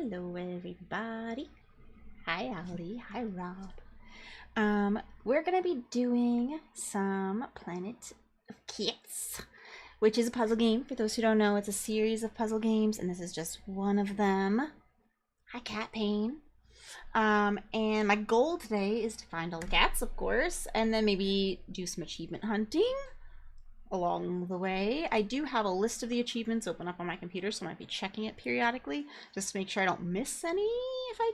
Hello everybody. Hi Allie. Hi Rob. We're gonna be doing some Planet of Cats, which is a puzzle game. For those who don't know, it's a series of puzzle games, and this is just one of them. Hi Cat Pain. And my goal today is to find all the cats, of course, and then maybe do some achievement hunting along the way. I do have a list of the achievements open up on my computer, so I might be checking it periodically just to make sure I don't miss any if I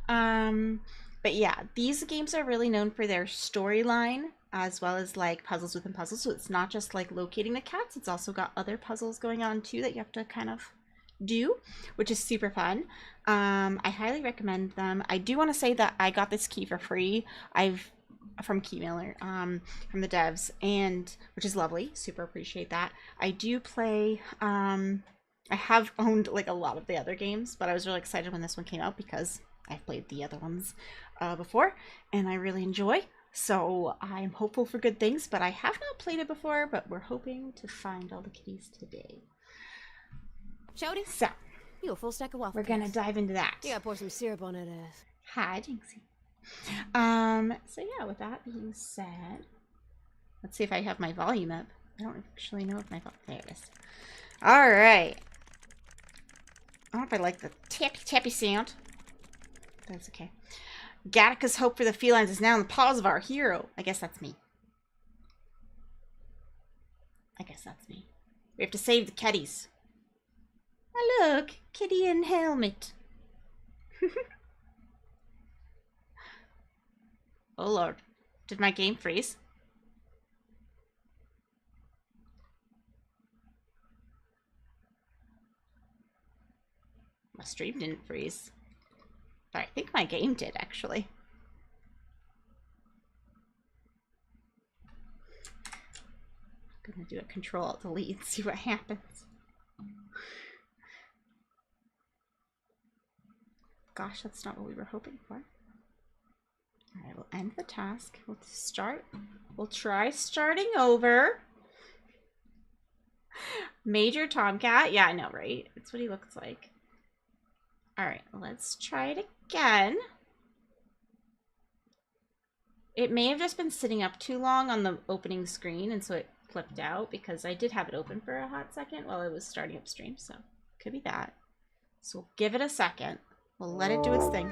can. But yeah, these games are really known for their storyline as well as like puzzles within puzzles. So it's not just like locating the cats, it's also got other puzzles going on too that you have to kind of do, which is super fun. I highly recommend them. I do want to say that I got this key for free. From Keymailer, from the devs, and which is lovely. Super appreciate that. I do play, I have owned like a lot of the other games, but I was really excited when this one came out because I've played the other ones before, and I really enjoy. So I'm hopeful for good things, but I have not played it before, but we're hoping to find all the kitties today. Jody? So, You a full stack of waffle we're gonna cakes. dive into that. You gotta pour some syrup on that ass. Hi, Jinxie. So yeah, with that being said, let's see if I have my volume up. I don't actually know if my volume, there it is. All right. I don't know if I like the tappy sound. That's okay. Gattaca's hope for the felines is now in the paws of our hero. I guess that's me. We have to save the kitties. Oh, look, kitty in helmet. Oh lord, did my game freeze? My stream didn't freeze. But I think my game did, actually. I'm gonna do a Control-Alt-Delete and see what happens. Gosh, that's not what we were hoping for. Alright, we'll end the task. We'll try starting over. Major Tomcat. Yeah, I know, right? That's what he looks like. Alright, let's try it again. It may have just been sitting up too long on the opening screen, and so it flipped out, because I did have it open for a hot second while I was starting up stream, so could be that. So we'll give it a second. We'll let it do its thing.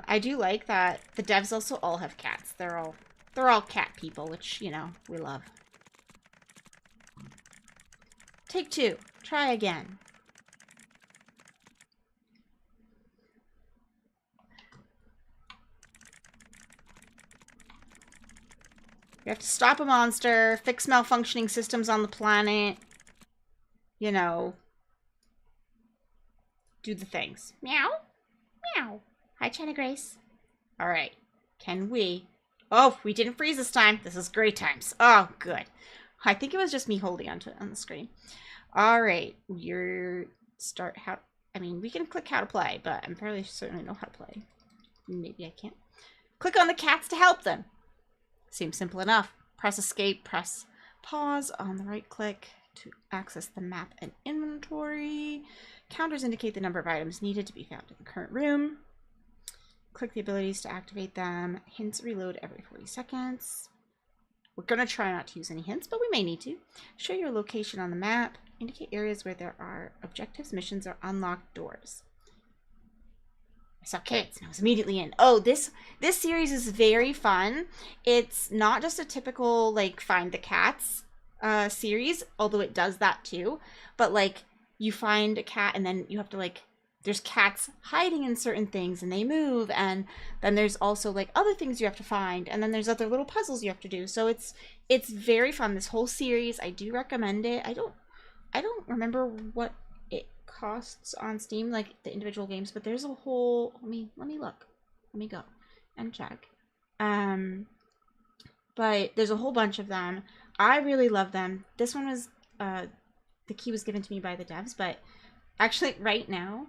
I do like that the devs also all have cats. They're all cat people, which, you know, we love. Take two. Try again. We have to stop a monster, fix malfunctioning systems on the planet, you know, do the things. Meow. Meow. Hi, China Grace. All right. Can we? Oh, we didn't freeze this time. This is great times. Oh, good. I think it was just me holding onto it on the screen. All right. We can click how to play, but I'm fairly certain I know how to play. Maybe I can't. Click on the cats to help them. Seems simple enough. Press escape, press pause on the right click to access the map and inventory. Counters indicate the number of items needed to be found in the current room. Click the abilities to activate them. Hints reload every 40 seconds. We're going to try not to use any hints, but we may need to. Show your location on the map. Indicate areas where there are objectives, missions, or unlocked doors. I saw kids and I was immediately in. Oh, this series is very fun. It's not just a typical, like, find the cats series, although it does that too. But, like, you find a cat and then you have to, like, there's cats hiding in certain things and they move, and then there's also like other things you have to find, and then there's other little puzzles you have to do. So it's very fun. This whole series, I do recommend it. I don't remember what it costs on Steam, like the individual games, but there's a whole, let me look. Let me go and check. But there's a whole bunch of them. I really love them. This one was the key was given to me by the devs, but actually right now,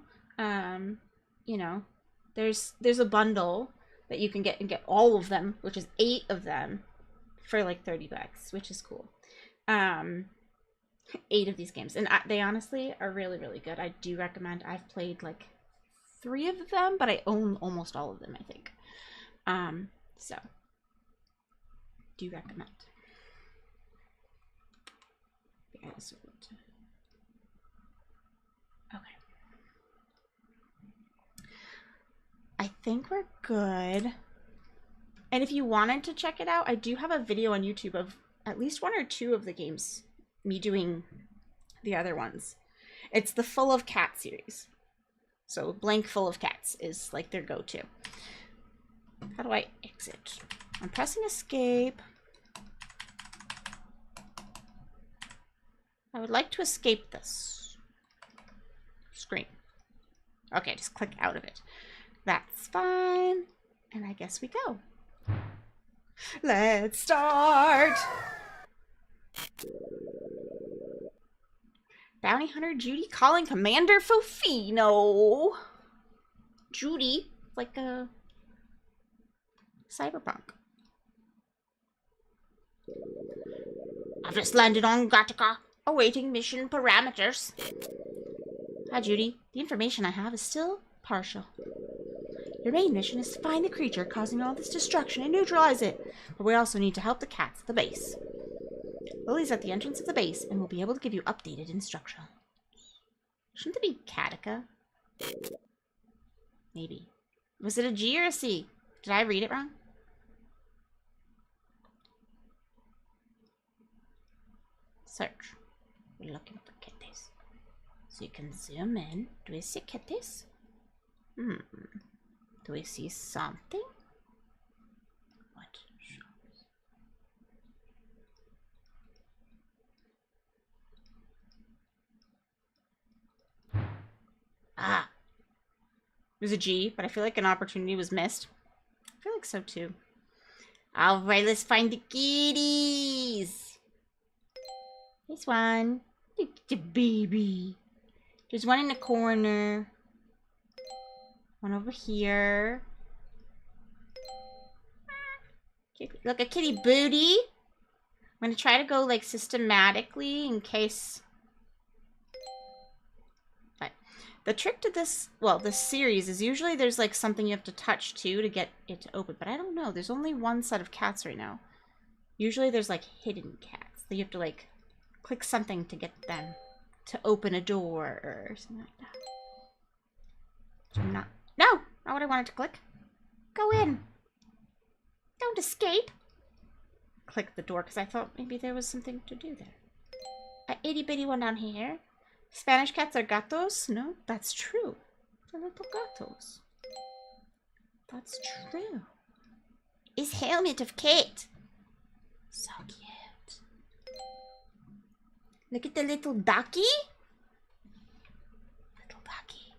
you know, there's a bundle that you can get and get all of them, which is 8 of them for like $30, which is cool. 8 of these games, and they honestly are really, really good. I do recommend. I've played like 3 of them, but I own almost all of them, I think. So do recommend. Okay. I think we're good. And if you wanted to check it out, I do have a video on YouTube of at least 1 or 2 of the games, me doing the other ones. It's the Full of Cats series. So blank Full of Cats is like their go-to. How do I exit? I'm pressing escape. I would like to escape this screen. Okay, just click out of it. That's fine. And I guess we go. Let's start. Bounty Hunter Judy calling Commander Fofino. Judy, like a cyberpunk. I've just landed on Gattaca, awaiting mission parameters. Hi, Judy. The information I have is still partial. Your main mission is to find the creature causing all this destruction and neutralize it. But we also need to help the cats at the base. Lily's at the entrance of the base and will be able to give you updated instructions. Shouldn't it be Gattaca? Maybe. Was it a G or a C? Did I read it wrong? Search. We're looking for kitties. So you can zoom in. Do we see kitties? Do we see something? What? Ah. It was a G, but I feel like an opportunity was missed. I feel like so too. Alright, let's find the kitties. This one. Look at the baby. There's one in the corner. One over here. Look, a kitty booty. I'm gonna try to go like systematically in case. But the trick to this, well, this series is usually there's like something you have to touch too to get it to open. But I don't know. There's only one set of cats right now. Usually there's like hidden cats that you have to like click something to get them to open a door or something like that. So I'm not. No! Not what I wanted to click. Go in. Don't escape. Click the door because I thought maybe there was something to do there. A itty bitty one down here. Spanish cats are gatos? No, that's true. They're little gatos. That's true. Is Helmet of Kate. So cute. Look at the little ducky. Little ducky.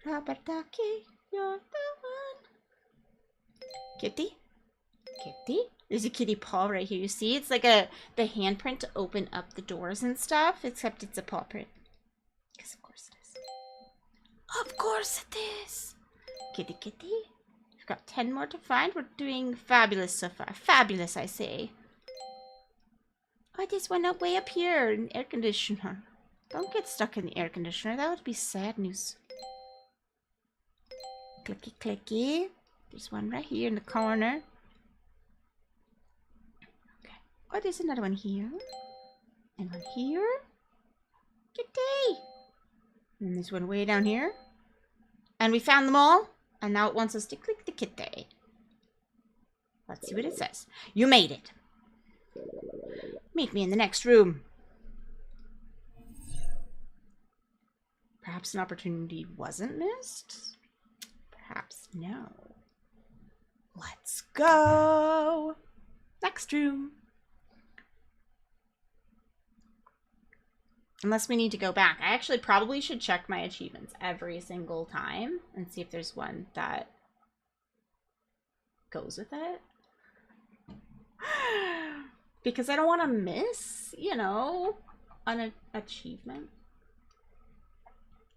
Rubber ducky, you're the one. Kitty? Kitty? There's a kitty paw right here. You see? It's like the handprint to open up the doors and stuff, except it's a paw print. Because of course it is. Of course it is. Kitty, kitty. We've got 10 more to find. We're doing fabulous so far. Fabulous, I say. Oh, there's one up way up here. An air conditioner. Don't get stuck in the air conditioner. That would be sad news. Clicky, clicky. There's one right here in the corner. Okay. Oh, there's another one here. And one here. Kitty! And there's one way down here. And we found them all. And now it wants us to click the kitty. Let's see what it says. You made it. Meet me in the next room. Perhaps an opportunity wasn't missed? Perhaps no. Let's go. Next room. Unless we need to go back. I actually probably should check my achievements every single time and see if there's one that goes with it. Because I don't want to miss, you know, an achievement.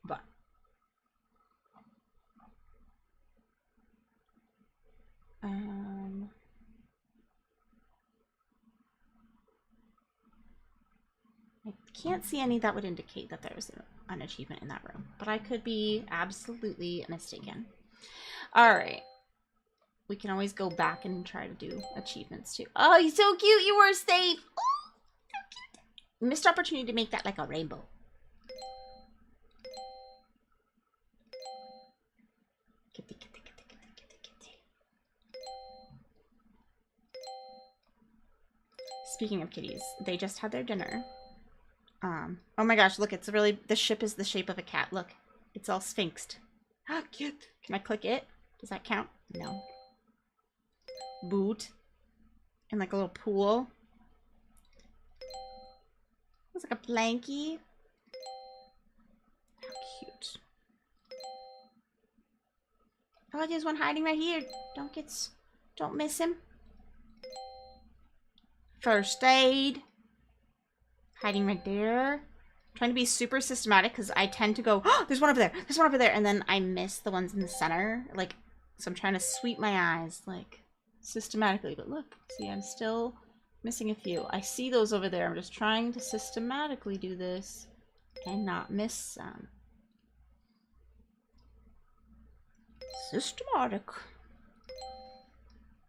But can't see any that would indicate that there's an achievement in that room, but I could be absolutely mistaken. All right. We can always go back and try to do achievements too. Oh, you're so cute. You were safe. Oh, so cute. Missed opportunity to make that like a rainbow. Kitty, kitty, kitty, kitty, kitty, kitty. Speaking of kitties, they just had their dinner. Oh my gosh, look, it's really, the ship is the shape of a cat. Look, it's all sphinxed. Ah, cute. Can I click it? Does that count? No. Boot. And like a little pool. It's like a blankie. How cute. Oh, there's one hiding right here. Don't miss him. First aid. Hiding right there. Trying to be super systematic because I tend to go, oh, there's one over there. There's one over there. And then I miss the ones in the center. Like, so I'm trying to sweep my eyes, like, systematically. But look, see, I'm still missing a few. I see those over there. I'm just trying to systematically do this and not miss some. Systematic.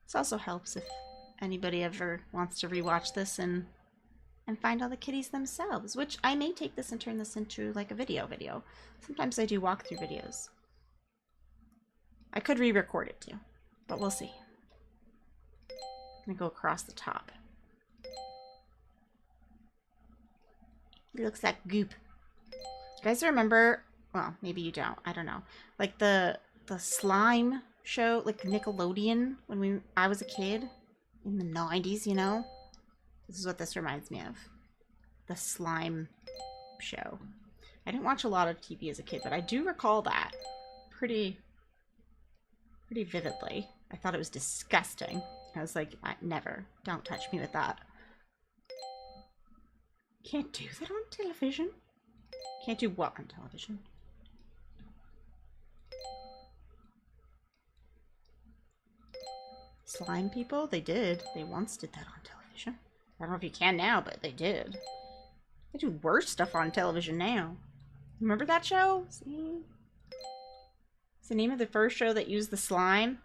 This also helps if anybody ever wants to rewatch this and find all the kitties themselves, which I may take this and turn this into like a video. Sometimes I do walkthrough videos. I could re-record it too, but we'll see. I'm gonna go across the top. It looks like goop. You guys remember, well, maybe you don't, I don't know. Like the slime show, like Nickelodeon, when I was a kid in the 90s, you know? This is what this reminds me of. The slime show. I didn't watch a lot of TV as a kid, but I do recall that pretty vividly. I thought it was disgusting. I was like, never. Don't touch me with that. Can't do that on television. Can't do what on television? Slime people? They did. They once did that on television. I don't know if you can now, but they did. They do worse stuff on television now. Remember that show? See? It's the name of the first show that used the slime.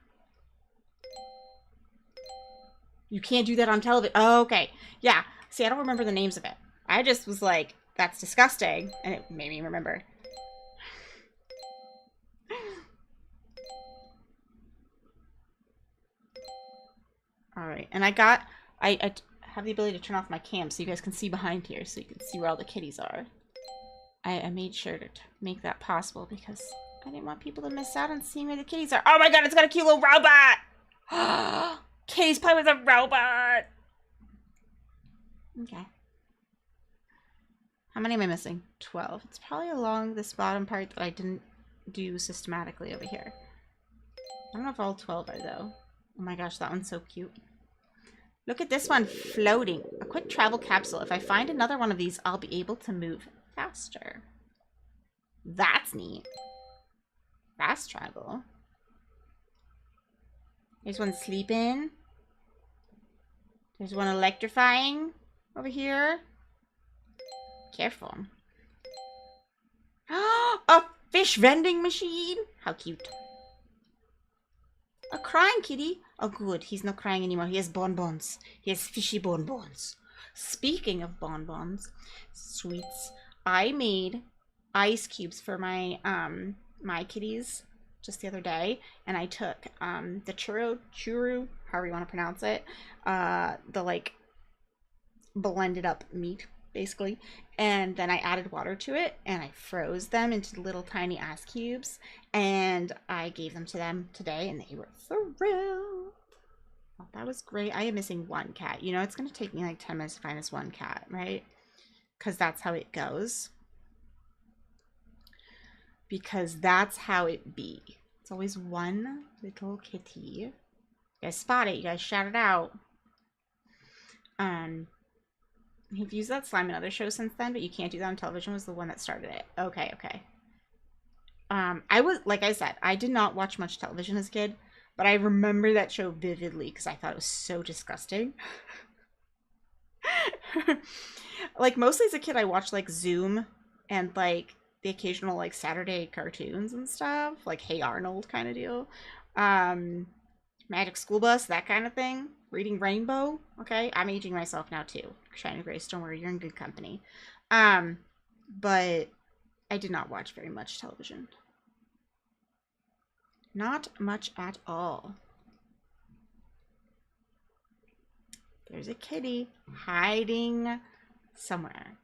You can't do that on television. Oh, okay. Yeah. See, I don't remember the names of it. I just was like, that's disgusting. And it made me remember. Alright. And I have the ability to turn off my cam so you guys can see behind here, so you can see where all the kitties are. I made sure to make that possible because I didn't want people to miss out on seeing where the kitties are. Oh my god, it's got a cute little robot! Kitties play with a robot! Okay. How many am I missing? 12. It's probably along this bottom part that I didn't do systematically over here. I don't know if all 12 are though. Oh my gosh, that one's so cute. Look at this one floating. A quick travel capsule. If I find another one of these, I'll be able to move faster. That's neat. Fast travel. There's one sleeping. There's one electrifying over here. Careful. A fish vending machine. How cute. A crying kitty. Oh, good. He's not crying anymore. He has bonbons. He has fishy bonbons. Speaking of bonbons, sweets, I made ice cubes for my my kitties just the other day, and I took the churro, however you want to pronounce it, the like blended up meat basically, and then I added water to it and I froze them into little tiny ice cubes, and I gave them to them today and they were thrilled. Oh, that was great. I am missing one cat. You know, it's gonna take me like 10 minutes to find this one cat, right? Because that's how it goes. Because that's how it be. It's always one little kitty. You guys spot it. You guys shout it out. You've used that slime in other shows since then, but you can't do that on television. Was the one that started it. Okay, okay. I was, like I said, I did not watch much television as a kid, but I remember that show vividly because I thought it was so disgusting. Like, mostly as a kid, I watched, like, Zoom and, like, the occasional, like, Saturday cartoons and stuff. Like, Hey Arnold kind of deal. Magic School Bus, that kind of thing. Reading Rainbow. Okay, I'm aging myself now, too. Shining Grace, don't worry, you're in good company. But I did not watch very much television. Not much at all. There's a kitty hiding somewhere.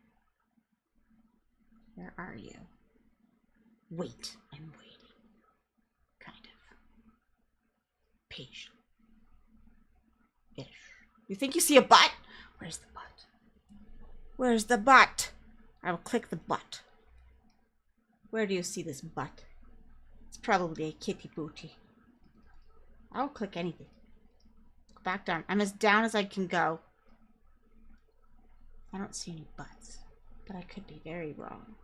Where are you? Wait, I'm waiting. Kind of. Patient. Ish. You think you see a butt? Where's the butt? Where's the butt? I will click the butt. Where do you see this butt? It's probably a kitty booty. I'll click anything. Go back down. I'm as down as I can go. I don't see any butts, but I could be very wrong.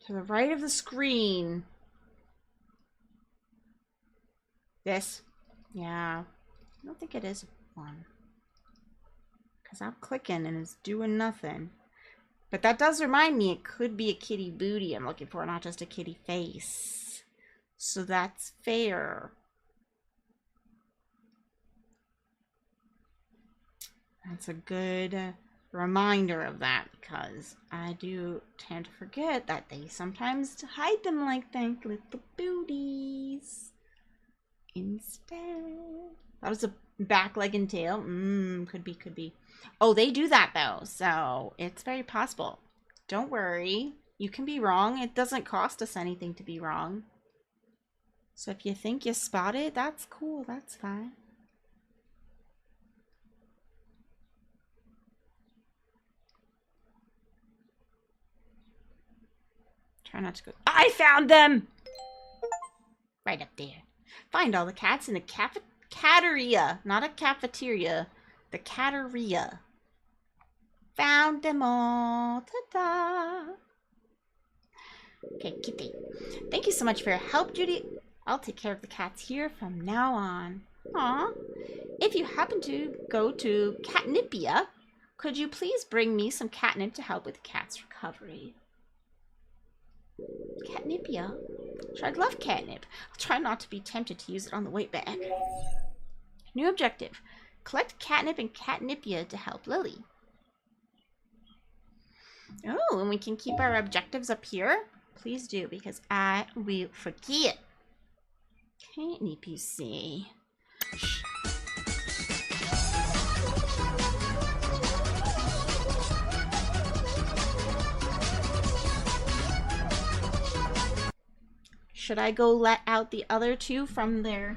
To the right of the screen. This. Yeah. I don't think it is one. Because I'm clicking and it's doing nothing. But that does remind me it could be a kitty booty I'm looking for, not just a kitty face. So that's fair. That's a good reminder of that, because I do tend to forget that they sometimes hide them like that, little booties. Instead. That was a back, leg, and tail. Could be. Oh, they do that, though, so it's very possible. Don't worry. You can be wrong. It doesn't cost us anything to be wrong. So if you think you spot it, that's cool. That's fine. Try not to go. I found them! Right up there. Find all the cats in the catteria. Not a cafeteria. The catteria. Found them all. Ta-da! Okay, kitty. Thank you so much for your help, Judy. I'll take care of the cats here from now on. Aw. If you happen to go to Catnipia, could you please bring me some catnip to help with the cat's recovery? Catnipia? Sure, I'd love catnip. I'll try not to be tempted to use it on the way back. New objective. Collect catnip and Catnipia to help Lily. Oh, and we can keep our objectives up here? Please do, because I will forget. Catnip, you see. Should I go let out the other two from their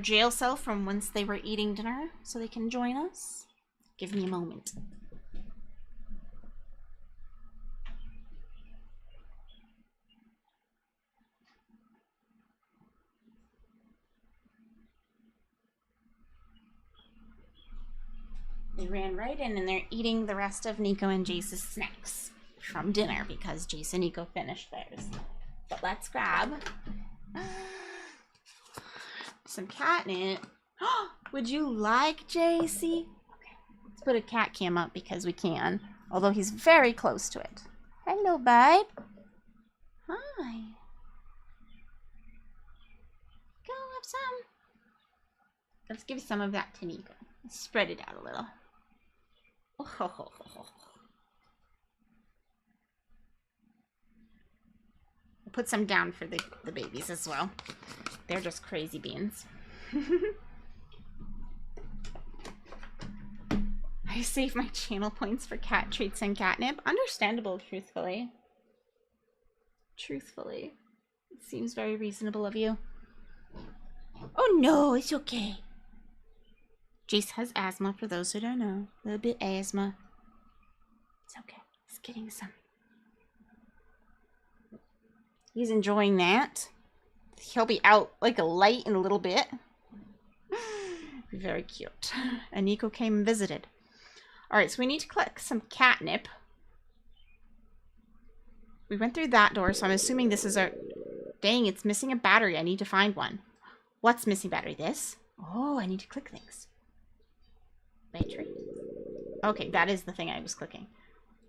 jail cell from whence they were eating dinner so they can join us? Give me a moment. They ran right in and they're eating the rest of Nico and Jace's snacks from dinner because Jace and Nico finished theirs. But let's grab some catnip. Would you like, JC? Okay, let's put a cat cam up because we can. Although he's very close to it. Hello, babe. Hi. Go have some. Let's give some of that to Nico. Spread it out a little. Oh. Put some down for the babies as well. They're just crazy beans. I save my channel points for cat treats and catnip. Understandable, truthfully. Truthfully. It seems very reasonable of you. Oh no, it's okay. Jace has asthma, for those who don't know. A little bit asthma. It's okay. He's getting some. He's enjoying that. He'll be out like a light in a little bit. Very cute. And Nico came and visited. Alright, so we need to collect some catnip. We went through that door, so I'm assuming this is our... Dang, it's missing a battery. I need to find one. What's missing battery? This? Oh, I need to click things. Battery. Okay, that is the thing I was clicking.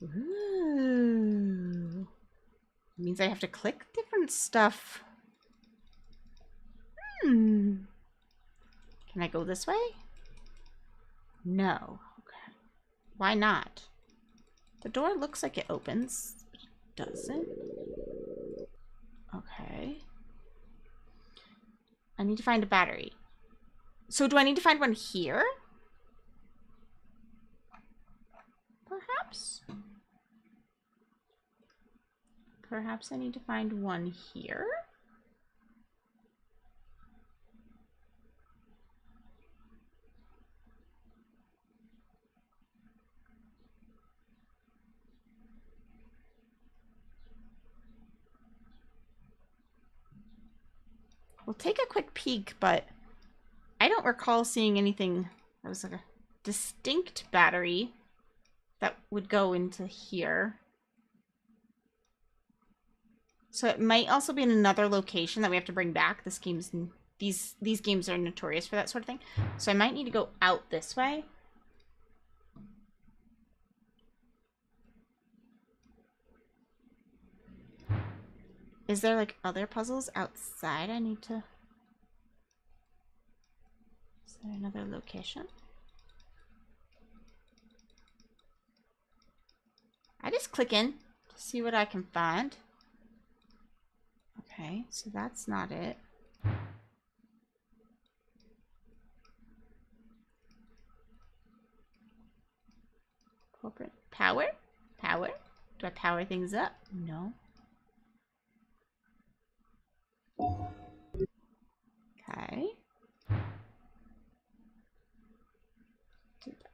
Ooh. It means I have to click different stuff. Can I go this way? No. Okay. Why not? The door looks like it opens, but it doesn't. Okay. I need to find a battery. So do I need to find one here? Perhaps? Perhaps I need to find one here? We'll take a quick peek, but I don't recall seeing anything that was like a distinct battery that would go into here. So it might also be in another location that we have to bring back. This game's these games are notorious for that sort of thing. So I might need to go out this way. Is there like other puzzles outside I need to... Is there another location? I just click in to see what I can find. Okay, so that's not it. Corporate power? Power? Do I power things up? No. Okay.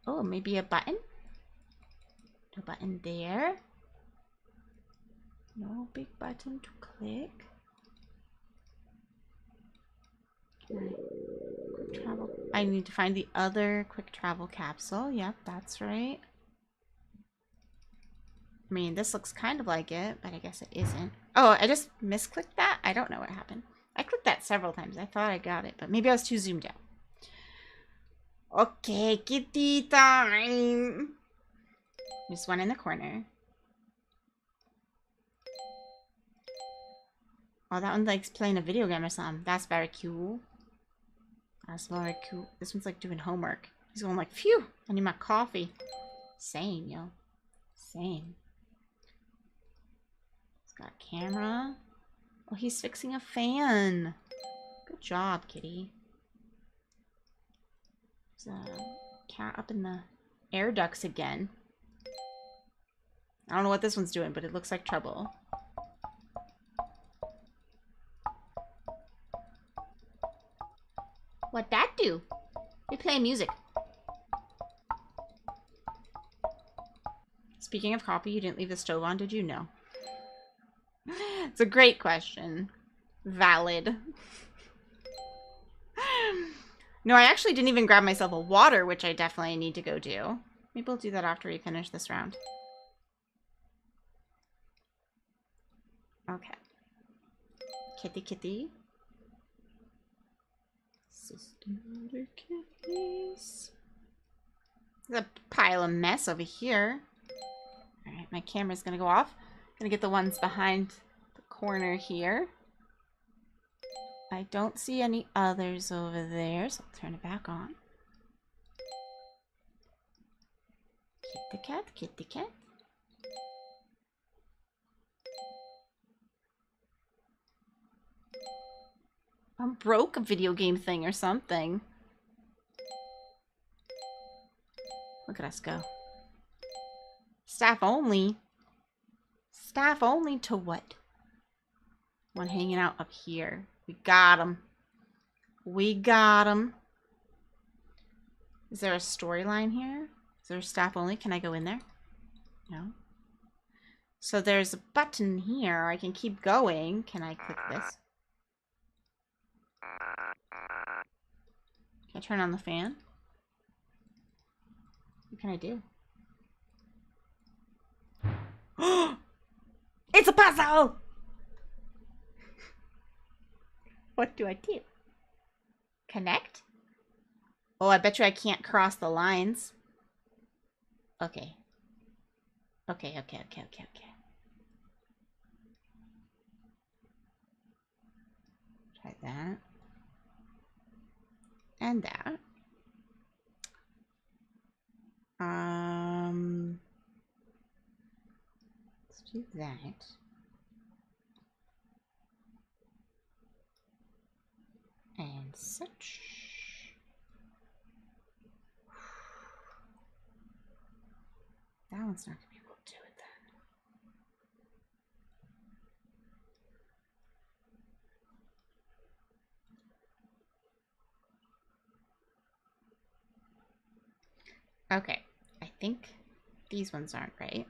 Oh, maybe a button? A button there. No big button to click. Quick travel. I need to find the other quick travel capsule. Yep, that's right. I mean, this looks kind of like it, but I guess it isn't. Oh, I just misclicked that? I don't know what happened. I clicked that several times. I thought I got it, but maybe I was too zoomed out. Okay, kitty time. There's one in the corner. Oh, that one likes playing a video game or something. That's very cool. That's very cool. This one's like doing homework. He's going like, phew, I need my coffee. Same, yo. Same. He's got a camera. Oh, he's fixing a fan. Good job, kitty. There's a cat up in the air ducts again. I don't know what this one's doing, but it looks like trouble. What'd that do? We play music. Speaking of coffee, you didn't leave the stove on, did you? No. It's a great question. Valid. No, I actually didn't even grab myself a water, which I definitely need to go do. Maybe we'll do that after we finish this round. Okay. Kitty, kitty. Sister kitties. There's a pile of mess over here. Alright, my camera's gonna go off. Gonna get the ones behind the corner here. I don't see any others over there, so I'll turn it back on. Kitty cat, kitty cat. I'm broke a video game thing or something. Look at us go. Staff only. Staff only to what? One hanging out up here. We got him. We got him. Is there a storyline here? Is there a staff only? Can I go in there? No. So there's a button here. I can keep going. Can I click this? Can I turn on the fan? What can I do? It's a puzzle! What do I do? Connect? Oh, I bet you I can't cross the lines. Okay. Okay. Try that. And that. Let's do that. And such. That one's not going to be able to do it then. Okay. I think these ones aren't right.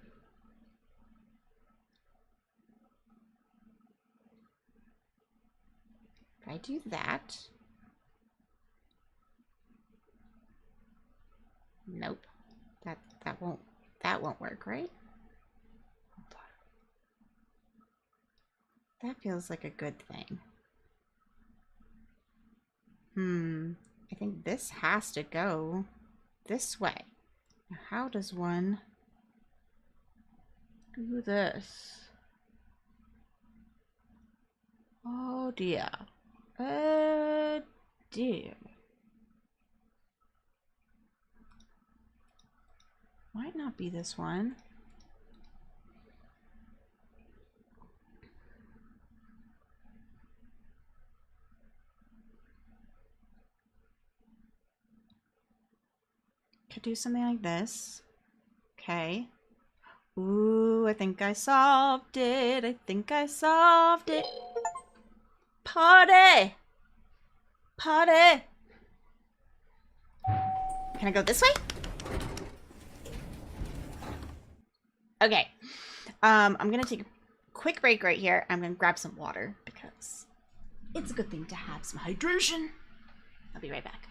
If I do that. Nope. That won't work, right? Hold on. That feels like a good thing. I think this has to go this way. Now, how does one do this? Oh dear. Dear. Might not be this one. Could do something like this. Okay. Ooh, I think I solved it. I think I solved it. Party! Party! Can I go this way? Okay. I'm gonna take a quick break right here. I'm gonna grab some water because it's a good thing to have some hydration. I'll be right back.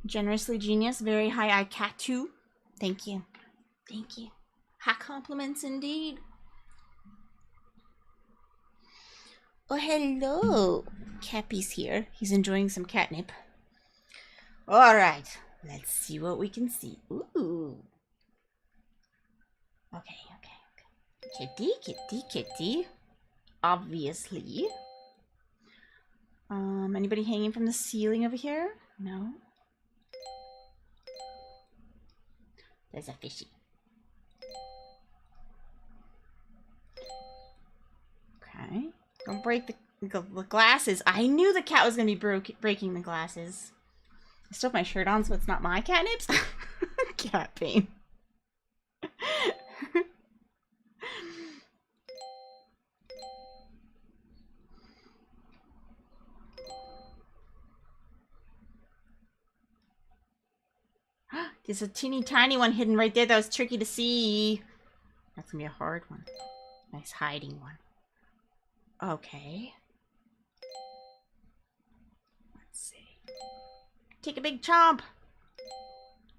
Generously genius, very high I cat too. Thank you. Thank you. High compliments indeed. Oh, hello. Cappy's here. He's enjoying some catnip. All right. Let's see what we can see. Ooh. Okay. Kitty. Obviously. Anybody hanging from the ceiling over here? No. There's a fishy. Okay. Don't break the glasses. I knew the cat was going to be breaking the glasses. I still have my shirt on, so it's not my catnips. Cat pain. There's a teeny tiny one hidden right there that was tricky to see. That's gonna be a hard one. Nice hiding one. Okay. Let's see. Take a big chomp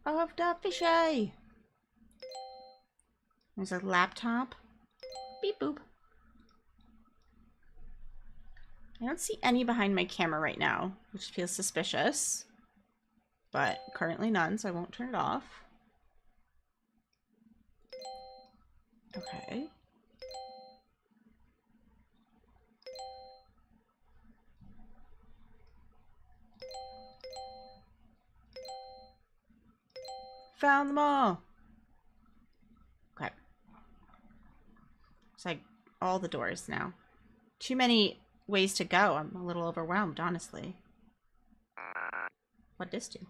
of the fishy. There's a laptop. Beep boop. I don't see any behind my camera right now, which feels suspicious. But currently none, so I won't turn it off. Okay. Found them all! Okay. It's like all the doors now. Too many ways to go. I'm a little overwhelmed, honestly. What'd this do?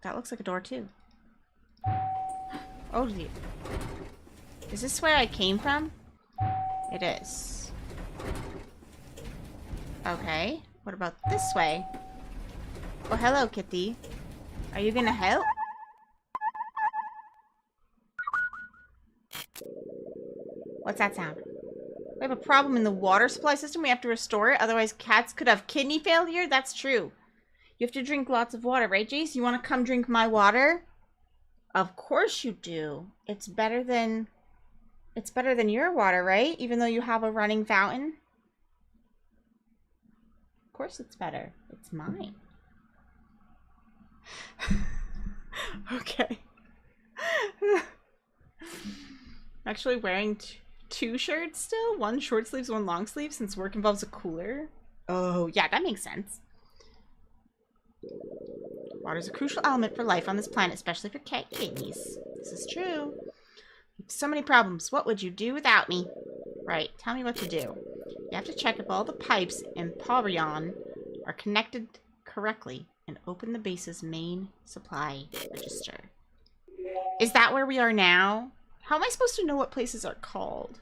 That looks like a door too. Oh, is this where I came from? It is. Okay. What about this way? Oh, hello, kitty. Are you gonna help? What's that sound? We have a problem in the water supply system. We have to restore it. Otherwise, cats could have kidney failure. That's true. You have to drink lots of water, right, Jace? You want to come drink my water? Of course you do. It's better than your water, right? Even though you have a running fountain. Of course it's better. It's mine. Okay. Actually wearing two shirts still? One short sleeves, one long sleeve, since work involves a cooler? Oh, yeah, that makes sense. Water is a crucial element for life on this planet, especially for cat kidneys. This is true. So many problems. What would you do without me? Right, tell me what to do. You have to check if all the pipes in Palrion are connected correctly and open the base's main supply register. Is that where we are now? How am I supposed to know what places are called?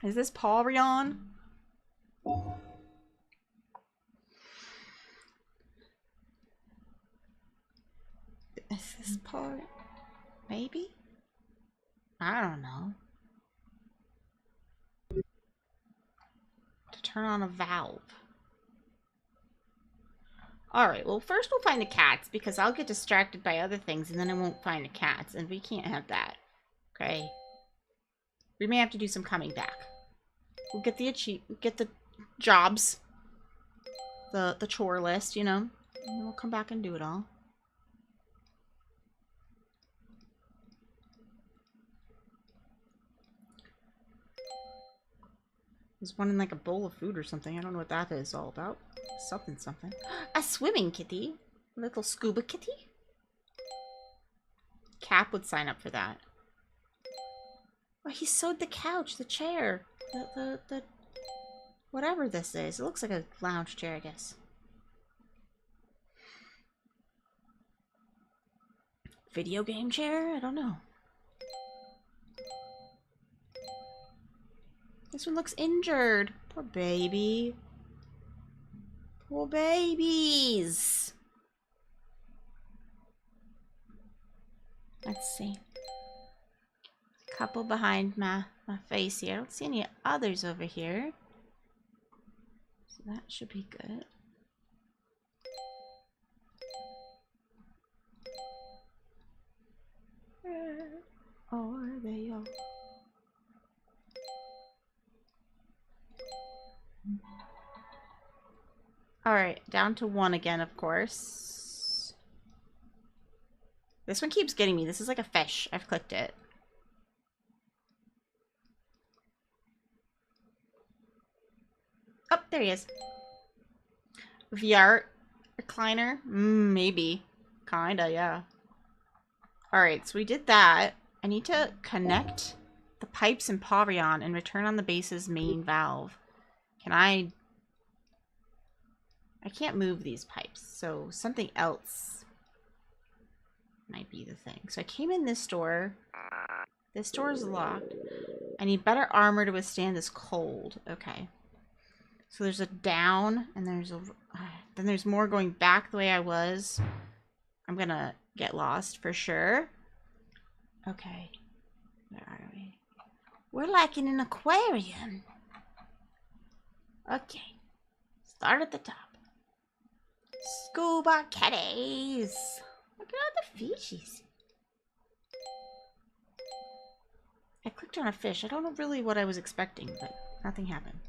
Is this Palrion? Is this part? Maybe? I don't know. To turn on a valve. Alright, well first we'll find the cats because I'll get distracted by other things and then I won't find the cats and we can't have that. Okay. We may have to do some coming back. We'll get the jobs. The chore list, you know. And then we'll come back and do it all. There's one in like a bowl of food or something. I don't know what that is all about. Something. A swimming kitty. A little scuba kitty. Cap would sign up for that. Oh, he sewed the couch, the chair, the whatever this is. It looks like a lounge chair, I guess. Video game chair? I don't know. This one looks injured. Poor baby. Poor babies. Let's see. A couple behind my face here. I don't see any others over here. So that should be good. Where are they all? Alright, down to one again, of course. This one keeps getting me. This is like a fish. I've clicked it. Oh, there he is. VR recliner? Maybe. Kinda, yeah. Alright, so we did that. I need to connect the pipes in Palrion and return on the base's main valve. Can I can't move these pipes, so something else might be the thing. So I came in this door. This door is locked. I need better armor to withstand this cold. Okay. So there's a down, and there's a... then there's more going back the way I was. I'm gonna get lost for sure. Okay. Where are we? We're like in an aquarium. Okay. Start at the top. Scuba kitties. Look at all the fishies. I clicked on a fish. I don't know really what I was expecting, but nothing happened.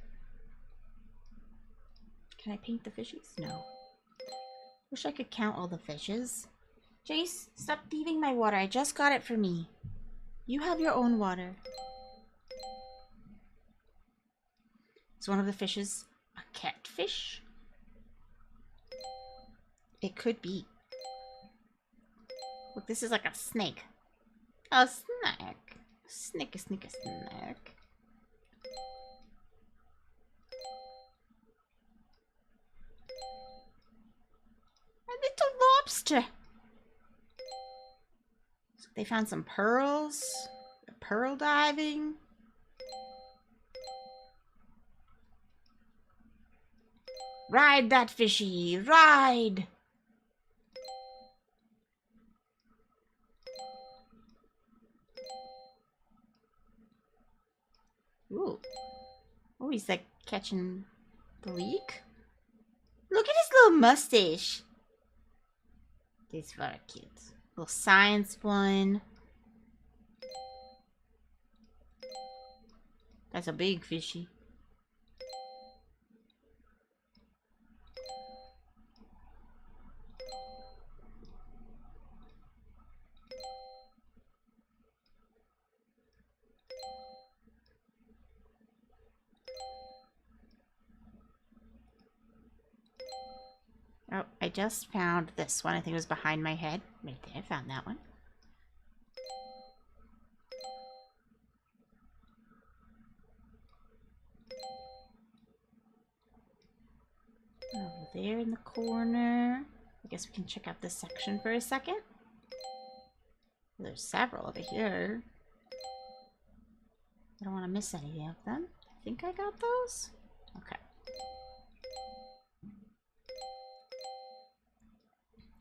Can I paint the fishies? No. Wish I could count all the fishes. Jace, stop thieving my water. I just got it for me. You have your own water. Is one of the fishes a catfish? It could be. Look, this is like a snake. A snake. Snake, a snake, a snake. A little lobster. They found some pearls. Pearl diving. Ride that fishy! Ride! Ooh. Oh, he's like catching the leak. Look at his little mustache. These very cute. Little science one. That's a big fishy. Oh, I just found this one. I think it was behind my head. Right there, I found that one. Over there in the corner. I guess we can check out this section for a second. There's several over here. I don't want to miss any of them. I think I got those. Okay.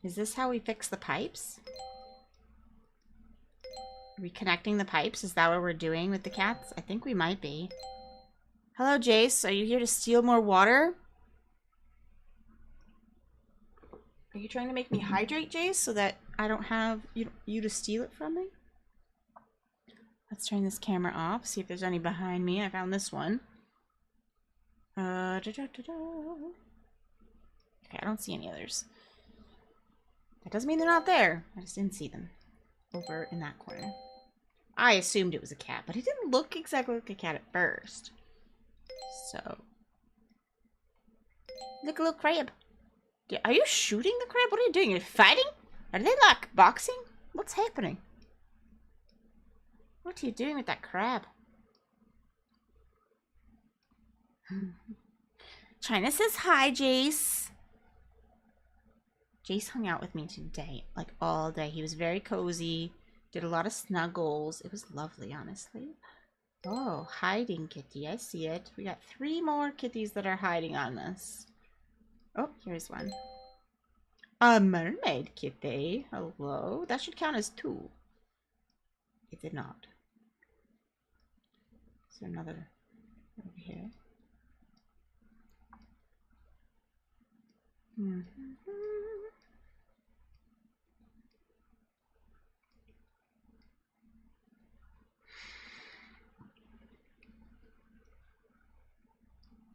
Is this how we fix the pipes? Reconnecting the pipes? Is that what we're doing with the cats? I think we might be. Hello, Jace. Are you here to steal more water? Are you trying to make me hydrate, Jace, so that I don't have you to steal it from me? Let's turn this camera off, see if there's any behind me. I found this one. Okay, I don't see any others. That doesn't mean they're not there. I just didn't see them over in that corner. I assumed it was a cat, but it didn't look exactly like a cat at first. So. Look, a little crab. Are you shooting the crab? What are you doing? You're fighting? Are they like boxing? What's happening? What are you doing with that crab? China says hi, Jace. Jace hung out with me today, like all day. He was very cozy, did a lot of snuggles. It was lovely, honestly. Oh, hiding kitty. I see it. We got 3 more kitties that are hiding on us. Oh, here's one. A mermaid kitty. Hello. That should count as 2. It did not. Is there another over here?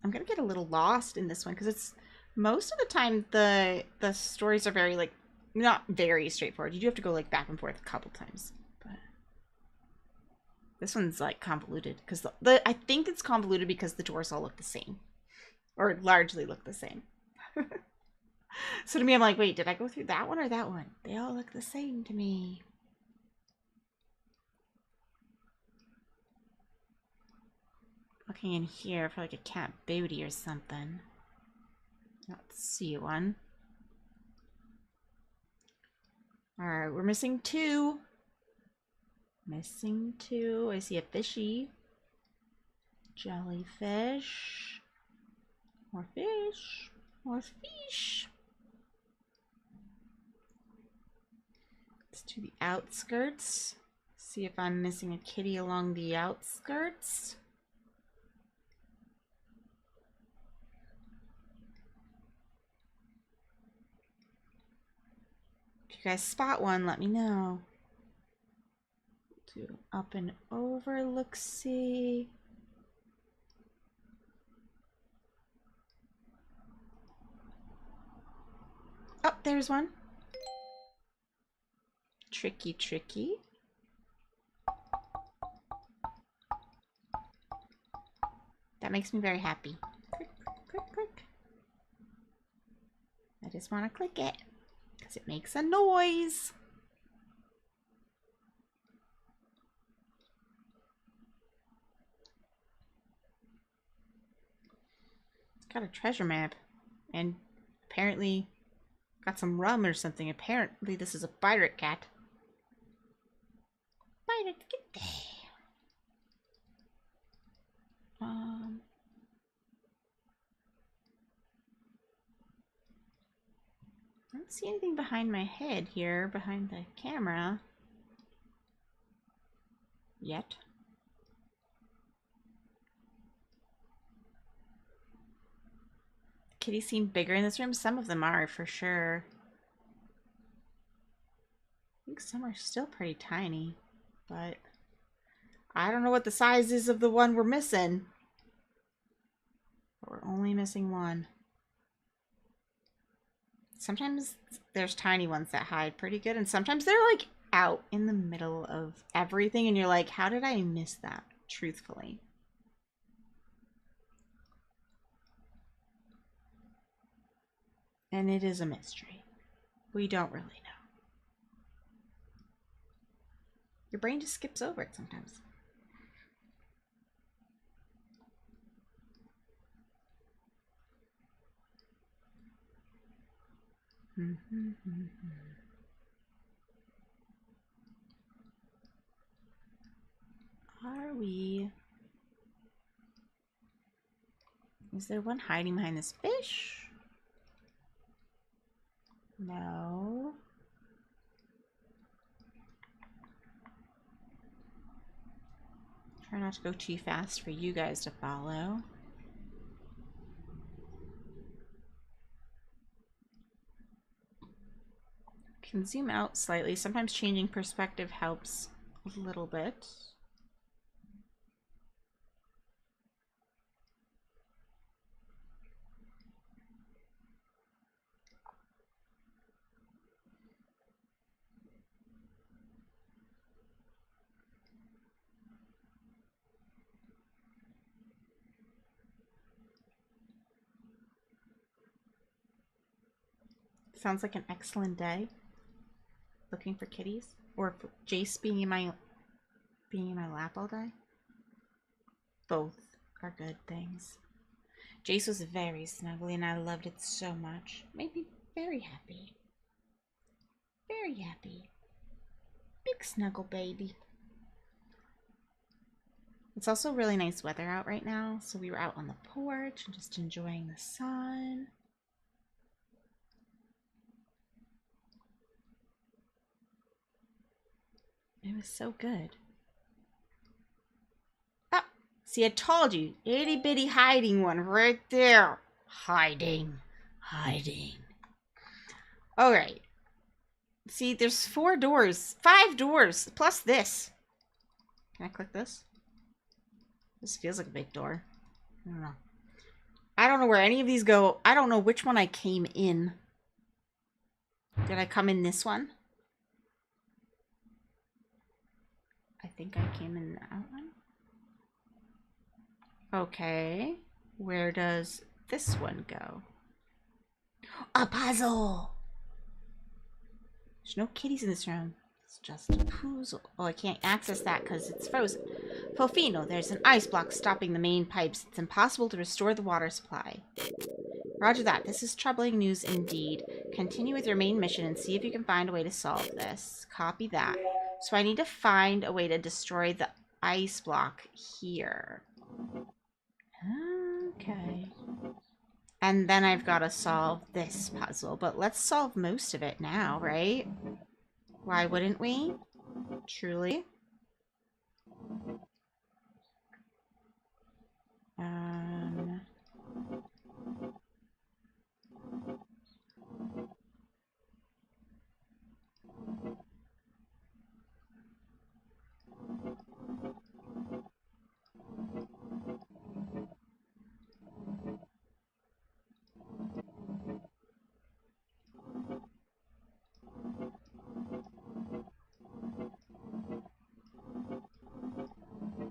I'm gonna get a little lost in this one because it's most of the time the stories are very like not very straightforward. You do have to go like back and forth a couple times, but this one's like convoluted because I think it's convoluted because the doors all look the same, or largely look the same. So to me, I'm like, wait, did I go through that one or that one? They all look the same to me. Looking in here for like a cat booty or something. Let's see one. Alright, we're missing 2. Missing 2. I see a fishy. Jellyfish. More fish. More fish. Let's do the outskirts. See if I'm missing a kitty along the outskirts. If you guys spot one, let me know. Do up and over, look-see. Oh, there's one. Tricky, tricky. That makes me very happy. Click, click, click. I just want to click it because it makes a noise. It's got a treasure map and apparently got some rum or something. Apparently this is a pirate cat. let's get there. I don't see anything behind my head here, behind the camera. Yet. Kitties seem bigger in this room. Some of them are, for sure. I think some are still pretty tiny, but I don't know what the size is of the one we're missing. But we're only missing one. Sometimes there's tiny ones that hide pretty good, and sometimes they're like out in the middle of everything, and you're like, how did I miss that? Truthfully. And it is a mystery. We don't really know. Your brain just skips over it sometimes. Are we? Is there one hiding behind this fish? No. Try not to go too fast for you guys to follow. Can zoom out slightly. Sometimes changing perspective helps a little bit. Sounds like an excellent day. Looking for kitties, or for Jace being in my lap all day. Both are good things. Jace was very snuggly, and I loved it so much. Made me very happy. Very happy. Big snuggle baby. It's also really nice weather out right now, so we were out on the porch and just enjoying the sun. It was so good. Ah, see, I told you. Itty bitty hiding one right there. Hiding. Hiding. Alright. See, there's 4 doors. 5 doors. Plus this. Can I click this? This feels like a big door. I don't know. I don't know where any of these go. I don't know which one I came in. Did I come in this one? I think I came in that one. Okay. Where does this one go? A puzzle! There's no kitties in this room. It's just a puzzle. Oh, I can't access that because it's frozen. Fofino, there's an ice block stopping the main pipes. It's impossible to restore the water supply. Roger that. This is troubling news indeed. Continue with your main mission and see if you can find a way to solve this. Copy that. So I need to find a way to destroy the ice block here. Okay. And then I've got to solve this puzzle. But let's solve most of it now, right? Why wouldn't we? Truly.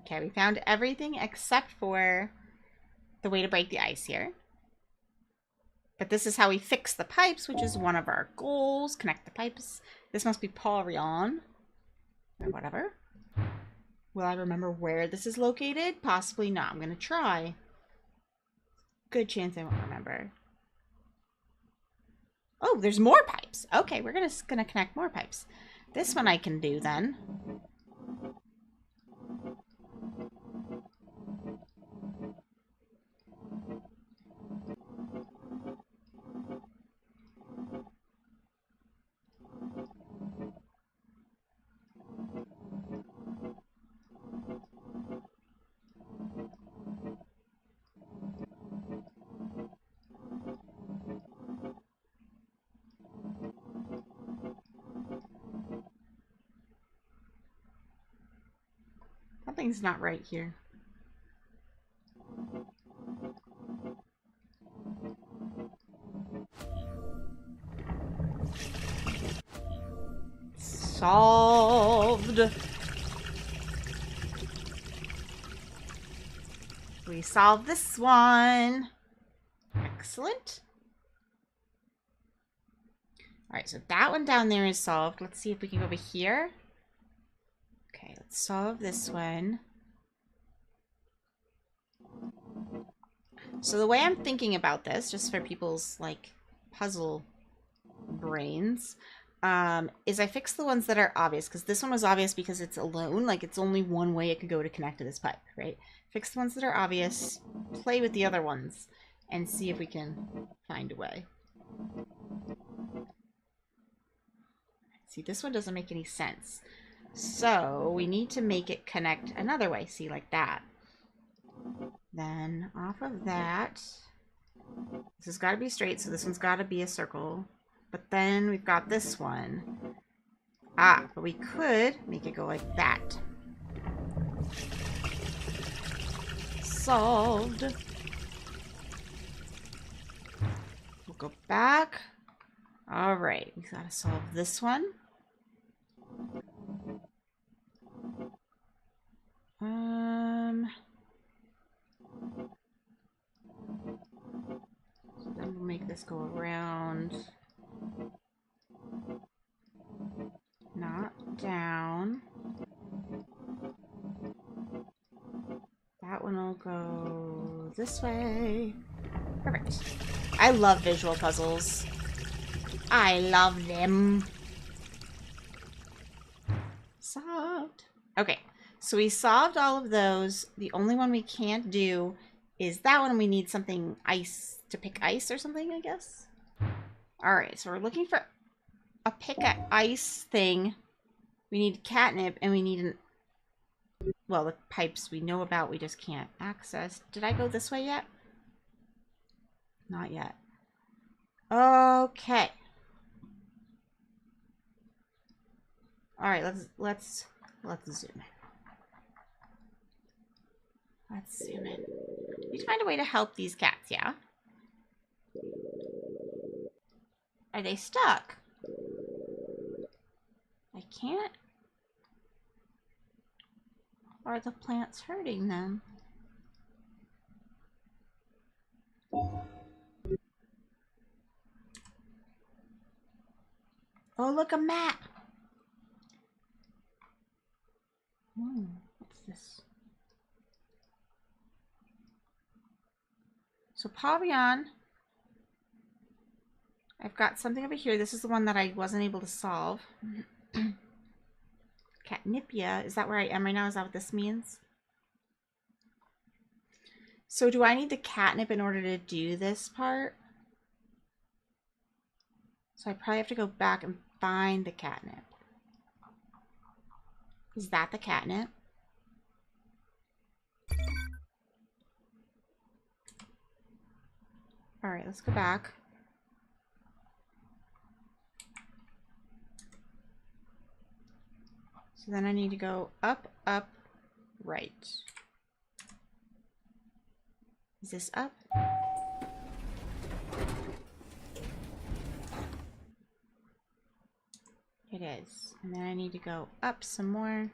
Okay, we found everything except for the way to break the ice here. But this is how we fix the pipes, which is one of our goals. Connect the pipes. This must be Porion. Or whatever. Will I remember where this is located? Possibly not. I'm going to try. Good chance I won't remember. Oh, there's more pipes. Okay, we're gonna connect more pipes. This one I can do then. Something's not right here. Solved. We solved this one. Excellent. Alright, so that one down there is solved. Let's see if we can go over here. Okay, let's solve this one. So the way I'm thinking about this, just for people's, like, puzzle brains, is I fix the ones that are obvious, because this one was obvious because it's alone. Like, it's only one way it could go to connect to this pipe, right? Fix the ones that are obvious, play with the other ones, and see if we can find a way. See, this one doesn't make any sense. So we need to make it connect another way. See, like that. Then off of that, this has got to be straight, so this one's got to be a circle. But then we've got this one. Ah, but we could make it go like that. Solved. We'll go back. All right, we got to solve this one. So then we'll make this go around. Not down. That one will go this way. Perfect. I love visual puzzles. I love them. Solved. Okay, so we solved all of those. The only one we can't do is that one. We need something ice to pick ice or something, I guess. All right, so we're looking for a pick at ice thing. We need catnip, and we need an... Well, the pipes we know about, we just can't access. Did I go this way yet? Not yet. Okay. All right, let's zoom in. Let's zoom in. We need to find a way to help these cats, yeah? Are they stuck? I can't. Are the plants hurting them? Oh, look, a map. What's this? So Pavillon, I've got something over here. This is the one that I wasn't able to solve. Catnipia, is that where I am right now? Is that what this means? So do I need the catnip in order to do this part? So I probably have to go back and find the catnip. Is that the catnip? All right, let's go back. So then I need to go up, up, right. Is this up? It is. And then I need to go up some more.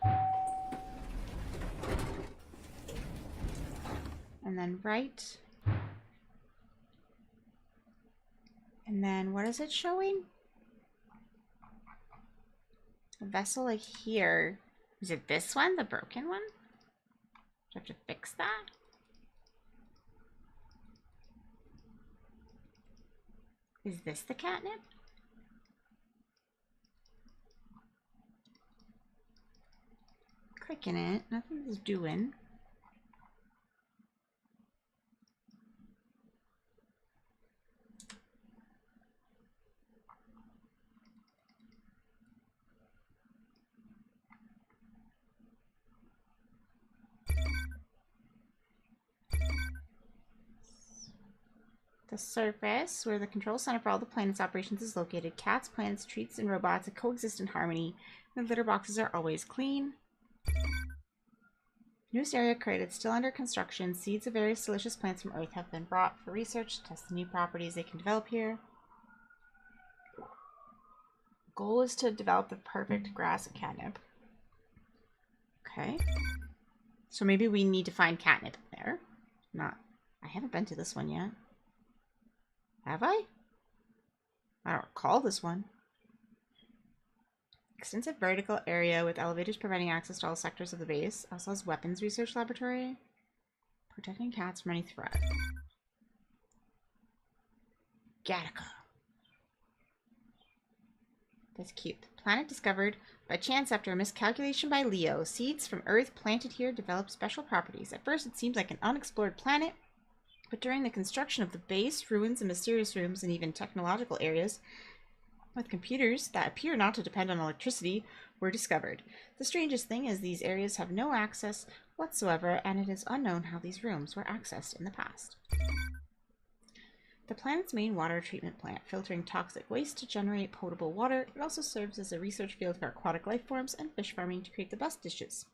And then right. And then what is it showing? A vessel like here. Is it this one? The broken one? Do I have to fix that? Is this the catnip? Clicking it. Nothing's doing. The surface, where the control center for all the planet's operations is located. Cats, planets, treats, and robots coexist in harmony. The litter boxes are always clean. Newest area created, still under construction. Seeds of various delicious plants from Earth have been brought for research to test the new properties they can develop here. Goal is to develop the perfect grass and catnip. Okay. So maybe we need to find catnip there. I haven't been to this one yet. Have I? I don't recall this one. Extensive vertical area with elevators providing access to all sectors of the base. Also has weapons research laboratory. Protecting cats from any threat. Gattaca. That's cute. Planet discovered by chance after a miscalculation by Leo. Seeds from Earth planted here develop special properties. At first it seems like an unexplored planet, but during the construction of the base, ruins and mysterious rooms and even technological areas with computers that appear not to depend on electricity were discovered. The strangest thing is these areas have no access whatsoever, and it is unknown how these rooms were accessed in the past. The planet's main water treatment plant, filtering toxic waste to generate potable water. It also serves as a research field for aquatic life forms and fish farming to create the best dishes.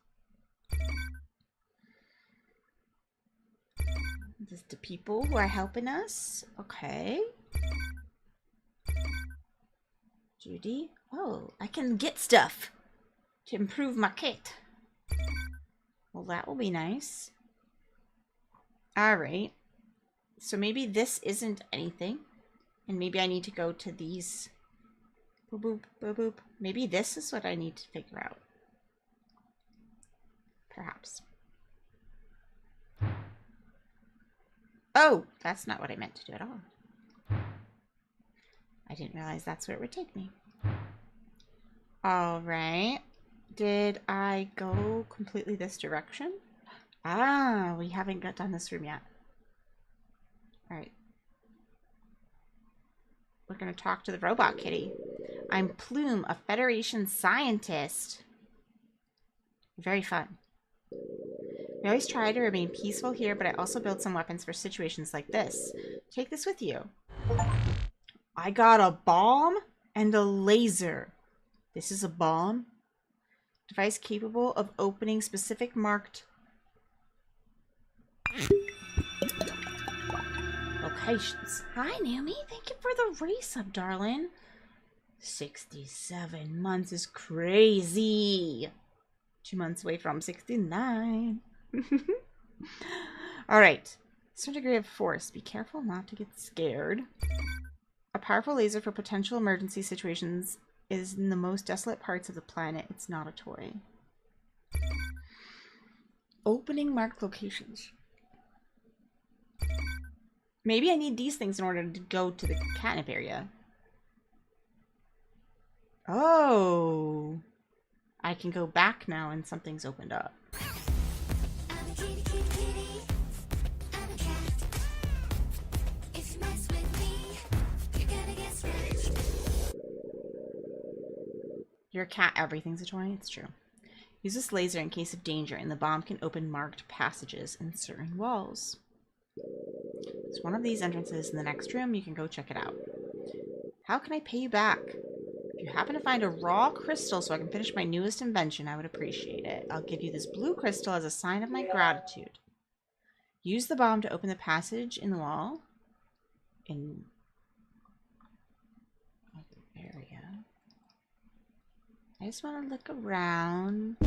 This is the people who are helping us. Okay. Judy. Oh, I can get stuff to improve my kit. Well, that will be nice. Alright. So maybe this isn't anything. And maybe I need to go to these. Boop, boop, boop, boop. Maybe this is what I need to figure out. Perhaps. Oh, that's not what I meant to do at all. I didn't realize that's where it would take me. Alright. Did I go completely this direction? Ah, we haven't got done this room yet. Alright. We're going to talk to the robot kitty. I'm Plume, a Federation scientist. Very fun. We always try to remain peaceful here, but I also build some weapons for situations like this. Take this with you. I got a bomb and a laser. This is a bomb. Device capable of opening specific marked locations. Hi, Naomi. Thank you for the resub, darling. 67 months is crazy. 2 months away from 69. Alright. Some degree of force. Be careful not to get scared. A powerful laser for potential emergency situations is in the most desolate parts of the planet. It's not a toy. Opening marked locations. Maybe I need these things in order to go to the catnip area. Oh. I can go back now and something's opened up. I'm a kitty, kitty, kitty. I'm a cat. If you mess with me, you're gonna get scratched. You're a cat, everything's a toy. It's true. Use this laser in case of danger, and the bomb can open marked passages in certain walls. There's one of these entrances in the next room. You can go check it out. How can I pay you back? If you happen to find a raw crystal so I can finish my newest invention, I would appreciate it. I'll give you this blue crystal as a sign of my gratitude. Use the bomb to open the passage in the wall. In the area. I just want to look around.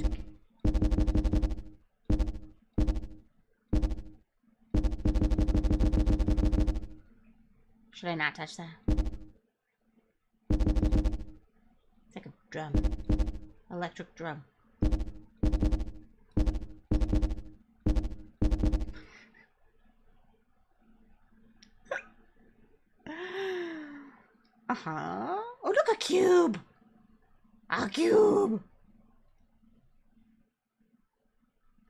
Should I not touch that? It's like a drum. Electric drum. Uh-huh. Oh, look, a cube! A cube!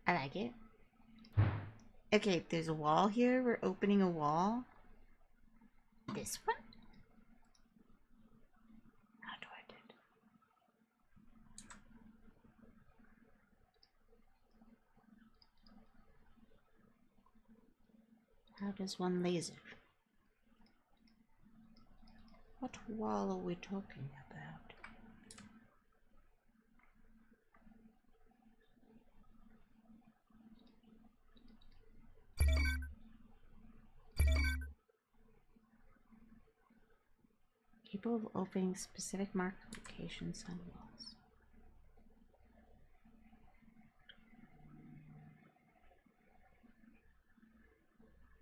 I like it. Okay, there's a wall here. We're opening a wall. This one? How do I do it? How does one laser? What wall are we talking about? Capable of opening specific marked locations on walls.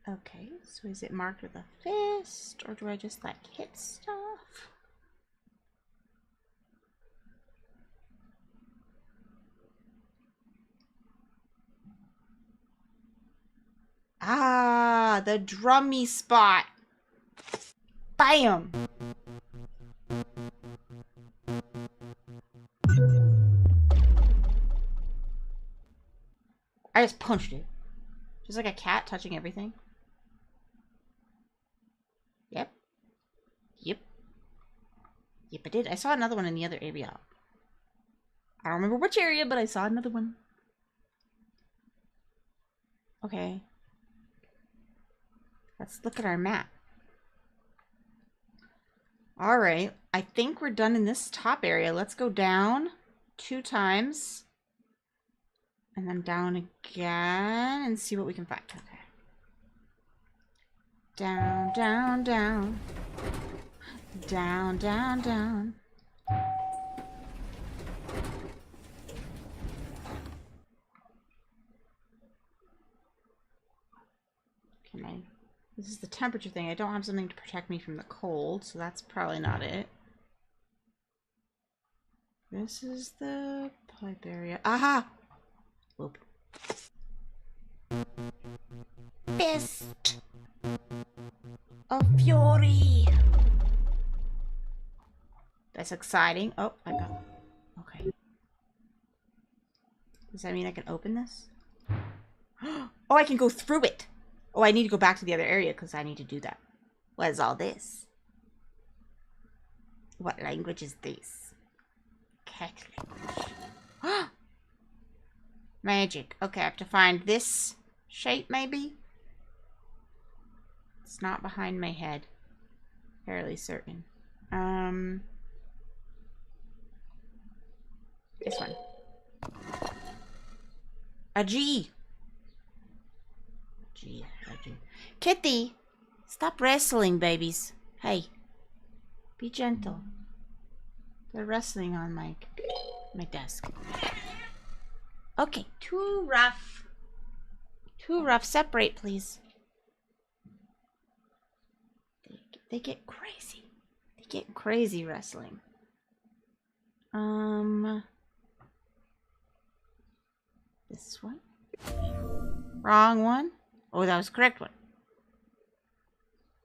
Okay, so is it marked with a fist, or do I just like hit stuff? Ah, the drummy spot. Bam! I just punched it. Just like a cat touching everything. Yep. Yep. Yep, I did. I saw another one in the other area. I don't remember which area, but I saw another one. Okay. Let's look at our map. Alright. I think we're done in this top area. Let's go down 2 times. And then down again and see what we can find. Okay. Down, down, down. Down, down, down. Can I... This is the temperature thing. I don't have something to protect me from the cold, so that's probably not it. This is the pipe area. Aha! Whoop. Fist of Fury. That's exciting. Oh, I got... Okay. Does that mean I can open this? Oh, I can go through it. Oh, I need to go back to the other area because I need to do that. What is all this? What language is this? Cat language. Magic. Okay, I have to find this shape, maybe? It's not behind my head. Fairly certain. This one. A G. G. Kitty, stop wrestling, babies. Hey, be gentle. They're wrestling on my desk. Okay, too rough. Too rough. Separate, please. They get crazy. They get crazy wrestling. This one. Wrong one. Oh, that was the correct one.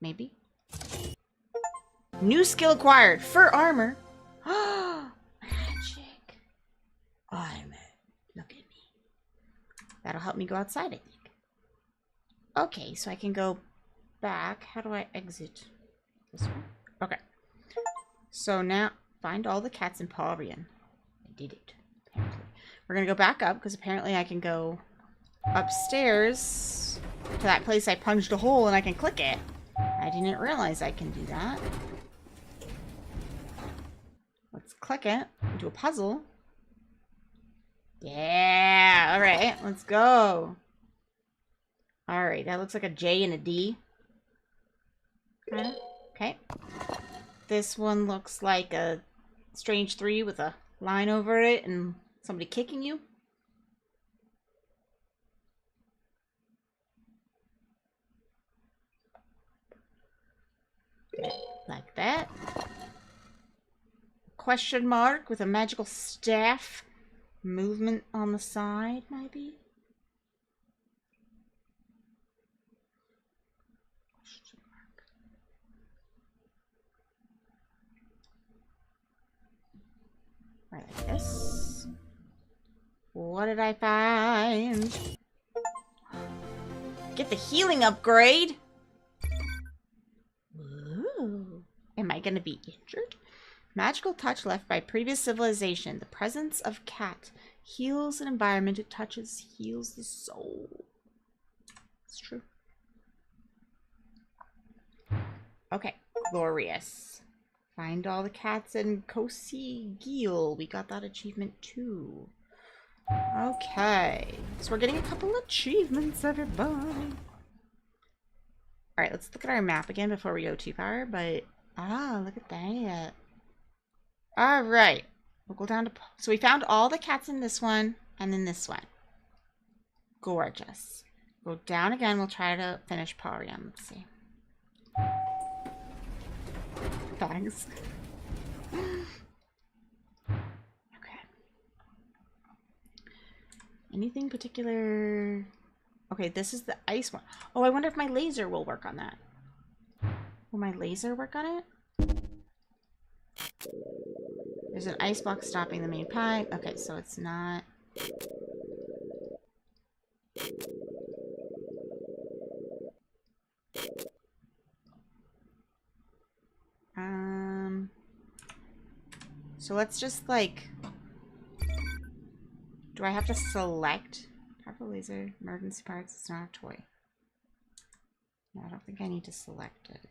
Maybe. New skill acquired. Fur armor. Magic. Armor. Look at me. That'll help me go outside, I think. Okay, so I can go back. How do I exit? This one? Okay. So now, find all the cats in Parian. I did it. Apparently. We're going to go back up, because apparently I can go upstairs to that place I punched a hole and I can click it. I didn't realize I can do that. Let's click it into a puzzle. Yeah, alright, let's go. Alright, that looks like a J and a D. Okay. This one looks like a Strange 3 with a line over it and somebody kicking you. Like that. Question mark with a magical staff. Movement on the side, maybe? Question mark. Right, like this. What did I find? Get the healing upgrade! Ooh. Am I gonna be injured? Magical touch left by previous civilization. The presence of cat heals an environment it touches, heals the soul. It's true. Okay, glorious. Find all the cats in Kosi Gil. We got that achievement too. Okay, so we're getting a couple achievements, everybody. Alright, let's look at our map again before we go too far, but Ah, look at that. All right. We'll go down to... So we found all the cats in this one and in this one. Gorgeous. Go down again. We'll try to finish Parium. Let's see. Thanks. Okay. Anything particular? Okay, this is the ice one. Oh, I wonder if my laser will work on that. Will my laser work on it? There's an ice block stopping the main pipe. Okay, so it's not... So let's just like... Do I have to select? Powerful laser, emergency parts, it's not a toy. No, I don't think I need to select it.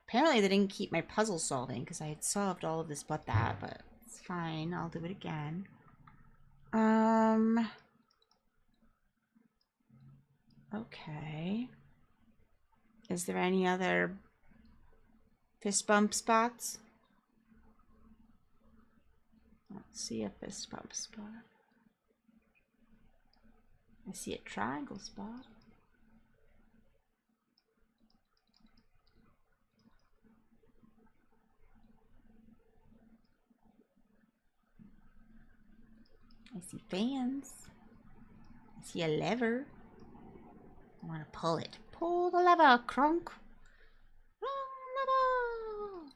Apparently they didn't keep my puzzle solving because I had solved all of this but that, but it's fine. I'll do it again. Okay. Is there any other fist bump spots? I don't see a fist bump spot. I see a triangle spot. I see fans. I see a lever. I want to pull it. Pull the lever, Crunk. Lever.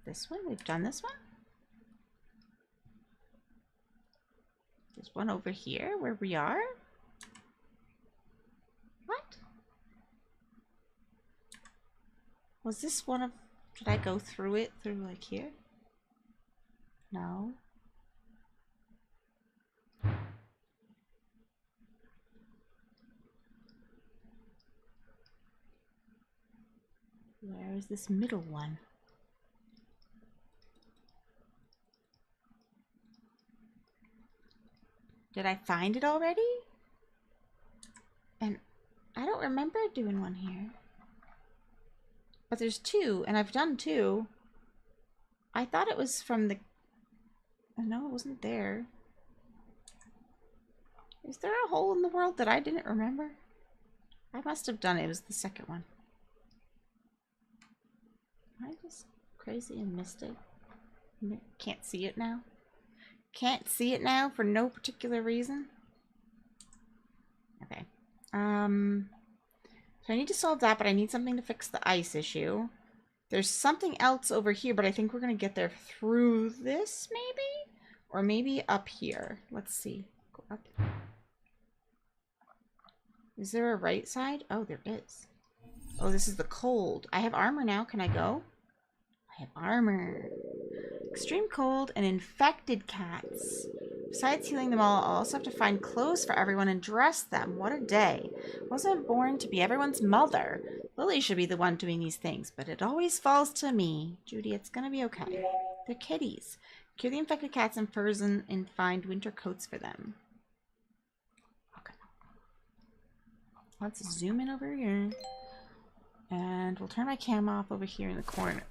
This one? We've done this one? There's one over here where we are? What? Was this one of... Did I go through it? Through like here? No. Where is this middle one? Did I find it already? And I don't remember doing one here. But there's two, and I've done two. I thought it was from the... Oh, no, it wasn't there. Is there a hole in the world that I didn't remember? I must have done it. It was the second one. Am I just crazy and missed it? Can't see it now? Can't see it now for no particular reason? Okay. So I need to solve that, but I need something to fix the ice issue. There's something else over here, but I think we're going to get there through this, maybe? Or maybe up here. Let's see. Go up. Is there a right side? Oh, there is. Oh, this is the cold. I have armor now. Can I go? I have armor. Extreme cold and infected cats. Besides healing them all, I'll also have to find clothes for everyone and dress them. What a day. Wasn't born to be everyone's mother. Lily should be the one doing these things, but it always falls to me. Judy, it's gonna be okay. They're kitties. Cure the infected cats in furs and find winter coats for them. Okay. Let's zoom in over here. And we'll turn my cam off over here in the corner.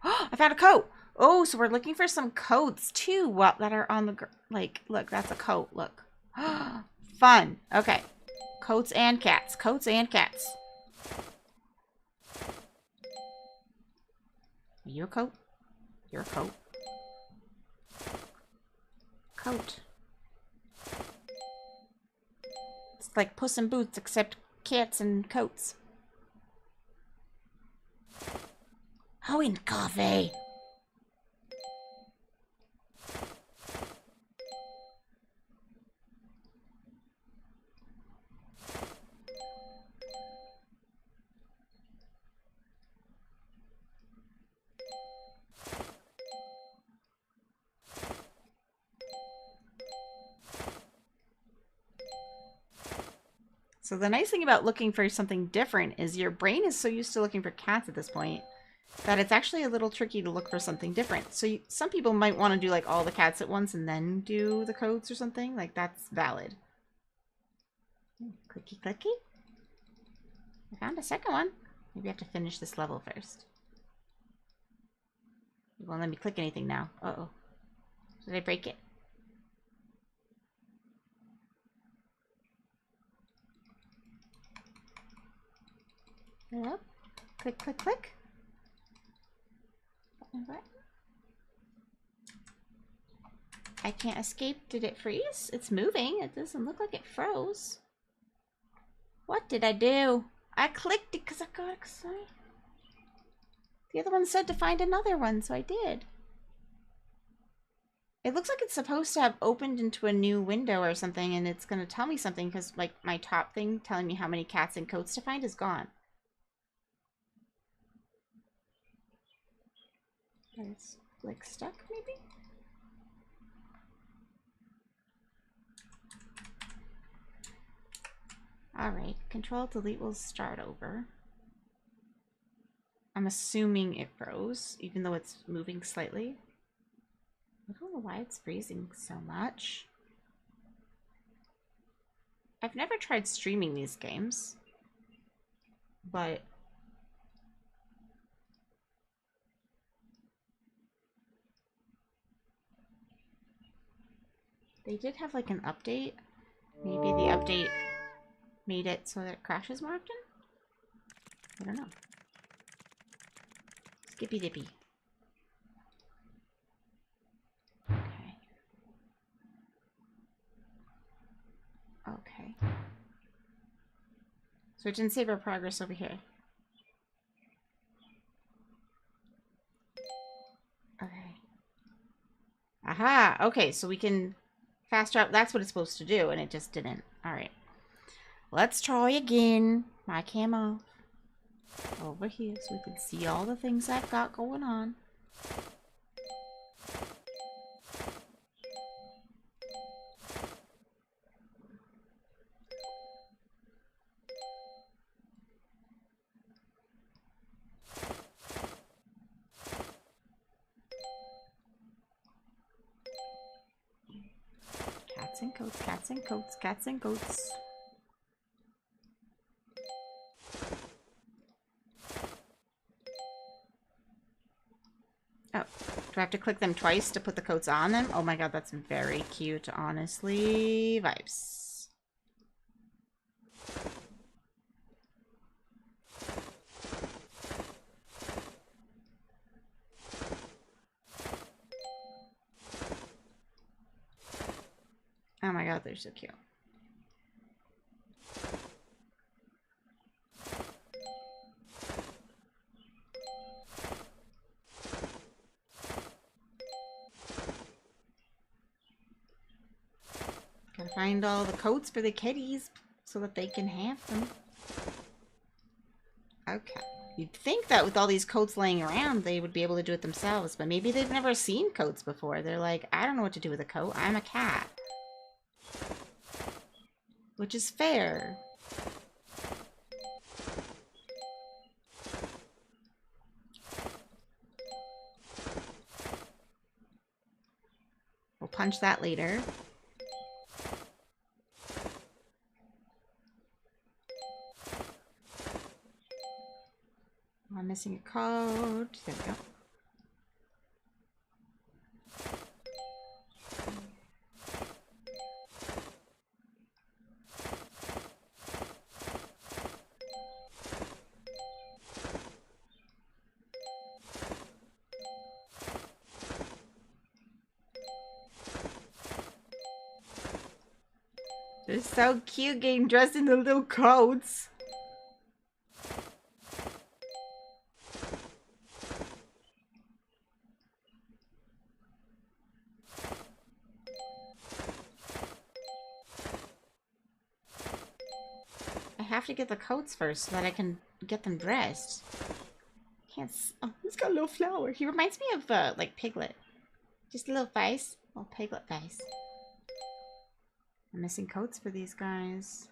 Oh, I found a coat! Oh, so we're looking for some coats too that are on the... Like, look, that's a coat. Look. Fun. Okay. Coats and cats. Coats and cats. Are you a coat? You're a coat. Coat. It's like Puss in Boots, except cats and coats. Oh, in coffee. So the nice thing about looking for something different is your brain is so used to looking for cats at this point, that it's actually a little tricky to look for something different. So some people might want to do like all the cats at once and then do the codes or something. Like that's valid. Clicky clicky. I found a second one. Maybe I have to finish this level first. It won't let me click anything now. Uh-oh. Did I break it? Hello? Click, click, click. What? I can't escape. Did it freeze? It's moving. It doesn't look like it froze. What did I do? I clicked it because I got excited. The other one said to find another one, so I did. It looks like it's supposed to have opened into a new window or something, and it's going to tell me something because like my top thing telling me how many cats and coats to find is gone. It's like stuck, maybe? Alright, Control Delete will start over. I'm assuming it froze, even though it's moving slightly. I don't know why it's freezing so much. I've never tried streaming these games, but they did have like an update. Maybe the update made it so that it crashes more often? I don't know. Skippy dippy. Okay. Okay. So it didn't save our progress over here. Okay. Aha! Okay, so we can fast travel. That's what it's supposed to do, and it just didn't. Alright. Let's try again. My cam off. Over here so we can see all the things I've got going on. Cats and coats, cats and coats, cats and goats. Oh, do I have to click them twice to put the coats on them? Oh my god, that's very cute, honestly. Vibes. Oh my god, they're so cute. Gotta find all the coats for the kitties so that they can have them. Okay. You'd think that with all these coats laying around, they would be able to do it themselves, but maybe they've never seen coats before. They're like, I don't know what to do with a coat. I'm a cat. Which is fair. We'll punch that later. I'm missing a code. There we go. They're so cute getting dressed in the little coats. I have to get the coats first so that I can get them dressed. Can't. Oh, he's got a little flower. He reminds me of like Piglet. Just a little face, little Piglet face. I'm missing coats for these guys.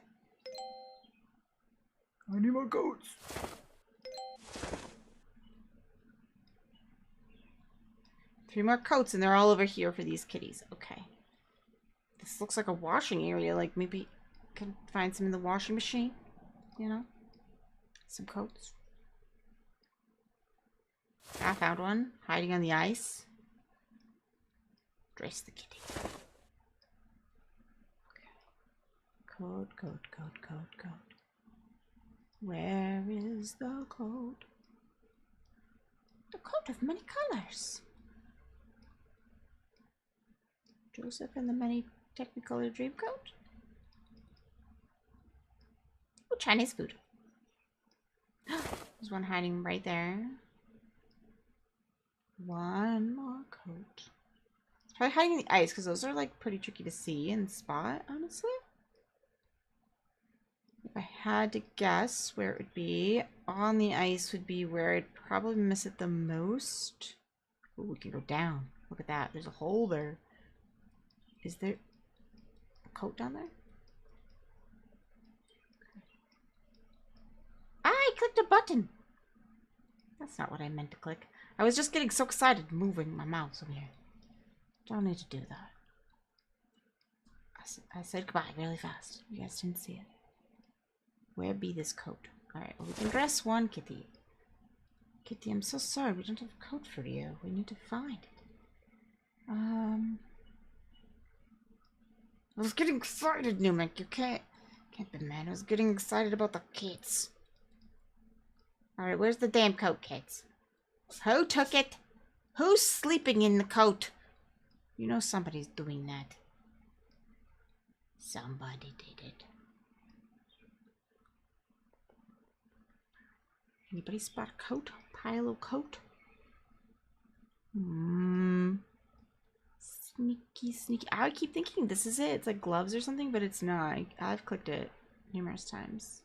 I need more coats. 3 more coats, and they're all over here for these kitties. Okay. This looks like a washing area. Like, maybe can find some in the washing machine. You know? Some coats. I found one. Hiding on the ice. Dress the kitty. Okay. Coat, coat, coat, coat, coat. Where is the coat? The coat of many colors. Joseph and the many Technicolor dream coat. Oh, Chinese food. There's one hiding right there. One more coat. It's probably hiding in the ice because those are like pretty tricky to see and spot, honestly. If I had to guess where it would be, on the ice would be where I'd probably miss it the most. Oh, we can go down. Look at that. There's a hole there. Is there a coat down there? I clicked a button. That's not what I meant to click. I was just getting so excited moving my mouse over here. Don't need to do that. I said goodbye really fast. You guys didn't see it. Where be this coat? Alright, well, we can dress one kitty. Kitty, I'm so sorry. We don't have a coat for you. We need to find it. I was getting excited, Numek. You can't be mad. I was getting excited about the kids. Alright, where's the damn coat, kids? Who took it? Who's sleeping in the coat? You know somebody's doing that. Somebody did it. Anybody spot a coat? Pile of coat? Sneaky, sneaky. I keep thinking this is it. It's like gloves or something, but it's not. I've clicked it numerous times.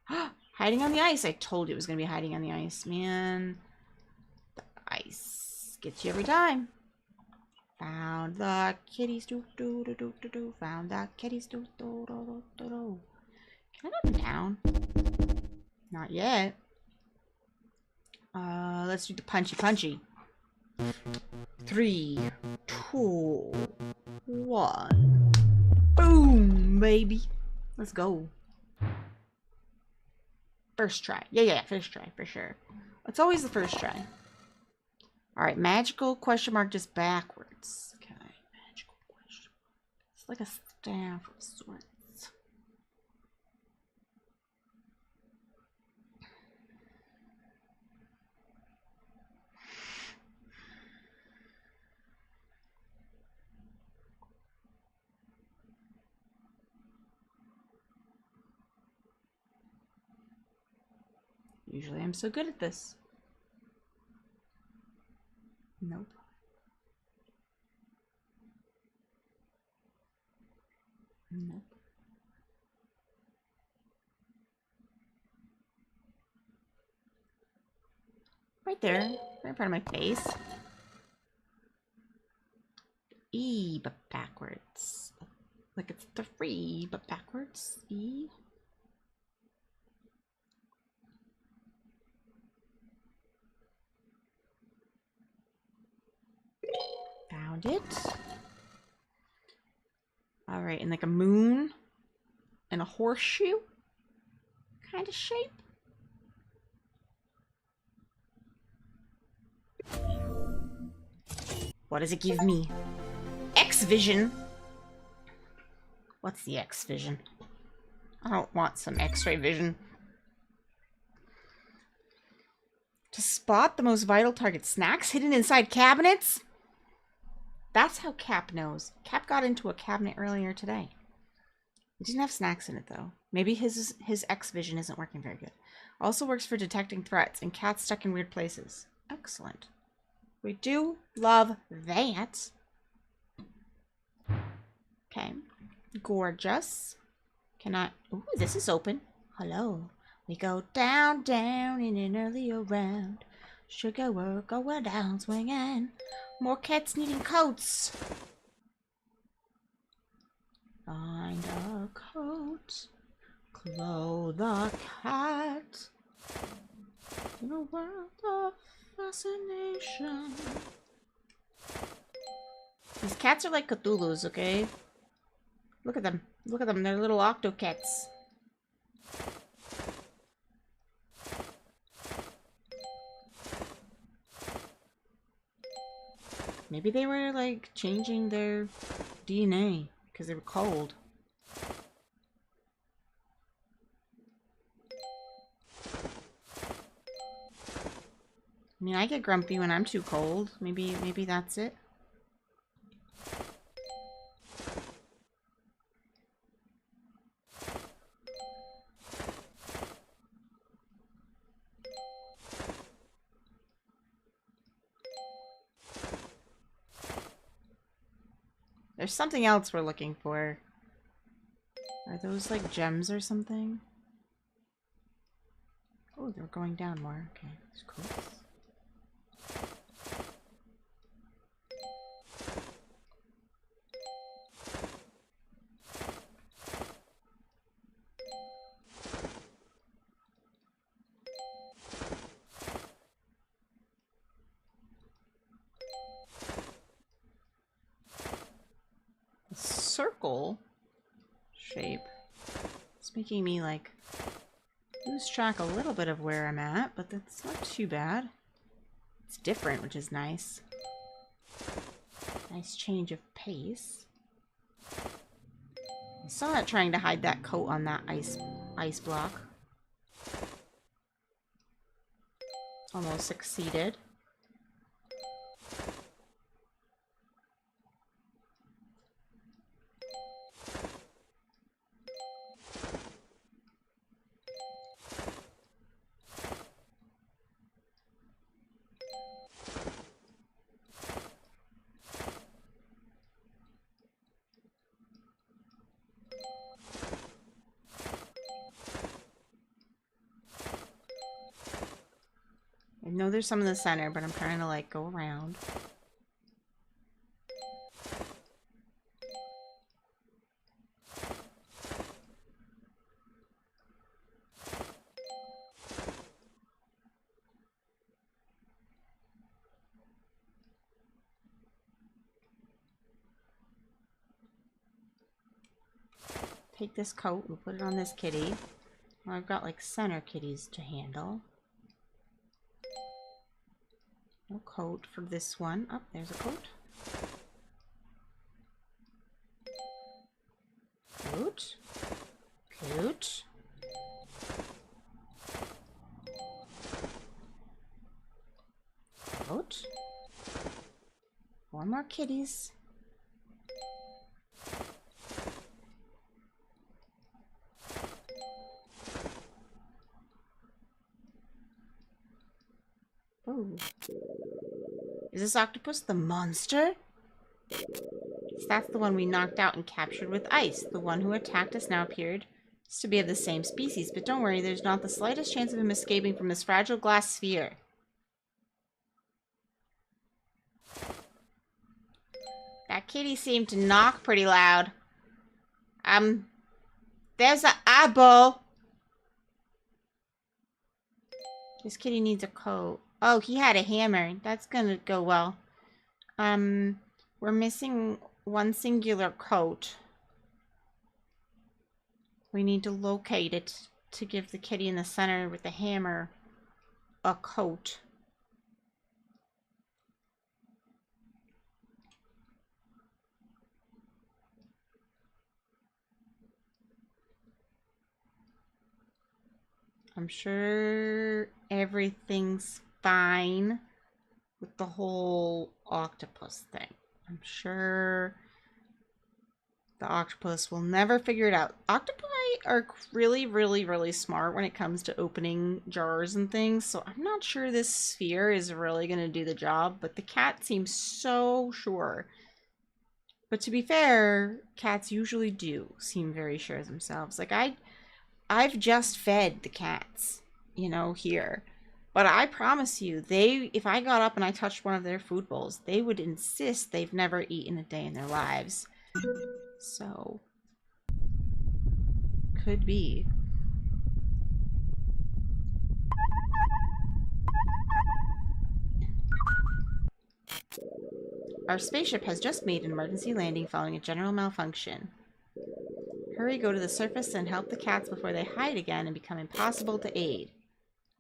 Hiding on the ice. I told you it was going to be hiding on the ice, man. The ice gets you every time. Found the kitties. Do do do do do do. Found the kitties. Do do do do do. Can I go down? Not yet. Let's do the punchy punchy. 3, 2, 1. Boom, baby. Let's go. First try. Yeah, first try for sure. It's always the first try. Alright, magical question mark just backwards. Okay, magical question. It's like a staff of sorts. Usually I'm so good at this. Nope. Nope. Right there. Right in front of my face. E, but backwards. Like it's 3, but backwards. E. Found it. Alright, and like a moon and a horseshoe kind of shape. What does it give me? X-Vision? What's the X-Vision? I don't want some X-ray vision. To spot the most vital target. Snacks hidden inside cabinets? That's how Cap knows. Cap got into a cabinet earlier today. It didn't have snacks in it, though. Maybe his X-Vision isn't working very good. Also works for detecting threats and cats stuck in weird places. Excellent. We do love that. Okay. Gorgeous. Cannot... Ooh, this is open. Hello. We go down, down in an earlier round. Sugar work, go down swinging. More cats needing coats. Find a coat. Clothe a cat. In a world of fascination. These cats are like Cthulhu's, okay? Look at them. Look at them. They're little octocats. Maybe they were, like, changing their DNA because they were cold. I mean, I get grumpy when I'm too cold. Maybe that's it. There's something else we're looking for. Are those like gems or something? Oh, they're going down more. Okay, that's cool. Circle shape. It's making me like lose track a little bit of where I'm at, but that's not too bad. It's different, which is nice. Nice change of pace. I saw it trying to hide that coat on that ice block. Almost succeeded. I know there's some in the center, but I'm trying to like go around. Take this coat and put it on this kitty. Well, I've got like center kitties to handle. No coat for this one. Oh, there's a coat. Coat. Coat. Coat. 4 more kitties. Oh. Is this octopus the monster? That's the one we knocked out and captured with ice. The one who attacked us now appeared to be of the same species, but don't worry, there's not the slightest chance of him escaping from this fragile glass sphere. That kitty seemed to knock pretty loud. There's an eyeball. This kitty needs a coat. Oh, he had a hammer. That's gonna go well. We're missing one singular coat. We need to locate it to give the kitty in the center with the hammer a coat. I'm sure everything's fine with the whole octopus thing. I'm sure the octopus will never figure it out. Octopi are really, really, really smart when it comes to opening jars and things, so I'm not sure this sphere is really going to do the job, but the cat seems so sure. But to be fair, cats usually do seem very sure of themselves. Like, I've just fed the cats, you know, here. But I promise you, if I got up and I touched one of their food bowls, they would insist they've never eaten a day in their lives. So, could be. Our spaceship has just made an emergency landing following a general malfunction. Hurry, go to the surface and help the cats before they hide again and become impossible to aid.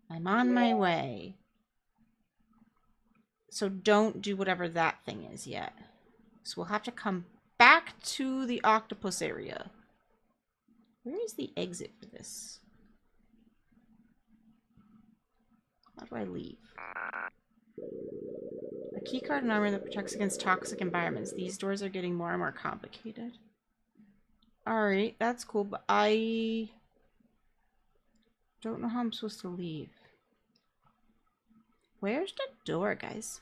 I'm on my way. So don't do whatever that thing is yet. So we'll have to come back to the octopus area. Where is the exit for this? How do I leave? A keycard and armor that protects against toxic environments. These doors are getting more and more complicated. Alright, that's cool, but I don't know how I'm supposed to leave. Where's the door, guys?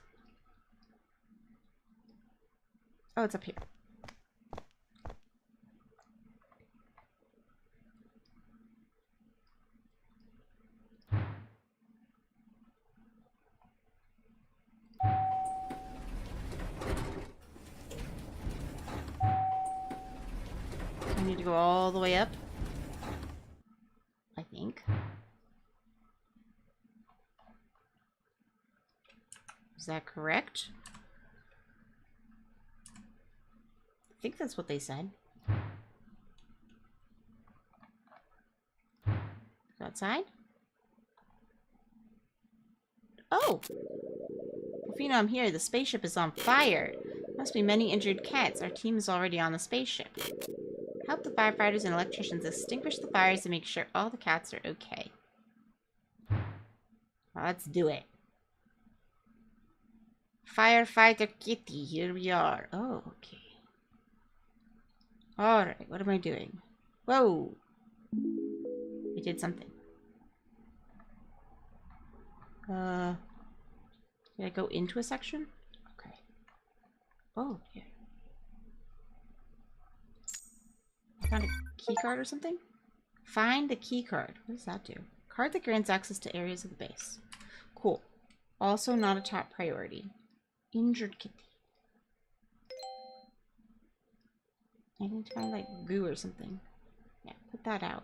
Oh, it's up here. I need to go all the way up, I think. Is that correct? I think that's what they said. Go outside? Oh! Rufino, I'm here. The spaceship is on fire. Must be many injured cats. Our team is already on the spaceship. Help the firefighters and electricians extinguish the fires to make sure all the cats are okay. Let's do it. Firefighter Kitty, here we are. Oh, okay. Alright, what am I doing? Whoa! I did something. Did I go into a section? Okay. Oh, yeah. I found a key card or something? Find the key card. What does that do? Card that grants access to areas of the base. Cool. Also not a top priority. Injured kitty. I need to find like goo or something. Yeah, put that out.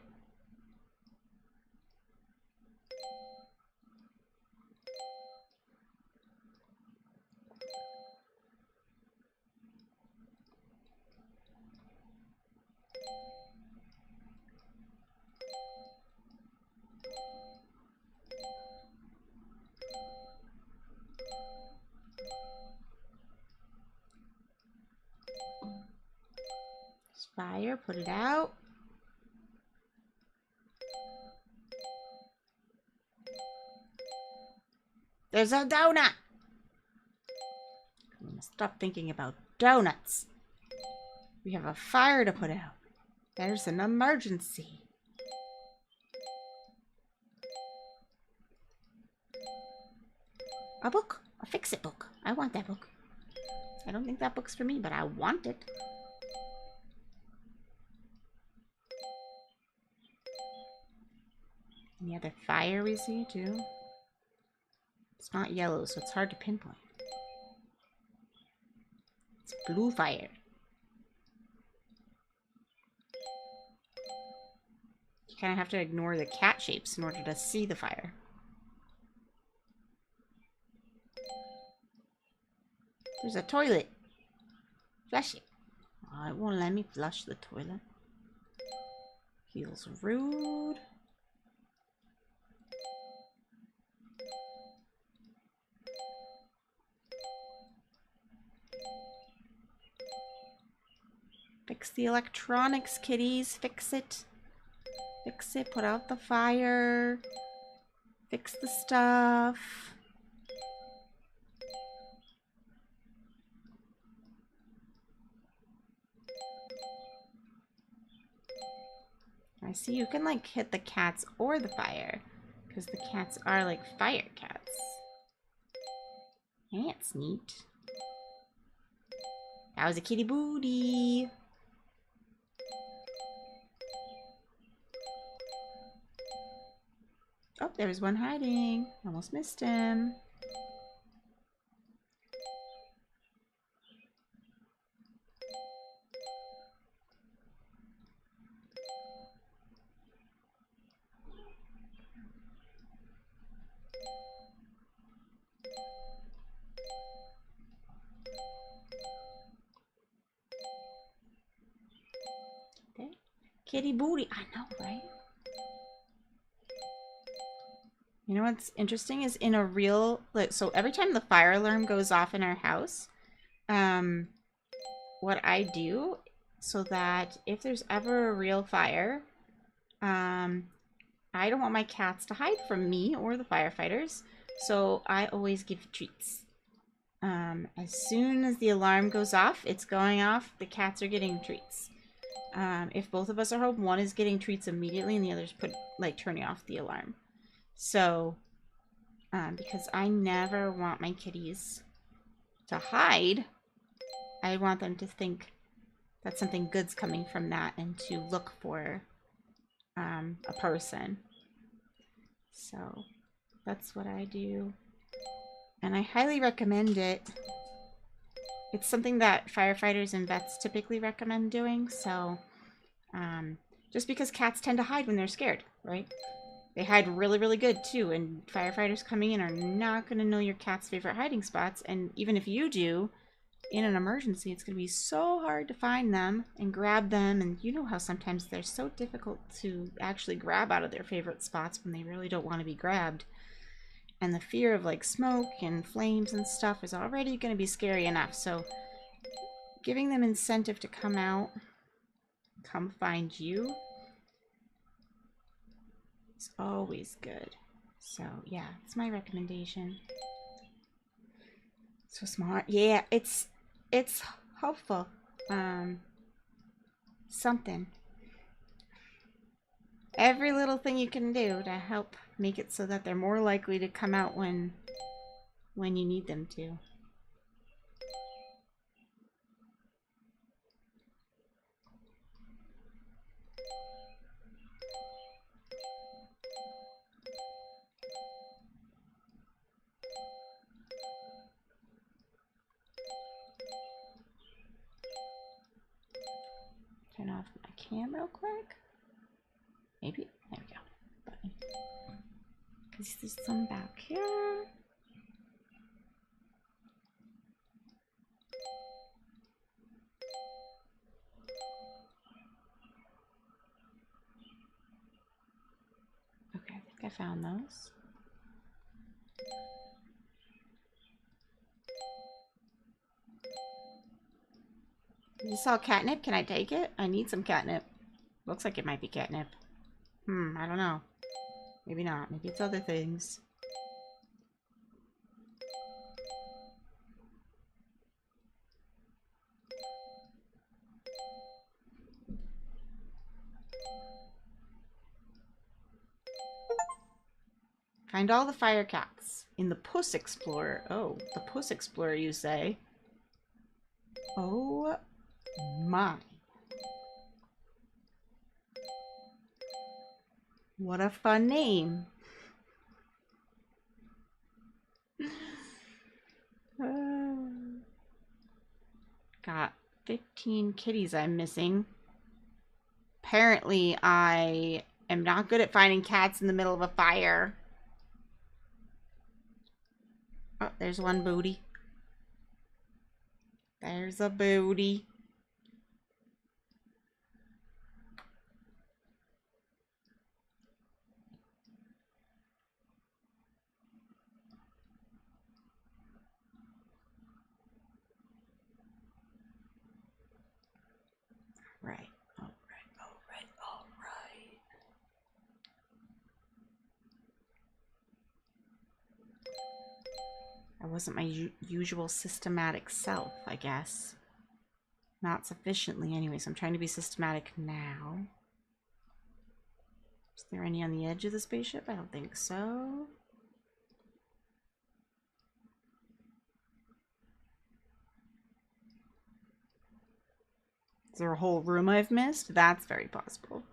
Fire, put it out. There's a donut! I'm gonna stop thinking about donuts. We have a fire to put out. There's an emergency. A book? A fix-it book. I want that book. I don't think that book's for me, but I want it. Any other fire we see too? It's not yellow, so it's hard to pinpoint. It's blue fire. You kind of have to ignore the cat shapes in order to see the fire. There's a toilet. Flush it. Oh, it won't let me flush the toilet. Feels rude. Fix the electronics, kitties. Fix it. Fix it. Put out the fire. Fix the stuff. I see you can like hit the cats or the fire. Because the cats are like fire cats. That's neat. That was a kitty booty. Oh, there's one hiding. Almost missed him. Kitty booty. I know, right? You know what's interesting is in a real, like, so every time the fire alarm goes off in our house, what I do so that if there's ever a real fire, I don't want my cats to hide from me or the firefighters, so I always give treats. As soon as the alarm goes off, it's going off, the cats are getting treats. If both of us are home, one is getting treats immediately and the other's turning off the alarm. So, because I never want my kitties to hide, I want them to think that something good's coming from that and to look for a person. So that's what I do. And I highly recommend it. It's something that firefighters and vets typically recommend doing. So just because cats tend to hide when they're scared, right? They hide really, really good too. And firefighters coming in are not going to know your cat's favorite hiding spots. And even if you do, in an emergency, it's going to be so hard to find them and grab them. And you know how sometimes they're so difficult to actually grab out of their favorite spots when they really don't want to be grabbed. And the fear of like smoke and flames and stuff is already going to be scary enough. So giving them incentive to come out, come find you, is always good. So yeah, it's my recommendation. So smart. Yeah, it's hopeful. Something. Every little thing you can do to help make it so that they're more likely to come out when you need them to. Turn off my cam real quick. Maybe. There we go. Button. Because there's some back here. Okay, I think I found those. Is this all catnip? Can I take it? I need some catnip. Looks like it might be catnip. I don't know. Maybe not. Maybe it's other things. Find all the fire cats in the Puss Explorer. Oh, the Puss Explorer, you say? Oh my. What a fun name. Got 15 kitties I'm missing. Apparently, I am not good at finding cats in the middle of a fire. Oh, there's one booty. There's a booty. Right. All right. I wasn't my usual systematic self, I guess. Not sufficiently anyway, so I'm trying to be systematic now. Is there any on the edge of the spaceship? I don't think so. Is there a whole room I've missed? That's very possible.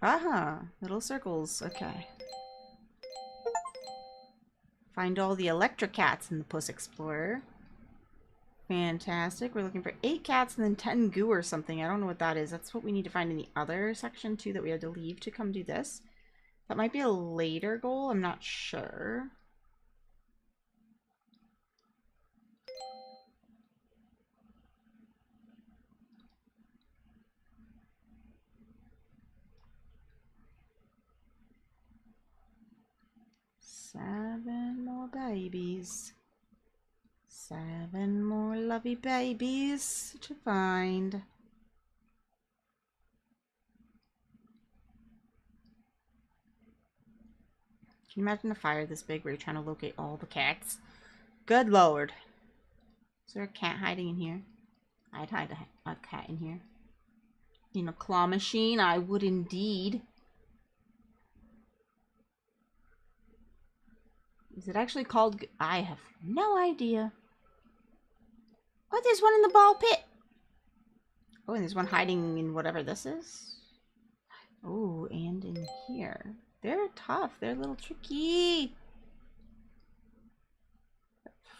Aha, little circles. Okay. Find all the Electra cats in the Puss Explorer. Fantastic. We're looking for 8 cats and then 10 goo or something. I don't know what that is. That's what we need to find in the other section too that we had to leave to come do this. That might be a later goal. I'm not sure. Seven more babies. 7 more lovely babies to find. Can you imagine a fire this big where you're trying to locate all the cats? Good lord. Is there a cat hiding in here? I'd hide a cat in here. In a claw machine, I would indeed. Is it actually called? I have no idea. Oh, there's one in the ball pit. Oh, and there's one hiding in whatever this is. Oh, and in here. They're tough. They're a little tricky.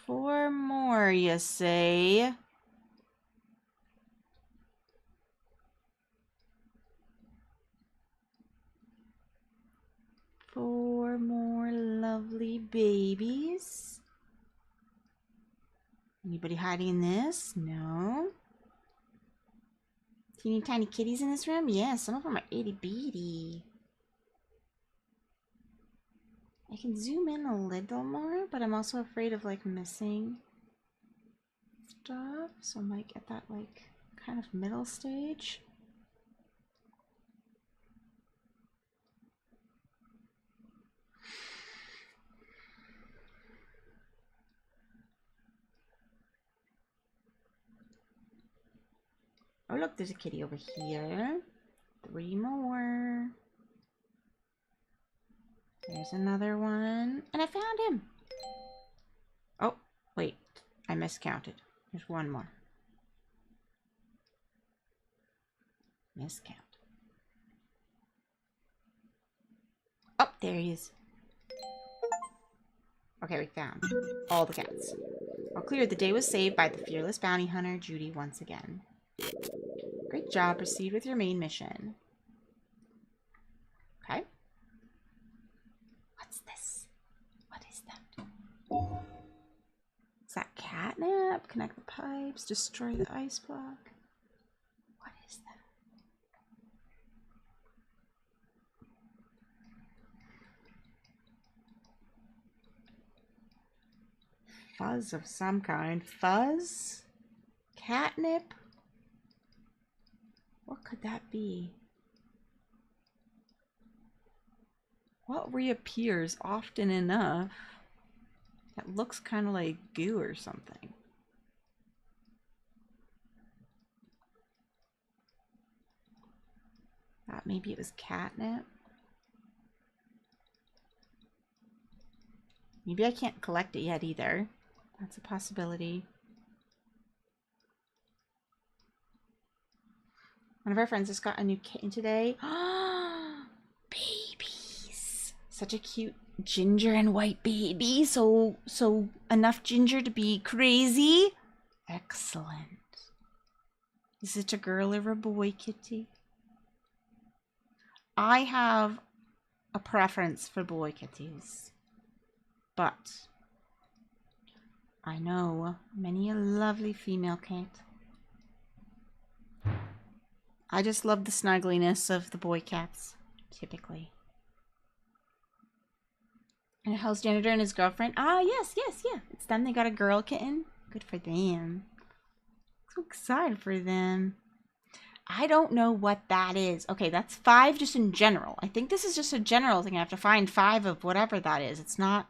4 more, you say? Four more lovely babies. Anybody hiding in this? No. Teeny tiny kitties in this room? Yeah, some of them are itty bitty. I can zoom in a little more, but I'm also afraid of like missing stuff. So I'm like at that like kind of middle stage. Oh look, there's a kitty over here. 3 more. There's another one. And I found him. Oh, wait. I miscounted. There's 1 more. Miscount. Oh, there he is. Okay, we found all the cats. All clear. The day was saved by the fearless bounty hunter, Judy, once again. Great job. Proceed with your main mission. Okay. What's this? What is that? Is that catnip? Connect the pipes. Destroy the ice block. What is that? Fuzz of some kind. Fuzz? Catnip? What could that be? What reappears often enough that looks kind of like goo or something? Thought maybe it was catnip. Maybe I can't collect it yet either. That's a possibility. One of our friends just got a new kitten today. Babies. Such a cute ginger and white baby. So enough ginger to be crazy. Excellent. Is it a girl or a boy kitty? I have a preference for boy kitties. But I know many a lovely female cat. I just love the snuggliness of the boy cats, typically. And how's Janitor and his girlfriend? Ah, yes. It's them. They got a girl kitten. Good for them. So excited for them. I don't know what that is. Okay, that's 5 just in general. I think this is just a general thing. I have to find 5 of whatever that is. It's not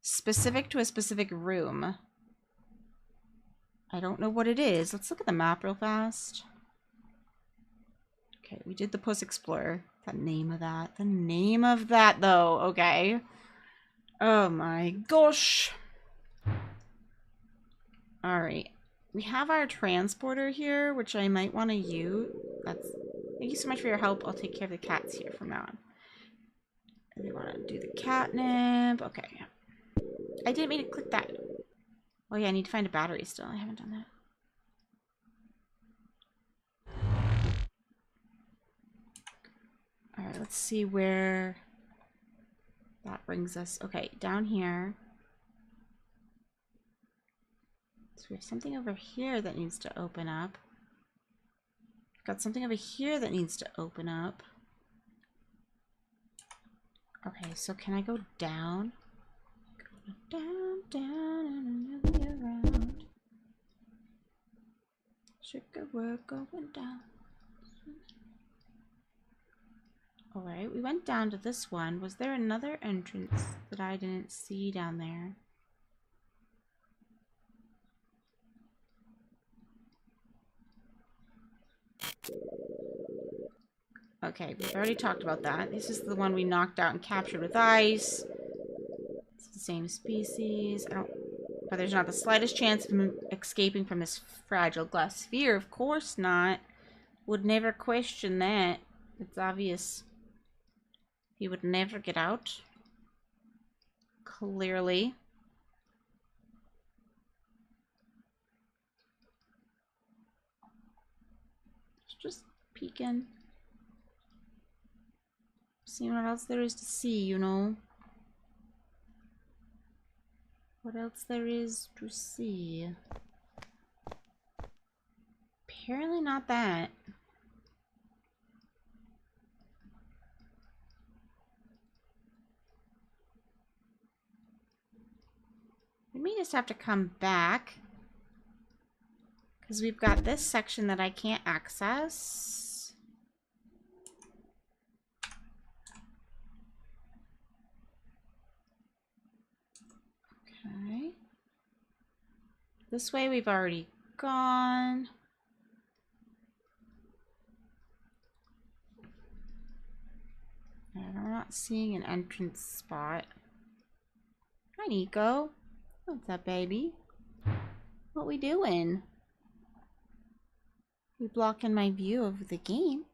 specific to a specific room. I don't know what it is. Let's look at the map real fast. Okay, we did the Puss Explorer. The name of that. The name of that, though. Okay. Oh my gosh. Alright. We have our transporter here, which I might want to use. Thank you so much for your help. I'll take care of the cats here from now on. We want to do the catnip. Okay. I didn't mean to click that. Oh yeah, I need to find a battery still. I haven't done that. Alright, let's see where that brings us. Okay, down here. So we have something over here that needs to open up. Got something over here that needs to open up. Okay, so can I go down? Go down, down, and another way around. Sugar, we're going down. Alright, we went down to this one. Was there another entrance that I didn't see down there? Okay, we've already talked about that. This is the one we knocked out and captured with ice. It's the same species. But there's not the slightest chance of him escaping from this fragile glass sphere. Of course not. Would never question that. It's obvious. He would never get out. Clearly. Just peeking. Seeing what else there is to see, you know. What else there is to see? Apparently not that. We may just have to come back. Because we've got this section that I can't access. Okay. This way we've already gone. And I'm not seeing an entrance spot. Hi, Nico. What's up, baby? What we doing? You blocking my view of the game,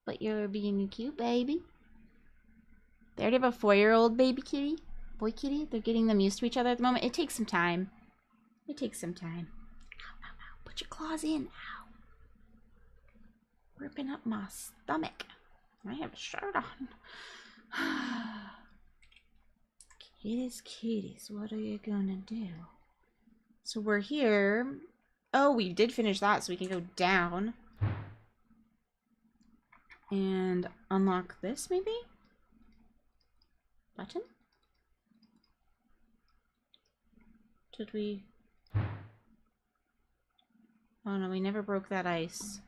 but you're being cute, baby. They already have a 4-year-old baby kitty. Boy kitty. They're getting them used to each other at the moment. It takes some time. It takes some time. Ow, ow, ow. Put your claws in. Ow. Ripping up my stomach. I have a shirt on. Kitties, kitties, what are you gonna do? So we're here. Oh, we did finish that, so we can go down. And unlock this, maybe? Button? Did we? Oh no, we never broke that ice.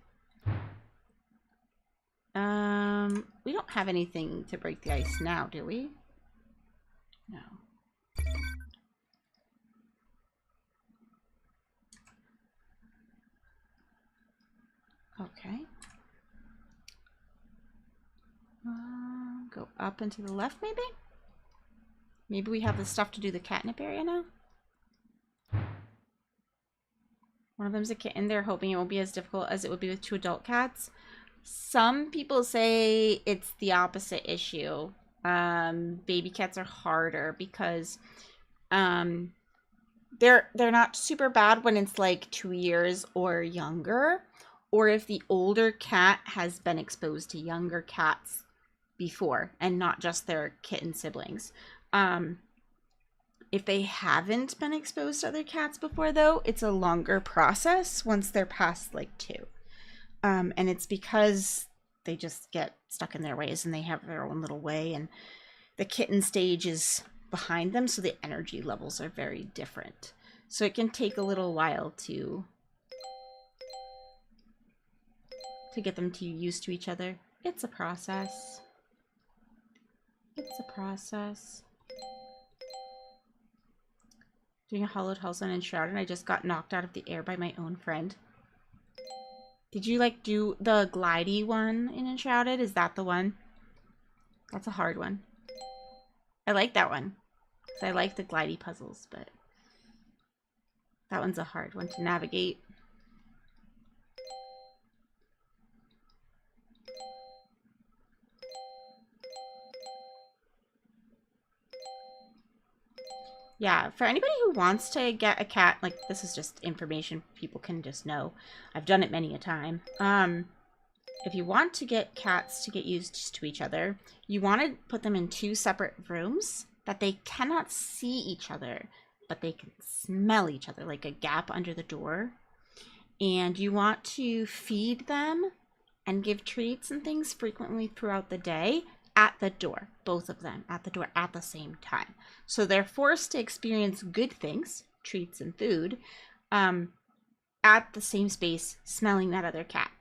We don't have anything to break the ice now, do we? No. Okay. Go up and to the left, maybe? Maybe we have the stuff to do the catnip area now? One of them's a kitten. They're hoping it won't be as difficult as it would be with 2 adult cats. Some people say it's the opposite issue. Baby cats are harder because they're not super bad when it's like 2 years or younger, or if the older cat has been exposed to younger cats before and not just their kitten siblings. If they haven't been exposed to other cats before, though, it's a longer process once they're past like 2. And it's because they just get stuck in their ways and they have their own little way, and the kitten stage is behind them, so the energy levels are very different. So it can take a little while to get them to used to each other. It's a process. It's a process. Doing a hollowed house on Enshrouded, I just got knocked out of the air by my own friend. Did you like do the glidey one in Enshrouded? Is that the one? That's a hard one. I like that one. Because I like the glidey puzzles, but that one's a hard one to navigate. Yeah, for anybody who wants to get a cat, like, this is just information people can just know. I've done it many a time. If you want to get cats to get used to each other, you want to put them in 2 separate rooms that they cannot see each other, but they can smell each other, like a gap under the door. And you want to feed them and give treats and things frequently throughout the day at the door, both of them at the door at the same time. So they're forced to experience good things, treats and food, at the same space, smelling that other cat.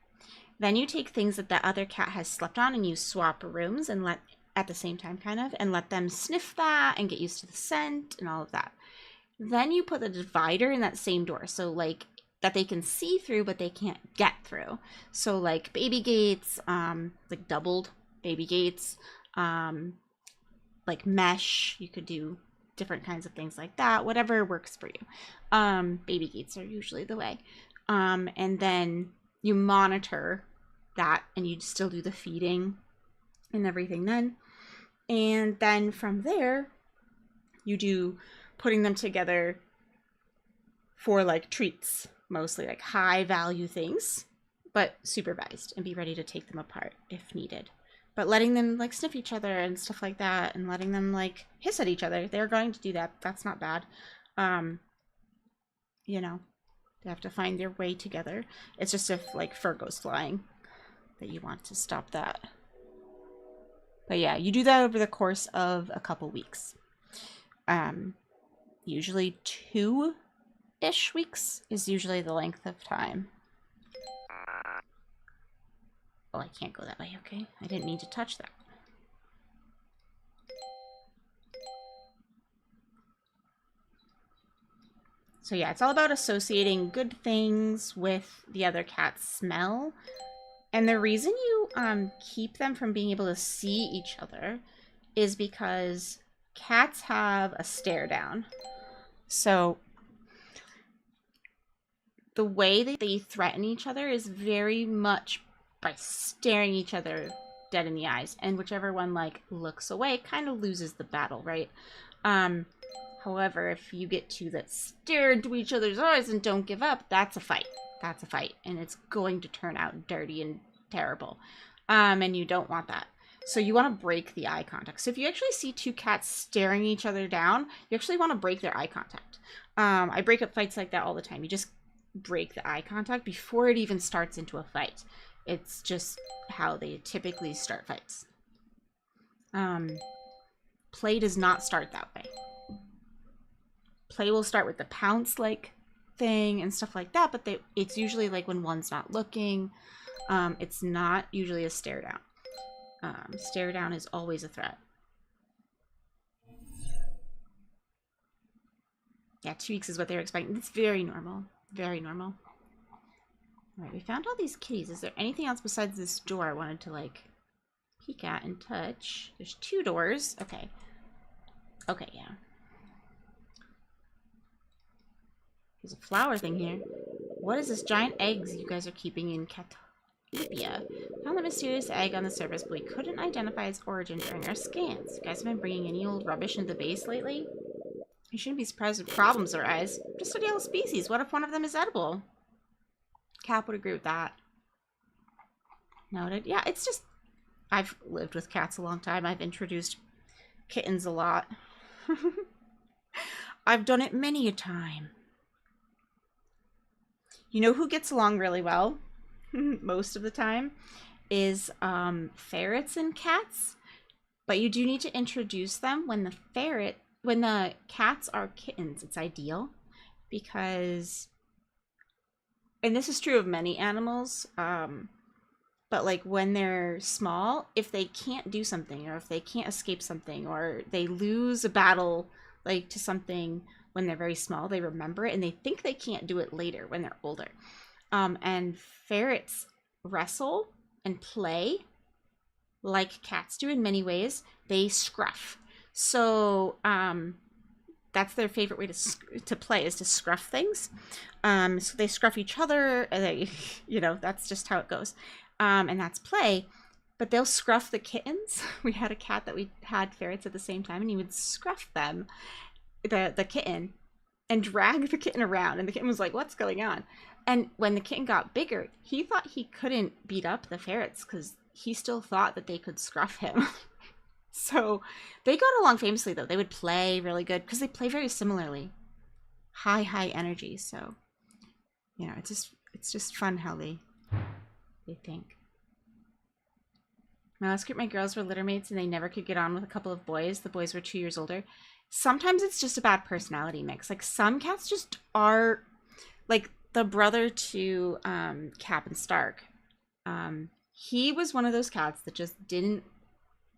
Then you take things that the other cat has slept on and you swap rooms and let, at the same time kind of, and let them sniff that and get used to the scent and all of that. Then you put the divider in that same door. So like that they can see through, but they can't get through. So like baby gates, like doubled baby gates, like mesh, you could do different kinds of things like that, whatever works for you. Baby gates are usually the way. And then you monitor that and you still do the feeding and everything then. And then from there, you do putting them together for like treats, mostly like high value things, but supervised, and be ready to take them apart if needed. But letting them like sniff each other and stuff like that, and letting them like hiss at each other, they're going to do that. That's not bad. You know, they have to find their way together. It's just if like fur goes flying that you want to stop that. But yeah, you do that over the course of a couple weeks. Usually 2-ish weeks is usually the length of time. Oh, I can't go that way, okay. I didn't mean to touch that. So yeah, it's all about associating good things with the other cat's smell. And the reason you keep them from being able to see each other is because cats have a stare down. So the way that they threaten each other is very much by staring each other dead in the eyes, and whichever one like looks away kind of loses the battle, right? However, if you get two that stare into each other's eyes and don't give up, that's a fight. That's a fight, and it's going to turn out dirty and terrible. And you don't want that. So you want to break the eye contact. So if you actually see two cats staring each other down, you actually want to break their eye contact. I break up fights like that all the time. You just break the eye contact before it even starts into a fight. It's just how they typically start fights. Play does not start that way. Play will start with the pounce-like thing and stuff like that, but it's usually like when one's not looking. It's not usually a stare down. Stare down is always a threat. Yeah, 2 weeks is what they're expecting. It's very normal. Very normal. Alright, we found all these kitties. Is there anything else besides this door I wanted to, like, peek at and touch? There's 2 doors. Okay. Okay, yeah. There's a flower thing here. What is this giant eggs you guys are keeping in Catopia? Found the mysterious egg on the surface, but we couldn't identify its origin during our scans. You guys have been bringing any old rubbish into the base lately? You shouldn't be surprised if problems arise. Just study all the species. What if one of them is edible? Cap would agree with that. Noted. Yeah, it's just... I've lived with cats a long time. I've introduced kittens a lot. I've done it many a time. You know who gets along really well most of the time is ferrets and cats. But you do need to introduce them when the cats are kittens. It's ideal because, and this is true of many animals, but like when they're small, if they can't do something or if they can't escape something or they lose a battle like to something when they're very small, they remember it and they think they can't do it later when they're older. And ferrets wrestle and play like cats do in many ways. They scruff. So that's their favorite way to play, is to scruff things. So they scruff each other. And they, you know, that's just how it goes. And that's play. But they'll scruff the kittens. We had a cat that we had ferrets at the same time, and he would scruff them. the kitten and drag the kitten around, and the kitten was like, what's going on? And when the kitten got bigger, he thought he couldn't beat up the ferrets because he still thought that they could scruff him. So they got along famously, though. They would play really good because they play very similarly. High energy. So, you know, it's just fun how they think. My last group, my girls were litter mates and they never could get on with a couple of boys. The boys were 2 years older. Sometimes it's just a bad personality mix. Like, some cats just are, like, the brother to Cap and Stark. He was one of those cats that just didn't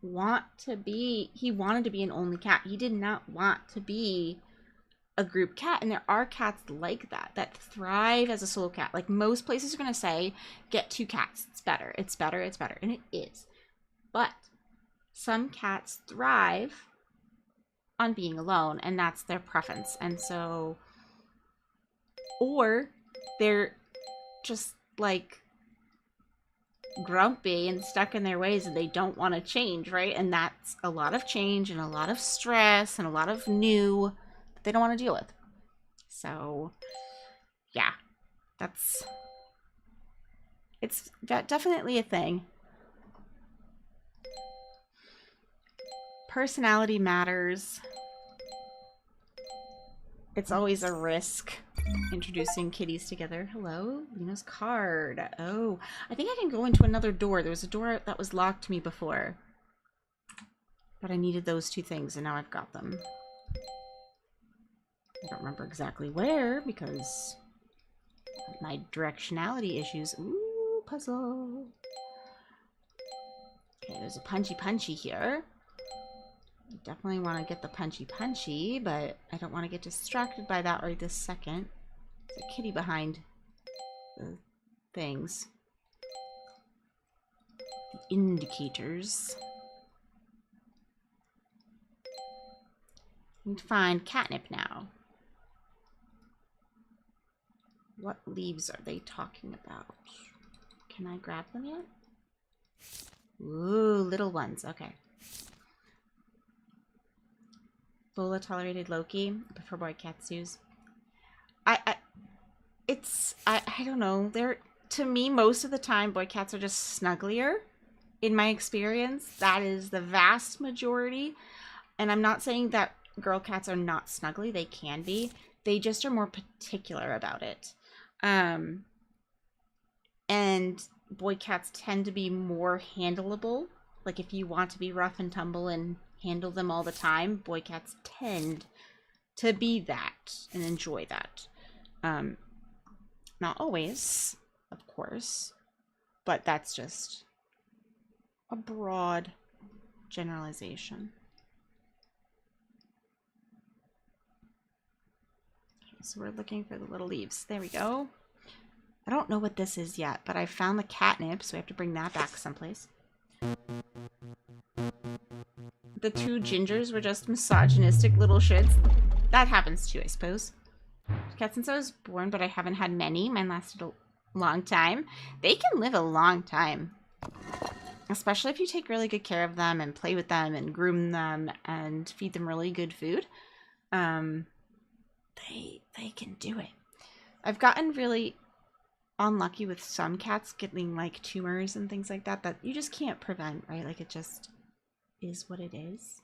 want to be, he wanted to be an only cat. He did not want to be a group cat. And there are cats like that thrive as a solo cat. Like, most places are going to say, get 2 cats. It's better. It's better. It's better. And it is. But some cats thrive on being alone, and that's their preference. And so, or they're just like grumpy and stuck in their ways and they don't want to change, right? And that's a lot of change and a lot of stress and a lot of new that they don't want to deal with. So yeah, it's definitely a thing. Personality matters. It's always a risk introducing kitties together. Hello, Lina's card. Oh, I think I can go into another door. There was a door that was locked to me before, but I needed those 2 things and now I've got them. I don't remember exactly where because of my directionality issues. Ooh, puzzle. Okay, there's a punchy here. I definitely want to get the punchy, but I don't want to get distracted by that right this second. There's a kitty behind the things. The indicators. I need to find catnip now. What leaves are they talking about? Can I grab them yet? Ooh, little ones. Okay. Lola tolerated Loki. I prefer boy catsues. I don't know. They're, to me, most of the time, boy cats are just snugglier. In my experience, that is the vast majority. And I'm not saying that girl cats are not snuggly. They can be. They just are more particular about it. And boy cats tend to be more handleable. Like, if you want to be rough and tumble and handle them all the time, boy cats tend to be that and enjoy that. Not always, of course, but that's just a broad generalization. Okay, so we're looking for the little leaves. There we go. I don't know what this is yet, but I found the catnip, so we have to bring that back someplace. The 2 gingers were just misogynistic little shits. That happens too, I suppose. Cats since I was born, but I haven't had many. Mine lasted a long time. They can live a long time. Especially if you take really good care of them and play with them and groom them and feed them really good food. They can do it. I've gotten really unlucky with some cats getting like tumors and things like that you just can't prevent, right? Like, it just is what it is.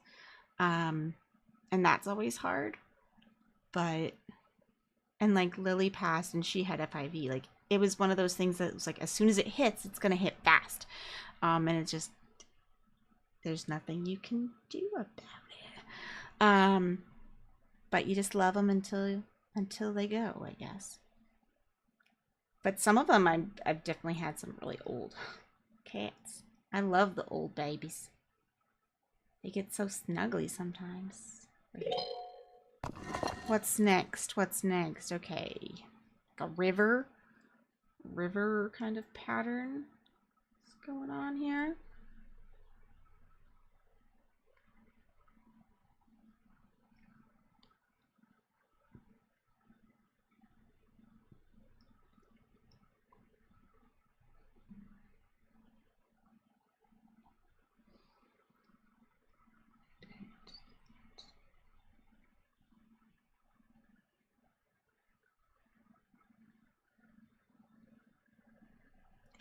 And that's always hard. But, and like Lily passed and she had FIV. Like, it was one of those things that was like, as soon as it hits, it's going to hit fast. And it's just, there's nothing you can do about it. But you just love them until they go, I guess. But some of them, I've definitely had some really old cats. I love the old babies. They get so snuggly sometimes. What's next? What's next? Okay. Like a river kind of pattern. What's going on here?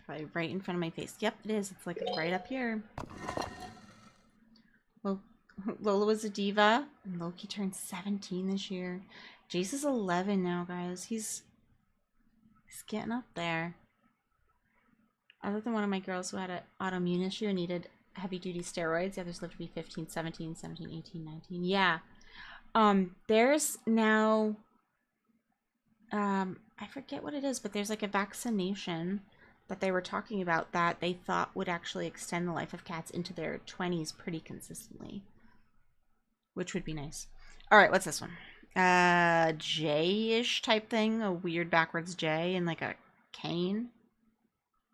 Probably right in front of my face. Yep, it is. It's like right up here. Well, Lola was a diva, and Loki turned 17 this year. Jace is 11 now, guys. He's getting up there. Other than one of my girls who had an autoimmune issue and needed heavy-duty steroids, the others lived to be 15, 17, 17, 18, 19. Yeah. There's now... I forget what it is, but there's like a vaccination that they were talking about that they thought would actually extend the life of cats into their 20s pretty consistently, which would be nice. All right, what's this one? J-ish type thing, a weird backwards J and like a cane.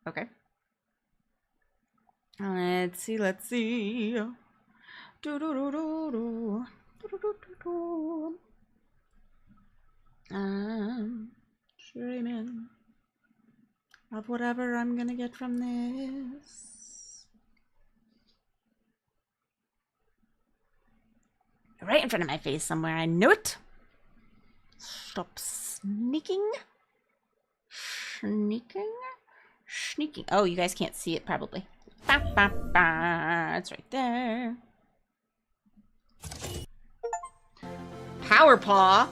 Okay. Let's see. Do-do-do-do-do. Do-do-do-do-do. Dreaming of whatever I'm gonna get from this. Right in front of my face somewhere. I know it. Stop sneaking. Sneaking. Oh, you guys can't see it probably. Ba, ba, ba. It's right there. Power Paw.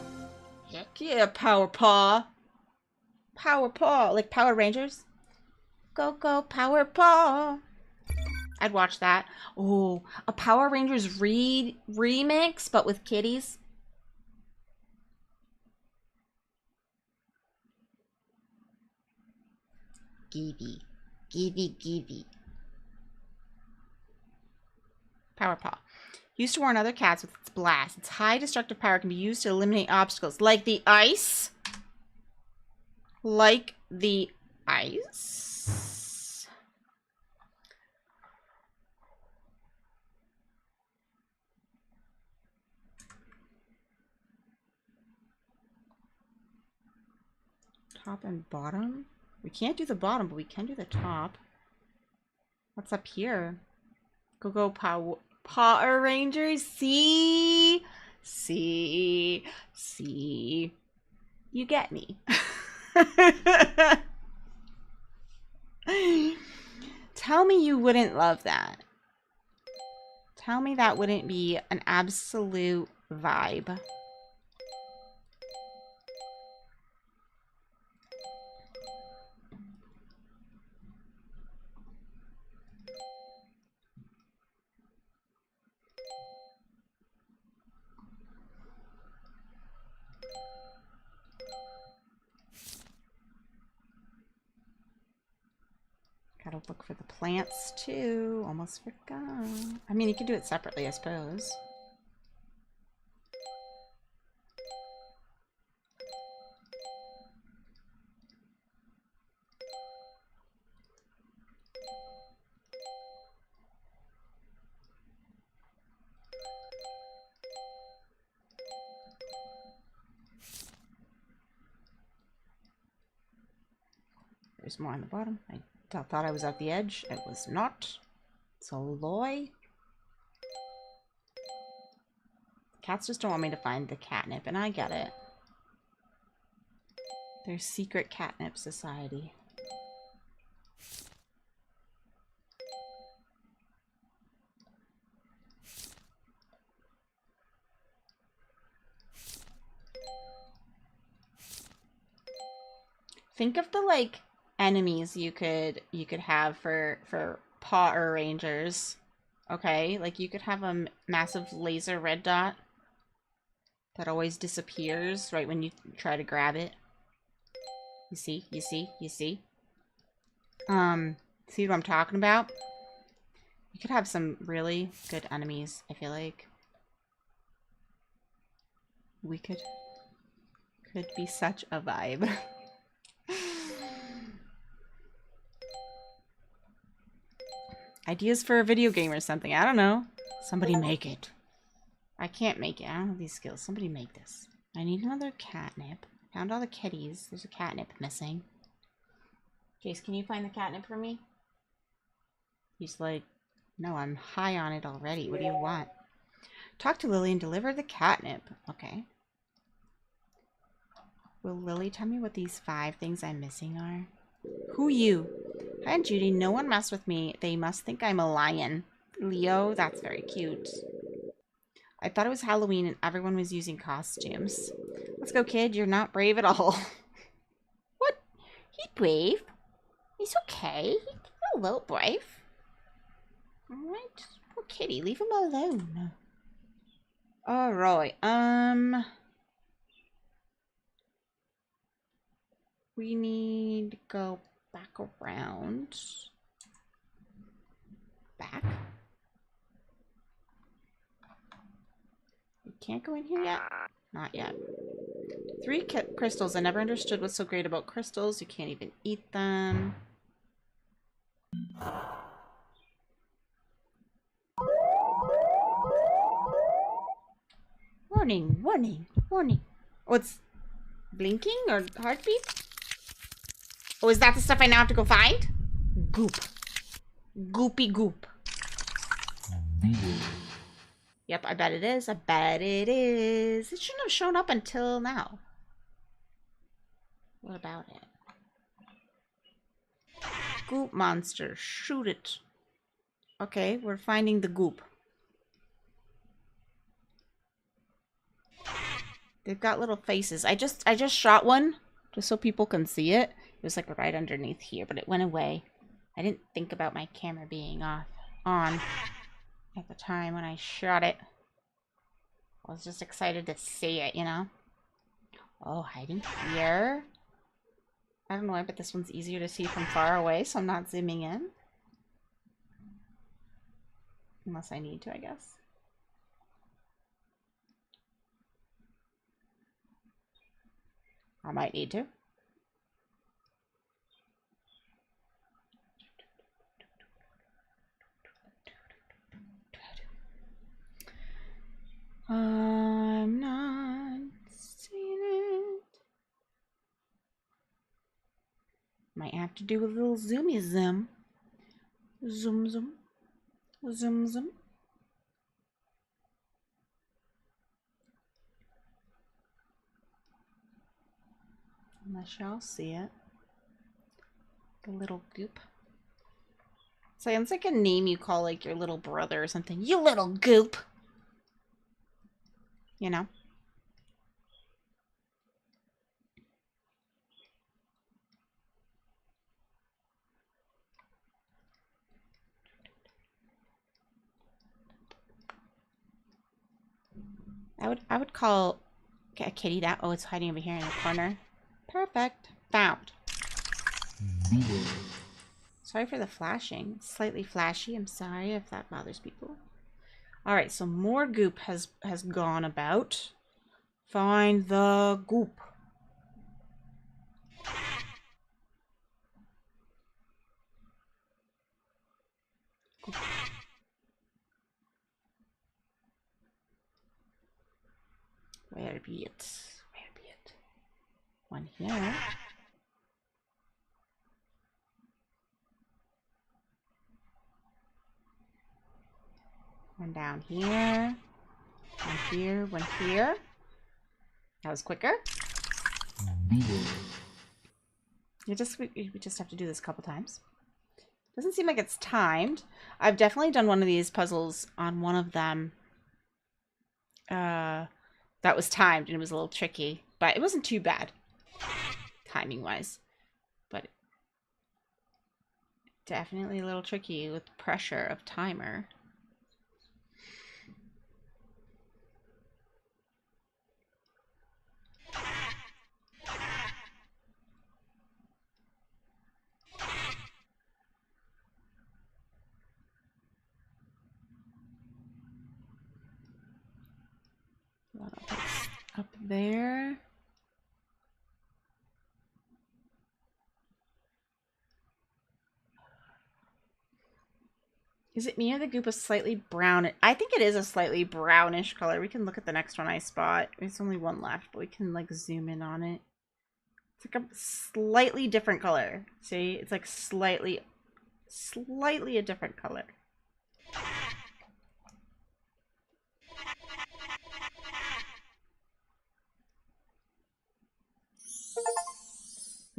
Heck yeah, Power Paw. Power Paw. Like Power Rangers. Go, go, Power Paw. I'd watch that. Oh, a Power Rangers remix, but with kitties. Gibby. Power Paw. Used to warn other cats with its blast. Its high destructive power can be used to eliminate obstacles. Like the ice? Like the ice? Top and bottom? We can't do the bottom, but we can do the top. What's up here? Go Power Rangers. See? You get me. Tell me you wouldn't love that. Tell me that wouldn't be an absolute vibe. Gotta look for the plants too. Almost forgot. I mean, you can do it separately, I suppose. There's more on the bottom. I thought I was at the edge. It was not. It's a lie. Cats just don't want me to find the catnip, and I get it. There's secret catnip society. Think of the like enemies you could have for Power Rangers. Okay, like you could have a massive laser red dot that always disappears right when you try to grab it. You see? See what I'm talking about? You could have some really good enemies, I feel like. We could be such a vibe. Ideas for a video game or something. I don't know. Somebody make it. I can't make it. I don't have these skills. Somebody make this. I need another catnip. Found all the kitties. There's a catnip missing. Jace, can you find the catnip for me? He's like, no, I'm high on it already. What do you want? Talk to Lily and deliver the catnip. Okay. Will Lily tell me what these 5 things I'm missing are? Who you? Hi, Judy. No one mess with me. They must think I'm a lion. Leo, that's very cute. I thought it was Halloween and everyone was using costumes. Let's go, kid. You're not brave at all. What? He's brave. He's okay. He's a little brave. Alright. Poor kitty. Leave him alone. Alright. We need to go back around. Back. We can't go in here yet? Not yet. 3 crystals. I never understood what's so great about crystals. You can't even eat them. Warning, warning, warning. Oh, it's blinking or heartbeat? Oh, is that the stuff I now have to go find? Goop. Goopy goop. Yep, I bet it is. I bet it is. It shouldn't have shown up until now. What about it? Goop monster. Shoot it. Okay, we're finding the goop. They've got little faces. I just shot one just so people can see it. It was like right underneath here, but it went away. I didn't think about my camera being on at the time when I shot it. I was just excited to see it, you know? Oh, hiding here. I don't know, I bet this one's easier to see from far away, so I'm not zooming in. Unless I need to, I guess. I might need to. I'm not seeing it. Might have to do a little zoomy zoom. Zoom zoom. Zoom zoom. Unless y'all see it. The little goop. Sounds like a name you call like your little brother or something. You little goop. You know? I would call a kitty that. Oh, it's hiding over here in the corner. Perfect. Found. Sorry for the flashing. It's slightly flashy. I'm sorry if that bothers people. Alright, so more goop has gone about. Find the goop. Goop. Where be it? Where be it? One here. One down here. One here. One here. That was quicker. We just have to do this a couple times. Doesn't seem like it's timed. I've definitely done one of these puzzles on one of them. That was timed and it was a little tricky, but it wasn't too bad timing wise. But definitely a little tricky with pressure of timer. Up there. Is it me or the goop is slightly brown? I think it is a slightly brownish color. We can look at the next one I spot. There's only one left, but we can like zoom in on it. It's like a slightly different color. See? It's like slightly a different color.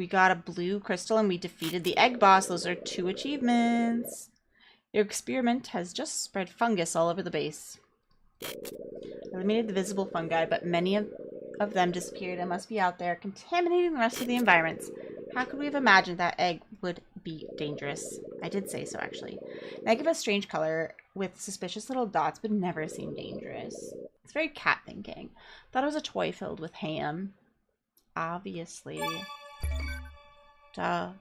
We got a blue crystal and we defeated the egg boss. Those are 2 achievements. Your experiment has just spread fungus all over the base. Eliminated the visible fungi, but many of them disappeared and must be out there, contaminating the rest of the environments. How could we have imagined that egg would be dangerous? I did say so, actually. An egg of a strange color with suspicious little dots would never seem dangerous. It's very cat thinking. Thought it was a toy filled with ham. Obviously. Duh.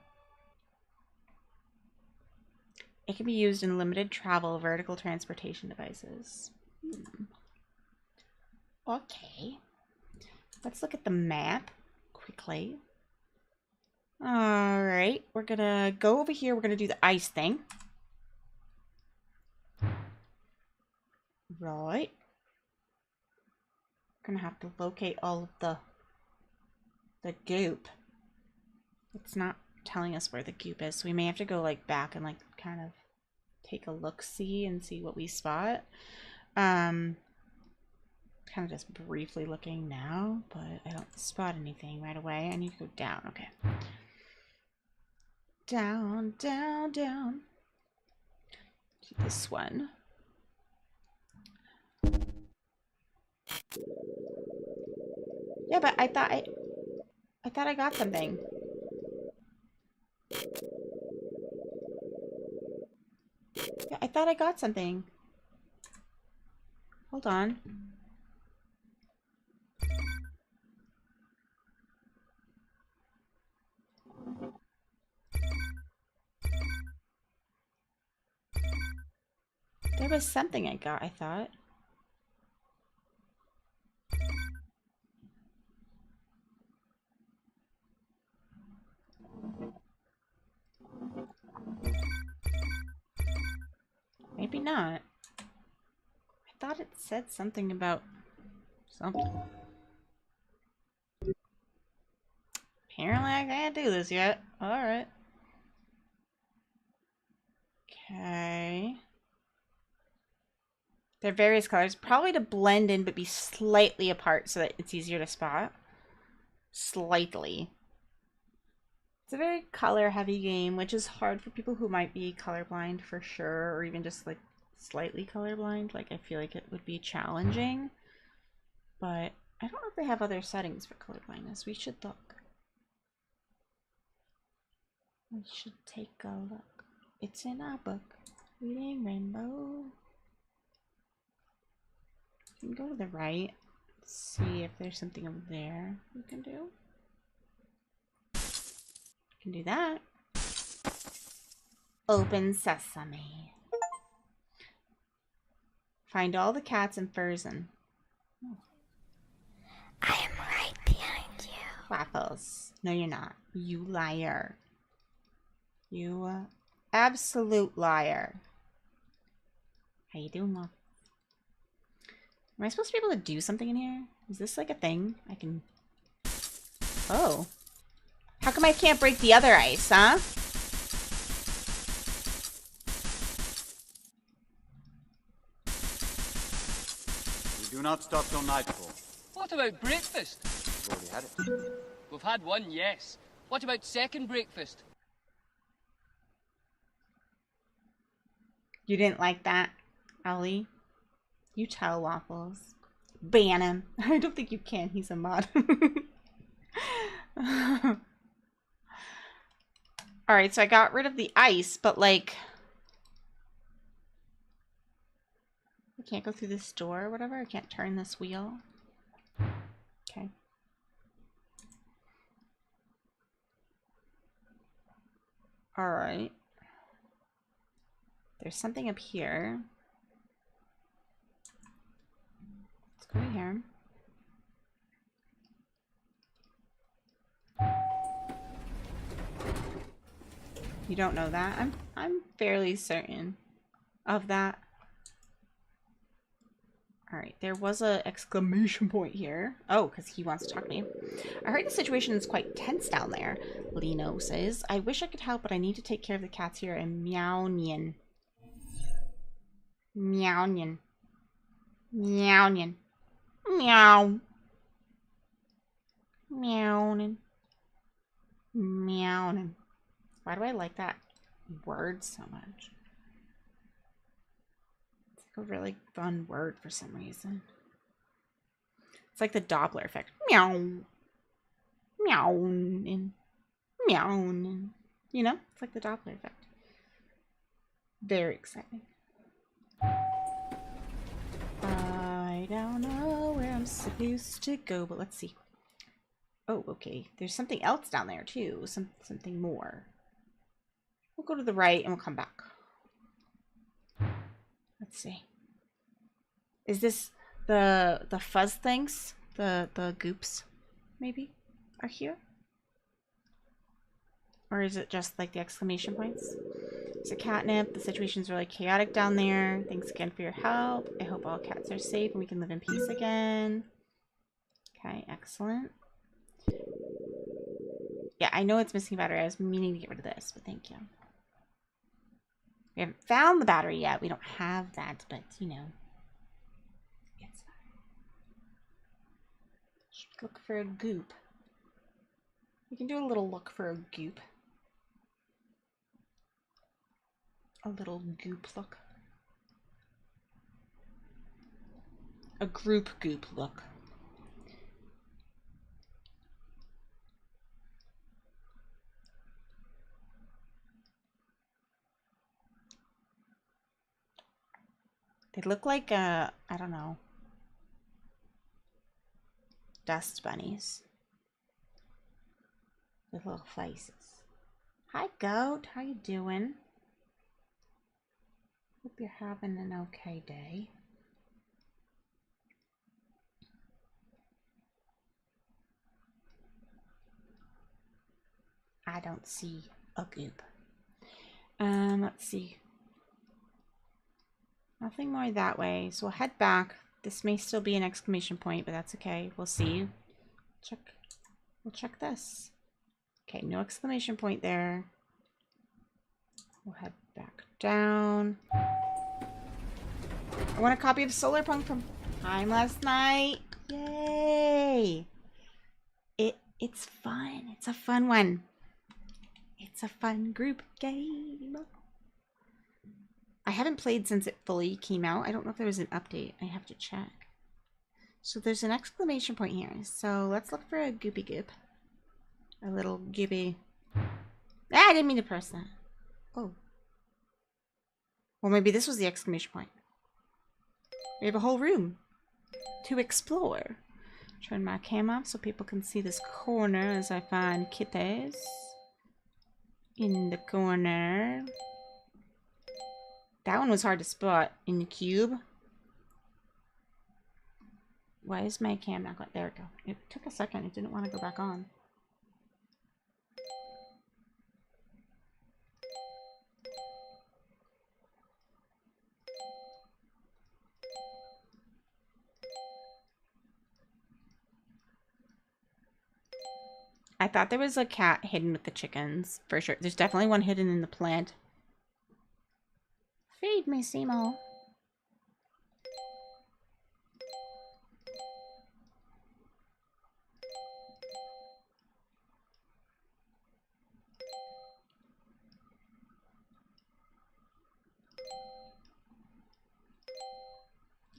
It can be used in limited travel vertical transportation devices. Okay. Let's look at the map quickly. Alright, we're gonna go over here. We're gonna do the ice thing. Right. We're gonna have to locate all of the goop. It's not telling us where the goop is, so we may have to go like back and like kind of take a look-see and see what we spot. Kind of just briefly looking now, but I don't spot anything right away. I need to go down. Okay. Down, down, down. To this one. Yeah, but I thought I got something. Yeah, I thought I got something. Hold on. There was something I got, I thought. Maybe not. I thought it said something about something. Apparently I can't do this yet. Alright. Okay. They're various colors. Probably to blend in but be slightly apart so that it's easier to spot. Slightly. It's a very color-heavy game, which is hard for people who might be colorblind for sure, or even just like slightly colorblind. Like I feel like it would be challenging, but I don't know if they have other settings for colorblindness. We should look. We should take a look. It's in our book. Reading Rainbow. You can go to the right. See if there's something over there we can do. Can do that. Open sesame. Find all the cats in Furzen. I am right behind you. Waffles. No, you're not. You liar. You absolute liar. How you doing, Mom? Am I supposed to be able to do something in here? Is this like a thing? I can... Oh. How come I can't break the other ice, huh? We do not stop till nightfall. What about breakfast? We've already had it. We've had one, yes. What about second breakfast? You didn't like that, Ellie? You tell Waffles. Ban him. I don't think you can. He's a mod. Alright, so I got rid of the ice, but like... I can't go through this door or whatever. I can't turn this wheel. Okay. Alright. There's something up here. Let's go here. You don't know that? I'm fairly certain of that. Alright, there was a exclamation point here. Oh, because he wants to talk to me. I heard the situation is quite tense down there, Lino says. I wish I could help, but I need to take care of the cats here in Meownian. Meownian. Meownian. Meow. Meownian. Meow. Why do I like that word so much? It's like a really fun word for some reason. It's like the Doppler effect. Meow. Meow. And meow. And, you know, it's like the Doppler effect. Very exciting. I don't know where I'm supposed to go, but let's see. Oh, okay. There's something else down there too. Something more. We'll go to the right and we'll come back. Let's see. Is this the fuzz things? The goops, maybe, are here? Or is it just like the exclamation points? It's a catnip. The situation's really chaotic down there. Thanks again for your help. I hope all cats are safe and we can live in peace again. Okay, excellent. Yeah, I know it's missing a battery. I was meaning to get rid of this, but thank you. We haven't found the battery yet. We don't have that, but you know. It's fine. Should look for a goop. We can do a little look for a goop. A little goop look. A group goop look. They look like, I don't know, dust bunnies with little faces. Hi, goat. How you doing? Hope you're having an okay day. I don't see a goop. Let's see. Nothing more that way, so we'll head back. This may still be an exclamation point, but that's okay. We'll see. We'll check this. Okay, no exclamation point there. We'll head back down. I want a copy of Solar Punk from Time last night. Yay! It's fun. It's a fun one. It's a fun group game. I haven't played since it fully came out. I don't know if there was an update. I have to check. So there's an exclamation point here. So let's look for a goopy goop. A little goopy. Ah, I didn't mean to press that. Oh. Well, maybe this was the exclamation point. We have a whole room to explore. Turn my cam off so people can see this corner as I find kitties. In the corner. That one was hard to spot in the cube. Why is my cam not going? There we go. It took a second. It didn't want to go back on. I thought there was a cat hidden with the chickens, for sure. There's definitely one hidden in the plant. Feed me, Seymour.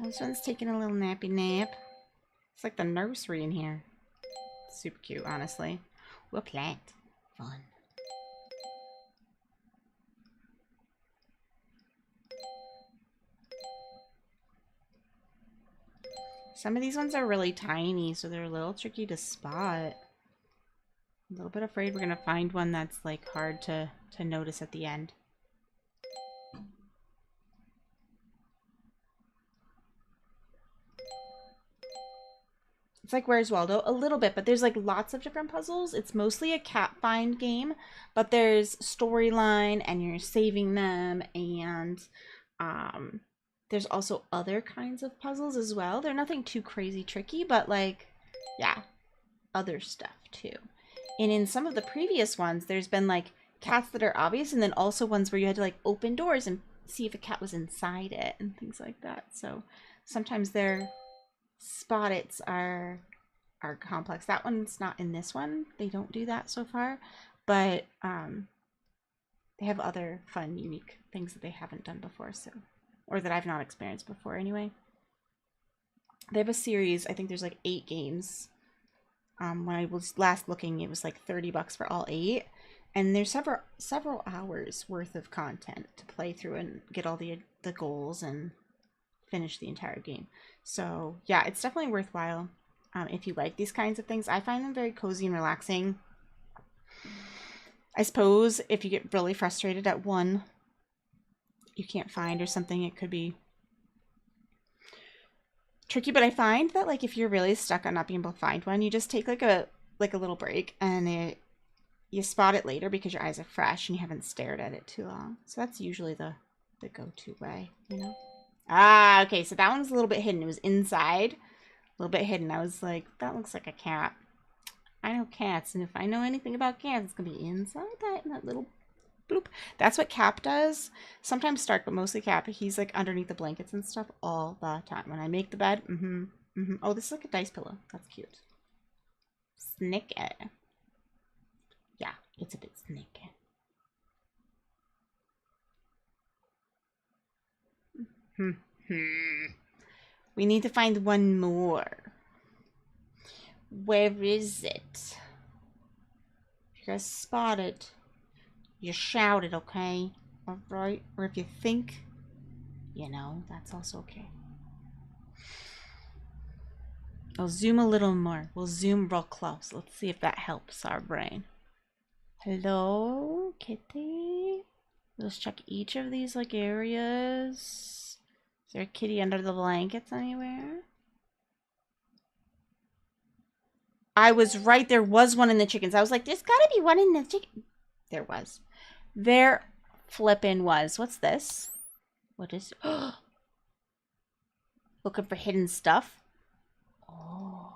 This one's taking a little nappy nap. It's like the nursery in here. Super cute, honestly. We're plant. Fun. Some of these ones are really tiny, so they're a little tricky to spot. A little bit afraid we're gonna find one that's like hard to notice at the end. It's like Where's Waldo? A little bit, but there's like lots of different puzzles. It's mostly a cat find game, but there's storyline and you're saving them, and there's also other kinds of puzzles as well. They're nothing too crazy tricky, but like, yeah, other stuff too. And in some of the previous ones, there's been like cats that are obvious, and then also ones where you had to like open doors and see if a cat was inside it and things like that. So sometimes their spot-its are are complex. That one's not in this one. They don't do that so far, but they have other fun, unique things that they haven't done before, so, or that I've not experienced before anyway. They have a series. I think there's like 8 games. When I was last looking, it was like $30 for all 8, and there's several hours worth of content to play through and get all the goals and finish the entire game. So yeah, it's definitely worthwhile if you like these kinds of things. I find them very cozy and relaxing. I suppose if you get really frustrated at one you can't find or something, it could be tricky, but I find that like if you're really stuck on not being able to find one, you just take like a little break and you spot it later because your eyes are fresh and you haven't stared at it too long. So that's usually the go-to way, you know. Ah, okay, so that one's a little bit hidden. It was inside, a little bit hidden. I was like, that looks like a cat. I know cats, and if I know anything about cats, it's gonna be inside that little bloop. That's what Cap does. Sometimes Stark, but mostly Cap. He's like underneath the blankets and stuff all the time. When I make the bed, Oh, this is like a dice pillow. That's cute. Snicky. Yeah, it's a bit snicky. We need to find one more. Where is it? If you guys spot it, you shout it, okay? Alright? Or if you think, you know, that's also okay. I'll zoom a little more. We'll zoom real close. Let's see if that helps our brain. Hello, kitty? Let's check each of these like areas. Is there a kitty under the blankets anywhere? I was right. There was one in the chickens. I was like, there's gotta be one in the chicken. There was. There flippin' was. What's this? What is... Looking for hidden stuff. Oh.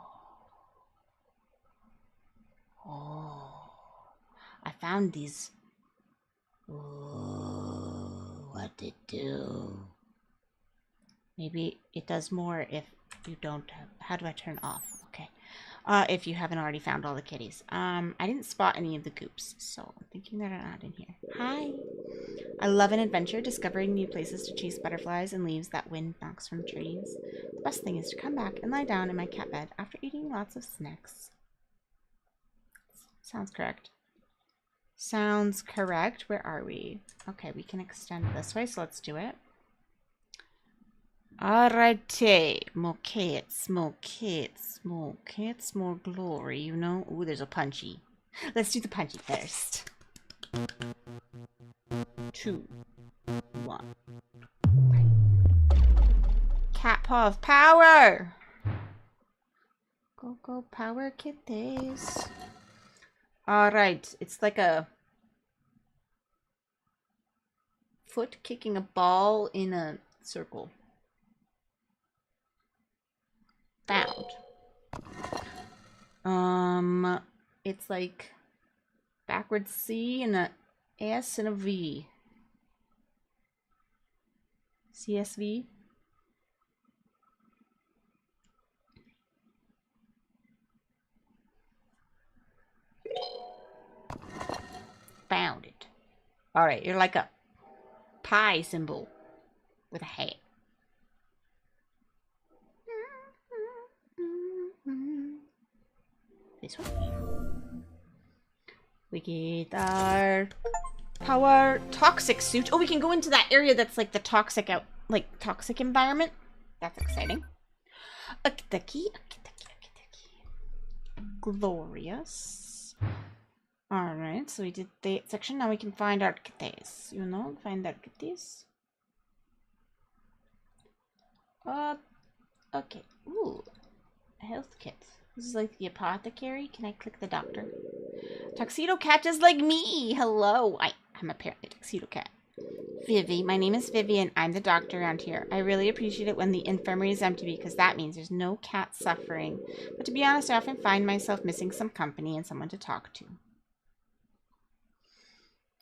I found these. Ooh, what'd it do? Maybe it does more if you don't have... How do I turn off? Okay. If you haven't already found all the kitties. I didn't spot any of the goops, so I'm thinking they're not in here. Hi. I love an adventure, discovering new places to chase butterflies and leaves that wind knocks from trees. The best thing is to come back and lie down in my cat bed after eating lots of snacks. Sounds correct. Sounds correct. Where are we? Okay, we can extend this way, so let's do it. Alrighty, more cats, more cats, more cats, more glory, you know? Ooh, there's a punchy. Let's do the punchy first. 2, 1. Cat paw of power! Go, go, power kitties. Alright, it's like a foot kicking a ball in a circle. Found. It's like backwards C and a S and a V. CSV. Found it. Alright, you're like a pie symbol with a hat. This one. We get our power toxic suit. Oh, we can go into that area that's like the toxic toxic environment. That's exciting. Okey-dokey, okey-dokey, okey-dokey. Glorious. Alright, so we did the section. Now we can find our kitties. You know, find our kitties. Okay. Ooh. A health kit. This is like the apothecary. Can I click the doctor? Tuxedo Cat just like me. Hello. I'm apparently a Tuxedo Cat. Vivi. My name is Vivi and I'm the doctor around here. I really appreciate it when the infirmary is empty because that means there's no cat suffering. But to be honest, I often find myself missing some company and someone to talk to.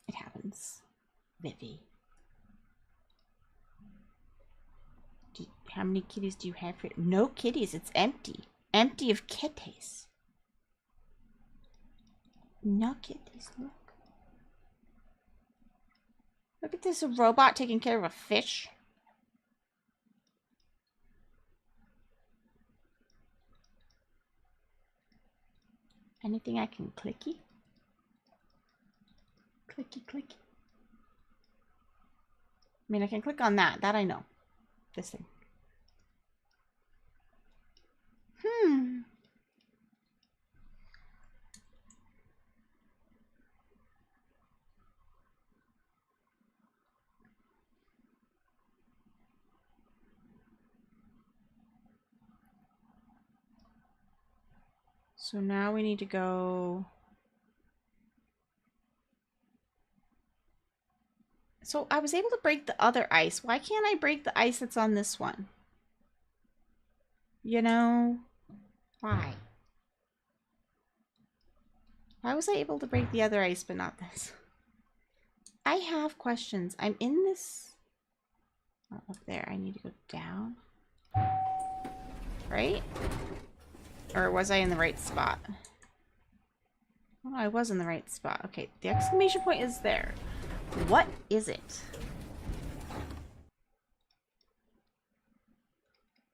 It happens. Vivi. How many kitties do you have here? No kitties. It's empty. Empty of kitties. No kitties, look. Look at this robot taking care of a fish. Anything I can clicky? Clicky, clicky. I mean, I can click on that. That I know. This thing. So now we need to go... So I was able to break the other ice. Why can't I break the ice that's on this one? You know? Why? Why was I able to break the other ice but not this? I have questions. I'm in this... Oh, up there. I need to go down. Right? Or was I in the right spot? Oh, I was in the right spot. Okay, the exclamation point is there. What is it?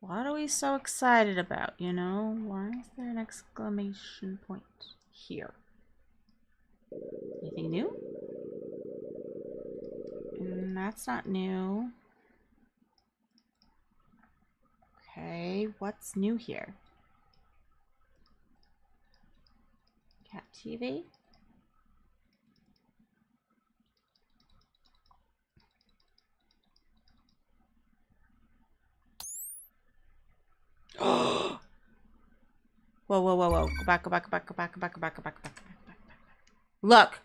What are we so excited about, you know? Why is there an exclamation point here? Anything new? That's not new. Okay, what's new here? Cat TV? Whoa, whoa, whoa, whoa. Go back, go back, go back, go back, go back, go back, go back, go back, go back, go back, go back. Look!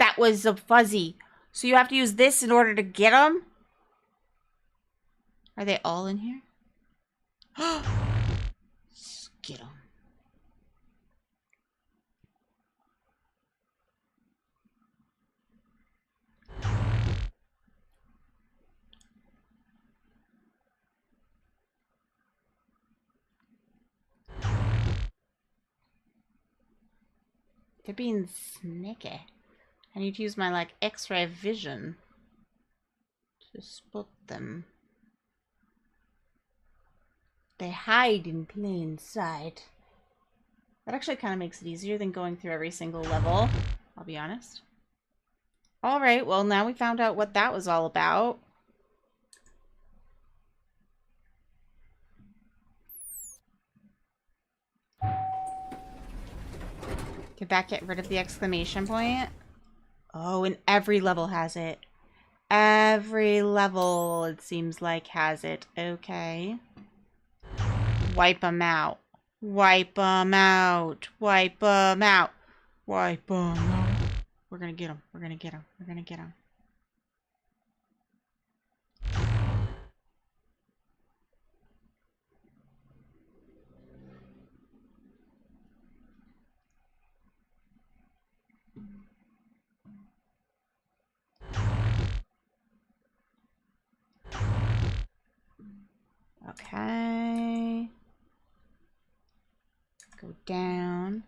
That was a fuzzy. So you have to use this in order to get them? Are they all in here? Get them. They're being sneaky. I need to use my, like, X-ray vision to spot them. They hide in plain sight. That actually kind of makes it easier than going through every single level, I'll be honest. Alright, well, now we found out what that was all about. Did that get rid of the exclamation point? Oh, and every level has it. Every level, it seems like, has it. Okay. Wipe them out. Wipe them out. Wipe them out. Wipe them out. We're gonna get them. We're gonna get them. We're gonna get them. Okay. Go down.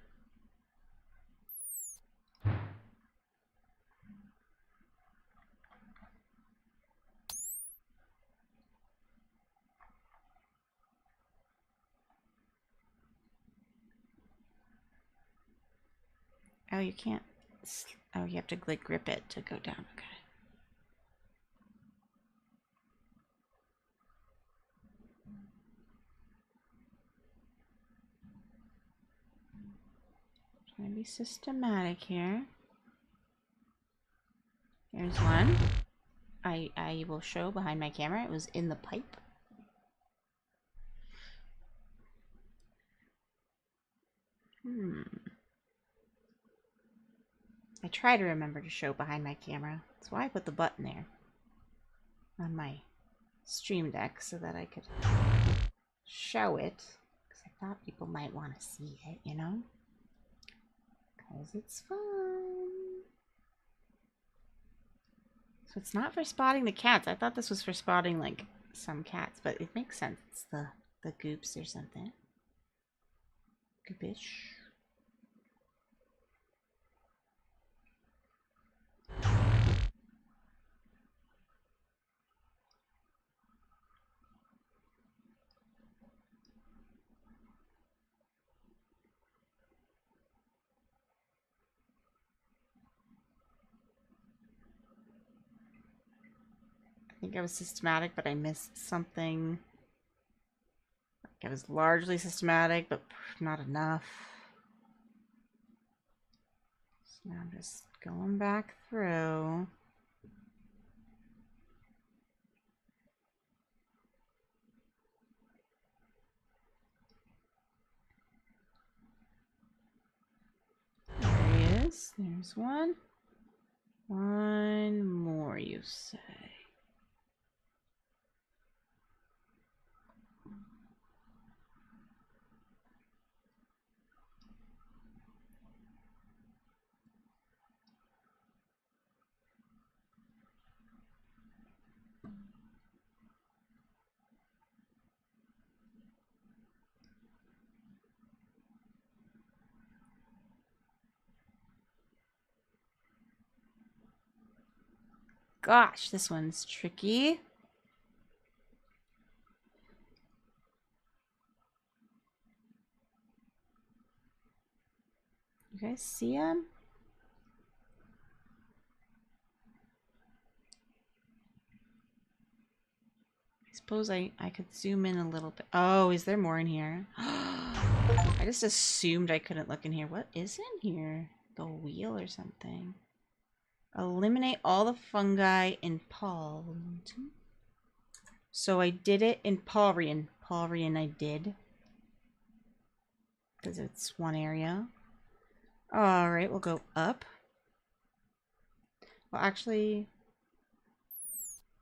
Oh, you can't. Oh, you have to like grip it to go down. Okay. Trying to be systematic here. Here's one. I will show behind my camera. It was in the pipe. I try to remember to show behind my camera. That's why I put the button there on my Stream Deck so that I could show it. Because I thought people might want to see it, you know? Because it's fun. So it's not for spotting the cats. I thought this was for spotting, like, some cats, but it makes sense. It's the the goops or something. Goopish. I think I was systematic, but I missed something. Like I was largely systematic, but not enough. So now I'm just going back through. There he is. There's one. One more, you say? Gosh, this one's tricky. You guys see him? I suppose I could zoom in a little bit. Oh, is there more in here? I just assumed I couldn't look in here. What is in here? The wheel or something? Eliminate all the fungi in Pald. So I did it in Palrian. Palrian I did. Because it's one area. Alright, we'll go up. Well, actually,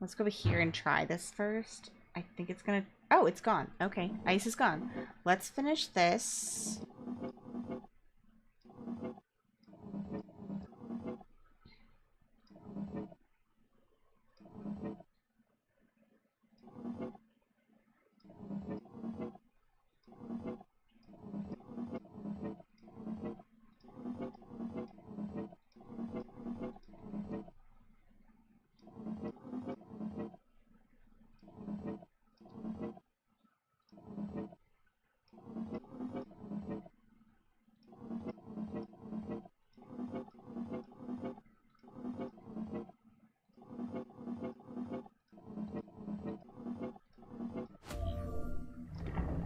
let's go over here and try this first. I think it's gonna... Oh, it's gone. Okay, ice is gone. Let's finish this.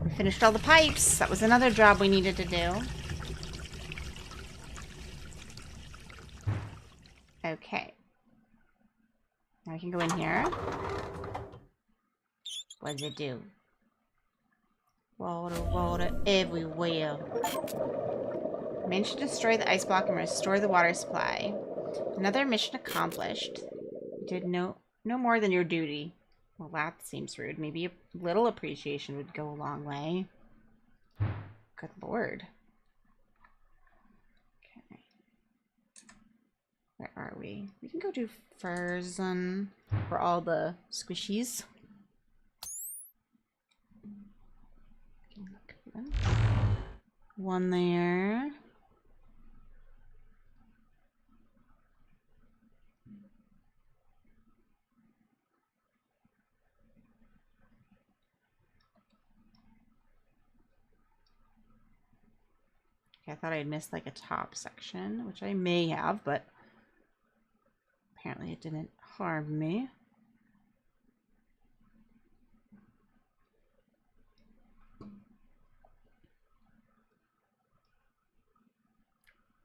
We finished all the pipes. That was another job we needed to do. Okay. Now we can go in here. What does it do? Water, water everywhere. Managed to destroy the ice block and restore the water supply. Another mission accomplished. You did no more than your duty. Well, that seems rude. Maybe a little appreciation would go a long way. Good lord. Okay. Where are we? We can go do furs for all the squishies. Look at them. One there. Okay, I thought I had missed like a top section, which I may have, but apparently it didn't harm me.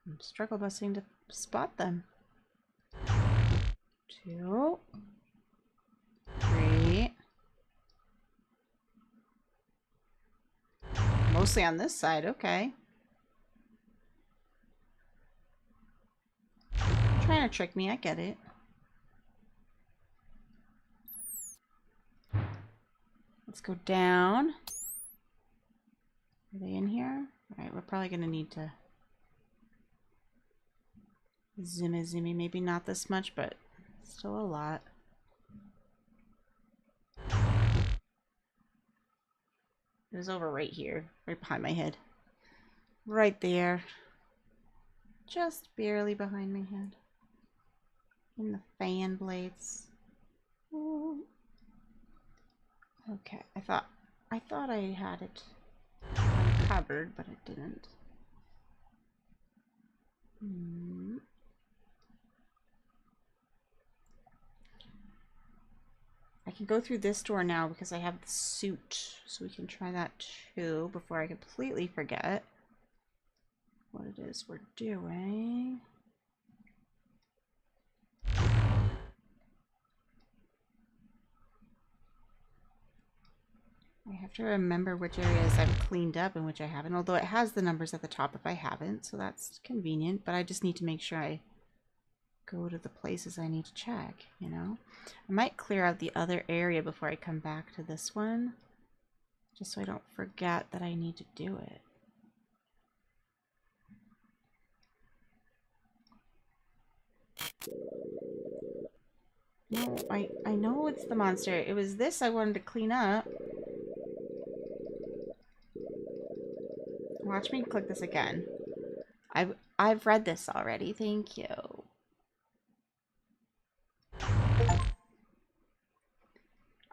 I'm struggle busting to spot them. 2, 3. Mostly on this side, okay. Trying to trick me, I get it. Let's go down. Are they in here? Alright, we're probably gonna need to zoomy. Maybe not this much, but still a lot. was over right here, right behind my head. Right there. Just barely behind my head. In the fan blades. Ooh. Okay, I thought I had it uncovered, but it didn't. I can go through this door now because I have the suit, so we can try that too before I completely forget what it is we're doing. I have to remember which areas I've cleaned up and which I haven't, although it has the numbers at the top if I haven't, so that's convenient, but I just need to make sure I go to the places I need to check, you know? I might clear out the other area before I come back to this one, just so I don't forget that I need to do it. No, I know it's the monster. It was this I wanted to clean up. Watch me click this again. I've read this already. Thank you.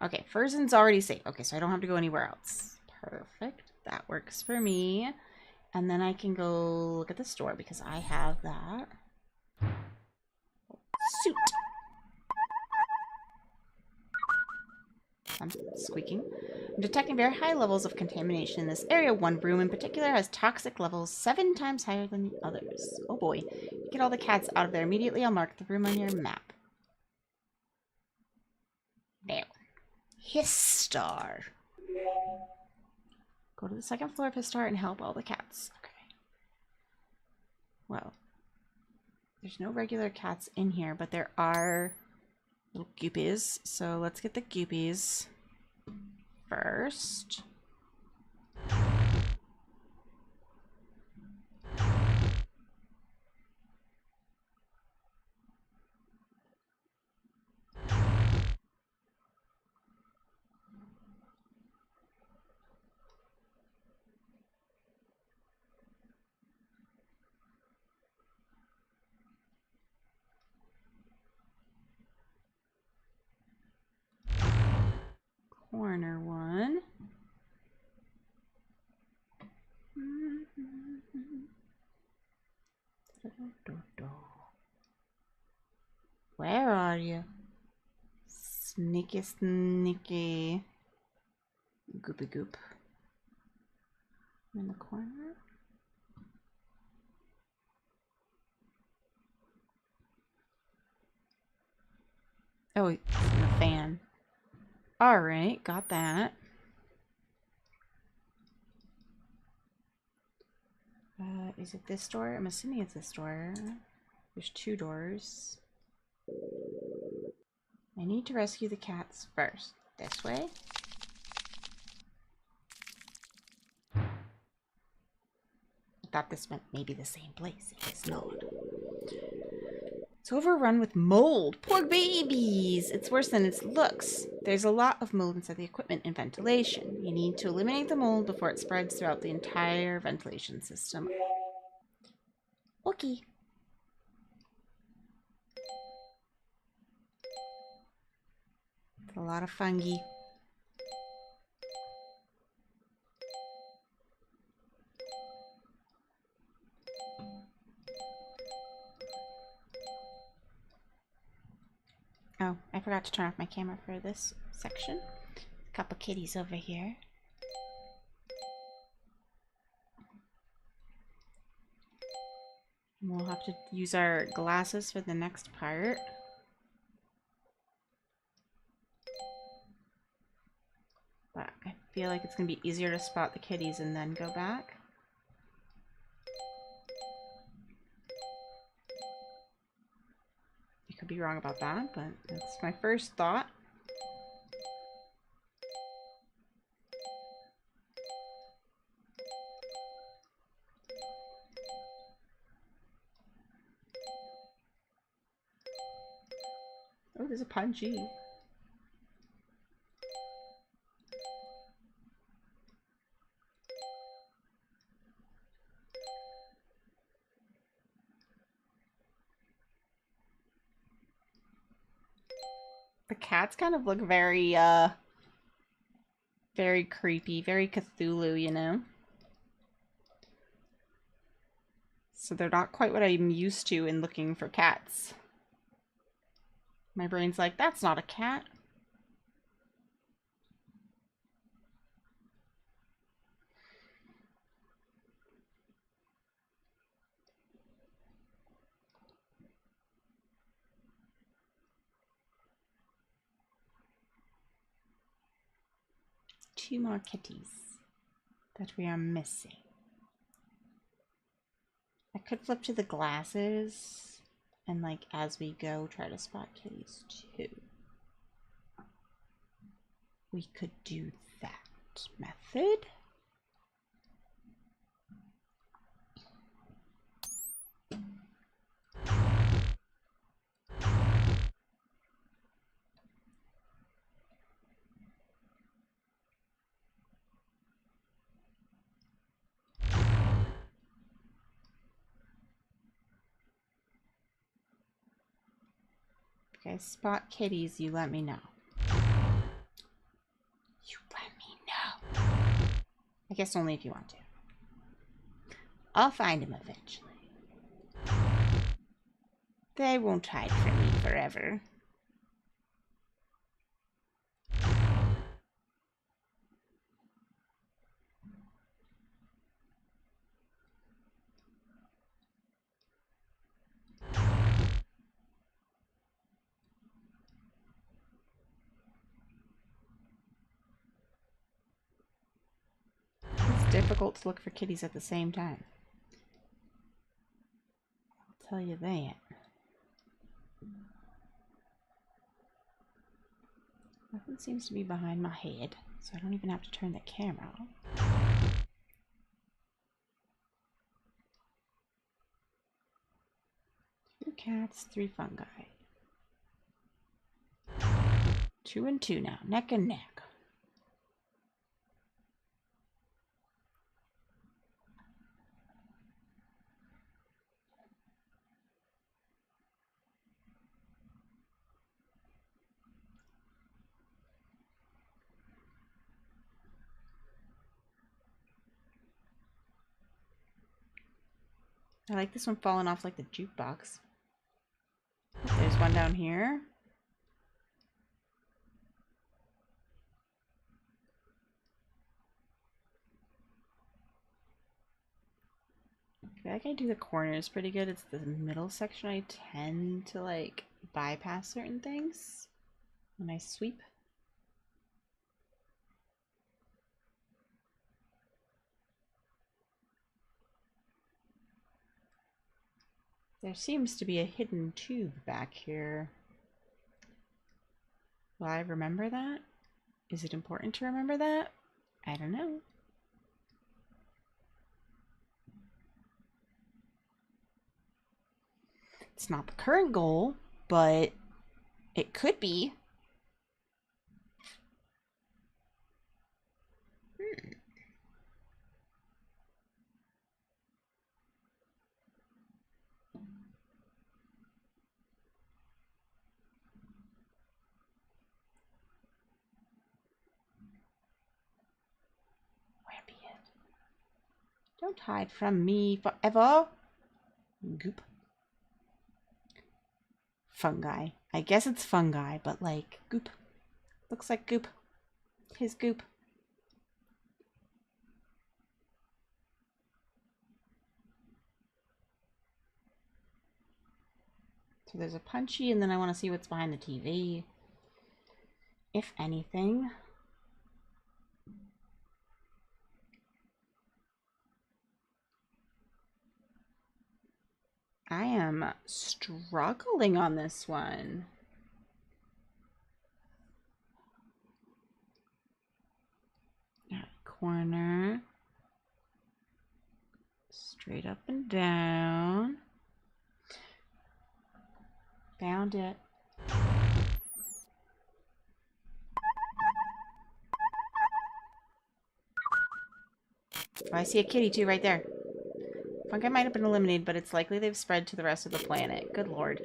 Okay, Furzen's already safe. Okay, so I don't have to go anywhere else. Perfect. That works for me. And then I can go look at the store because I have that. Suit. I'm squeaking. I'm detecting very high levels of contamination in this area. One room in particular has toxic levels 7 times higher than the others. Oh boy. Get all the cats out of there immediately. I'll mark the room on your map. There. Histar. Go to the second floor of Histar and help all the cats. Okay. Well, there's no regular cats in here, but there are little goopies. So let's get the goopies first. Corner one. Where are you? Sneaky, sneaky. Goopy goop. In the corner. Oh, it's in the fan. Alright, got that. Is it this door? I'm assuming it's this door. There's 2 doors. I need to rescue the cats first. This way. I thought this meant maybe the same place. It's not. It's overrun with mold. Poor babies! It's worse than it looks. There's a lot of mold inside the equipment and ventilation. You need to eliminate the mold before it spreads throughout the entire ventilation system. Okay. It's a lot of fungi. Oh, I forgot to turn off my camera for this section. A couple kitties over here. We'll have to use our glasses for the next part. But I feel like it's going to be easier to spot the kitties and then go back. I could be wrong about that, but that's my first thought. Oh, there's a Punchy. The cats kind of look very, very creepy, very Cthulhu, you know? So they're not quite what I'm used to in looking for cats. My brain's like, that's not a cat. Two more kitties that we are missing. I could flip to the glasses and, like, as we go, try to spot kitties too. We could do that method. Okay, spot kitties, you let me know. You let me know. I guess only if you want to. I'll find him eventually. They won't hide from me forever. It's difficult to look for kitties at the same time. I'll tell you that. Nothing seems to be behind my head, so I don't even have to turn the camera off. Two cats, three fungi. 2 and 2 now, neck and neck. I like this one falling off like the jukebox. There's one down here. I feel like I do the corners pretty good. It's the middle section I tend to like bypass certain things when I sweep. There seems to be a hidden tube back here. Will I remember that? Is it important to remember that? I don't know. It's not the current goal, but it could be. Don't hide from me forever. Goop. Fungi. I guess it's fungi, but like goop. Looks like goop. His goop. So there's a punchy, and then I want to see what's behind the TV. If anything. I am struggling on this one. Corner. Straight up and down. Found it. Oh, I see a kitty too right there. Fungi might have been eliminated, but it's likely they've spread to the rest of the planet. Good lord.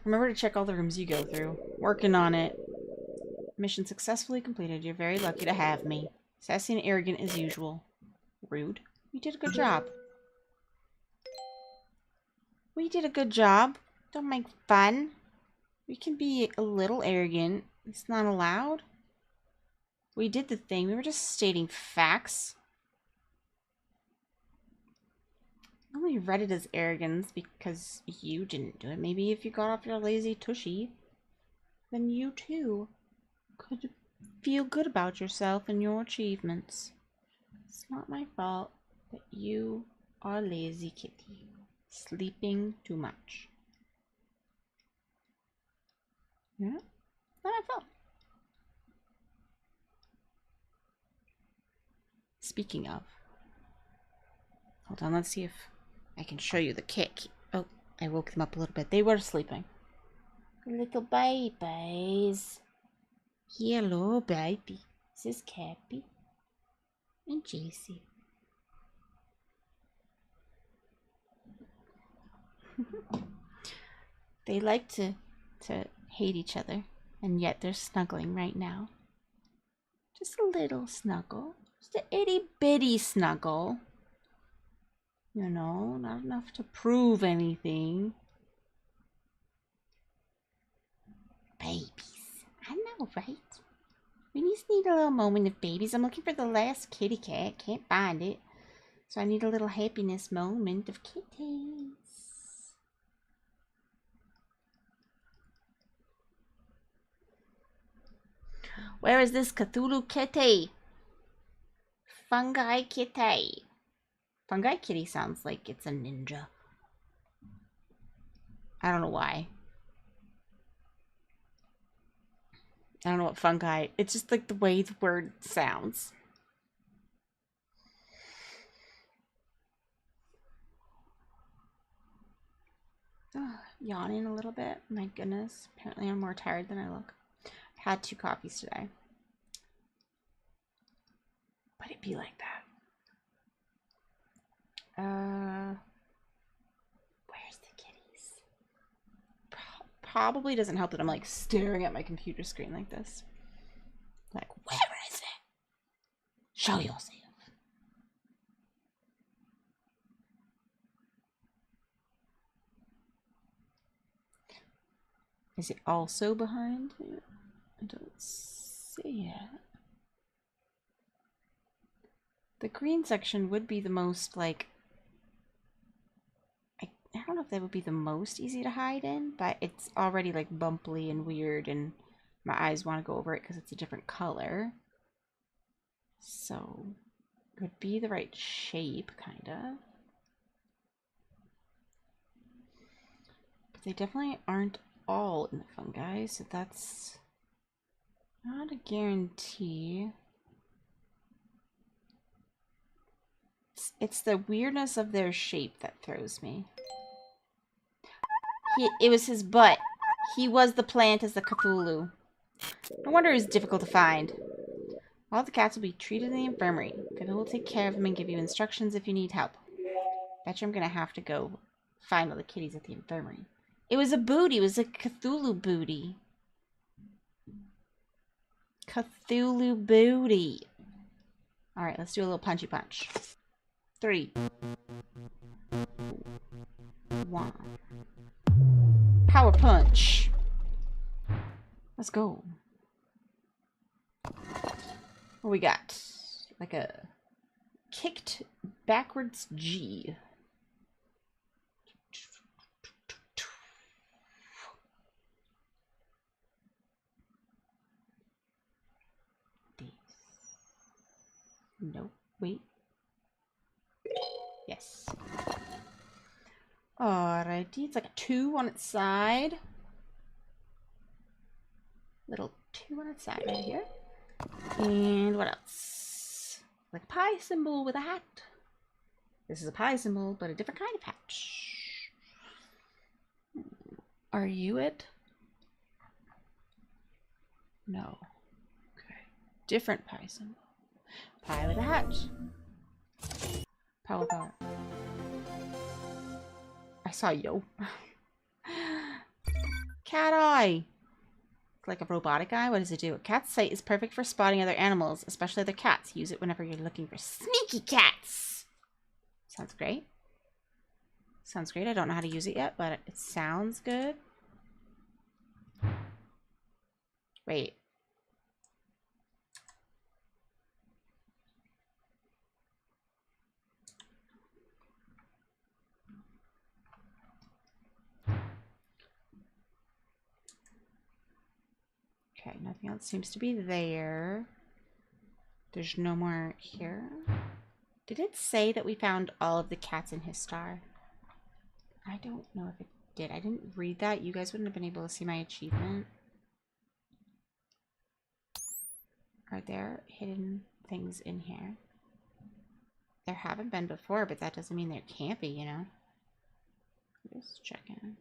Remember to check all the rooms you go through. Working on it. Mission successfully completed. You're very lucky to have me. Sassy and arrogant as usual. Rude. You did a good job. We did a good job. Don't make fun. We can be a little arrogant. It's not allowed. We did the thing. We were just stating facts. I only read it as arrogance because you didn't do it. Maybe if you got off your lazy tushy, then you too could feel good about yourself and your achievements. It's not my fault that you are lazy, kitty. Sleeping too much. Yeah, not my fault. Speaking of, hold on, let's see if I can show you the kick. Oh, I woke them up a little bit. They were sleeping. Little babies. Hello, baby. This is Cappy and JC. They like to hate each other, and yet they're snuggling right now. Just a little snuggle. Just a itty bitty snuggle. You know, not enough to prove anything. Babies. I know, right? We just need a little moment of babies. I'm looking for the last kitty cat. Can't find it. So I need a little happiness moment of kitties. Where is this Cthulhu kitty? Fungi kitty. Fungi kitty sounds like it's a ninja. I don't know why. I don't know what fungi. It's just like the way the word sounds. Oh, yawning a little bit. My goodness. Apparently I'm more tired than I look. Had 2 coffees today. But it'd be like that. Where's the kitties? Probably doesn't help that I'm like staring at my computer screen like this. Like, where is it? Show yourself. Is it also behind here? I don't see it. The green section would be the most, like, I don't know if that would be the most easy to hide in, but it's already, like, bumpy and weird, and my eyes want to go over it because it's a different color. So, it would be the right shape, kind of. But they definitely aren't all in the fungi, so that's not a guarantee. It's the weirdness of their shape that throws me. It was his butt. He was the plant as the Cthulhu. No wonder it was difficult to find. All the cats will be treated in the infirmary. Cthulhu will take care of them and give you instructions if you need help. Bet you I'm gonna have to go find all the kitties at the infirmary. It was a booty. It was a Cthulhu booty. Cthulhu booty. Alright, let's do a little punchy punch. 3, 1. Power punch. Let's go. What we got? Like a kicked backwards G. No, wait. Yes. Alrighty, it's like a 2 on its side. Little 2 on its side right here. And what else? Like a pie symbol with a hat. This is a pie symbol, but a different kind of hat. Are you it? No. Okay. Different pie symbol. Pie with a hat. Power bar. I saw yo. Cat eye. like a robotic eye. What does it do? A cat's sight is perfect for spotting other animals, especially other cats. Use it whenever you're looking for sneaky cats. Sounds great. Sounds great. I don't know how to use it yet, but it sounds good. Wait. Okay, nothing else seems to be there. There's no more here. Did it say that we found all of the cats in his star? I don't know if it did. I didn't read that. You guys wouldn't have been able to see my achievement. Are there hidden things in here? There haven't been before, but that doesn't mean there can't be, you know? Just checking.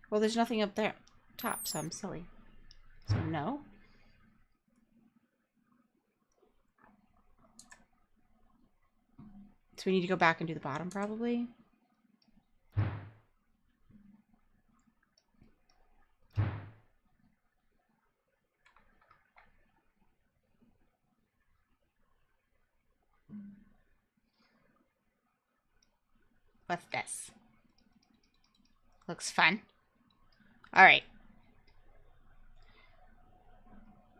Well, there's nothing up there top, so I'm silly. So no. So we need to go back and do the bottom, probably. What's this? Looks fun. All right.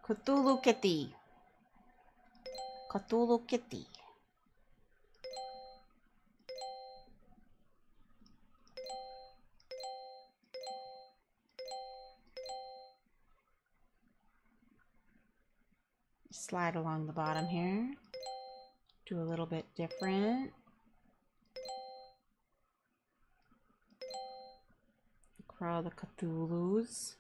Cthulhu Kitty. Cthulhu Kitty. Slide along the bottom here. Do a little bit different. Crawl the Cthulhus.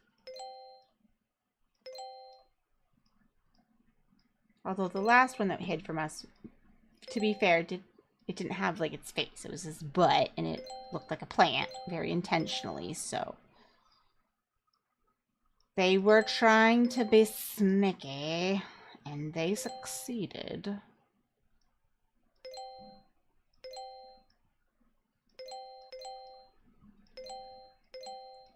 Although the last one that hid from us, to be fair, it didn't have like its face. It was his butt, and it looked like a plant very intentionally. So they were trying to be sneaky, and they succeeded.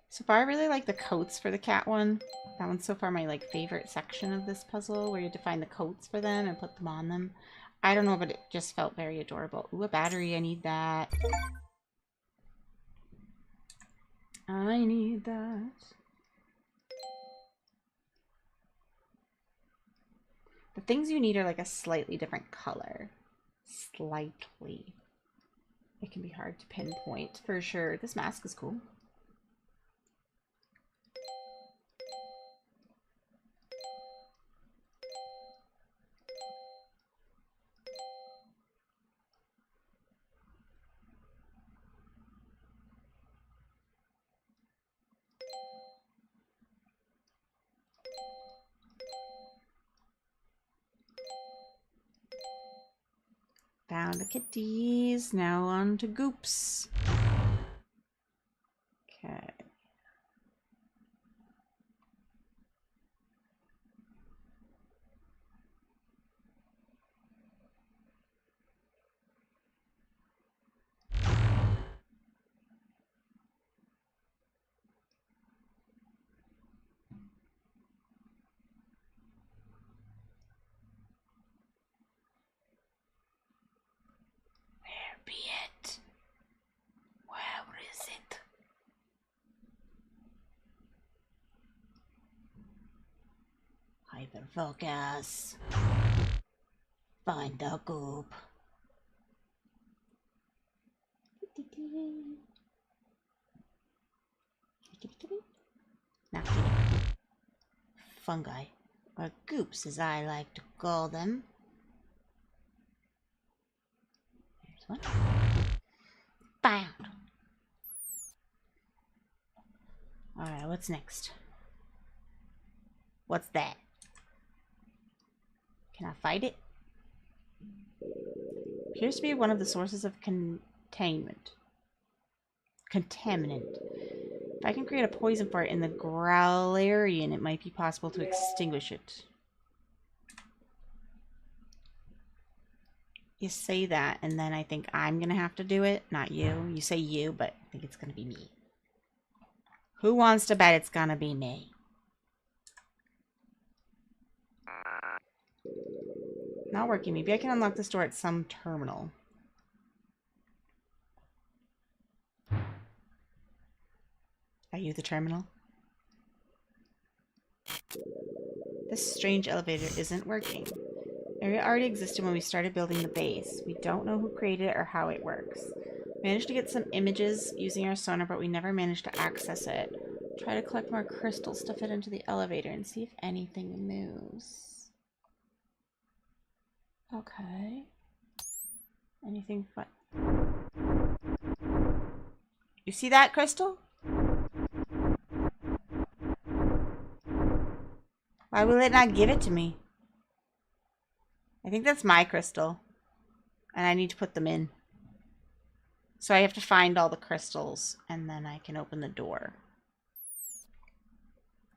So far, I really like the coats for the cat one. That one's so far my favorite section of this puzzle, where you have to find the coats for them and put them on them. I don't know, but it just felt very adorable. Ooh, a battery. I need that. I need that. The things you need are like a slightly different color. Slightly. It can be hard to pinpoint for sure. This mask is cool. Found the kitties. Now on to Goops. Okay. Be it. Where is it? Hyperfocus. Find the goop. Not kidding. Fungi, or goops as I like to call them. What? Found. Alright, what's next? What's that? Can I fight it? Appears to be one of the sources of containment. Contaminant. If I can create a poison for it in the Growlarian, it might be possible to extinguish it. You say that, and then I think I'm gonna have to do it, not you. You say you, but I think it's gonna be me. Who wants to bet it's gonna be me? Not working. Maybe I can unlock this door at some terminal. Are you the terminal? This strange elevator isn't working. It already existed when we started building the base. We don't know who created it or how it works. We managed to get some images using our sonar, but we never managed to access it. Try to collect more crystals to fit into the elevator and see if anything moves. Okay. Anything fun? You see that crystal? Why will it not give it to me? I think that's my crystal. And I need to put them in. So I have to find all the crystals and then I can open the door.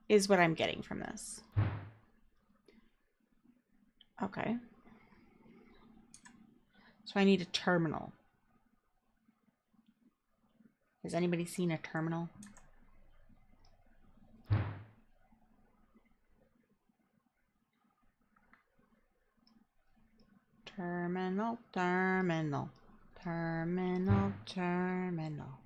Is what I'm getting from this. Okay. So I need a terminal. Has anybody seen a terminal? Terminal, terminal, terminal, terminal.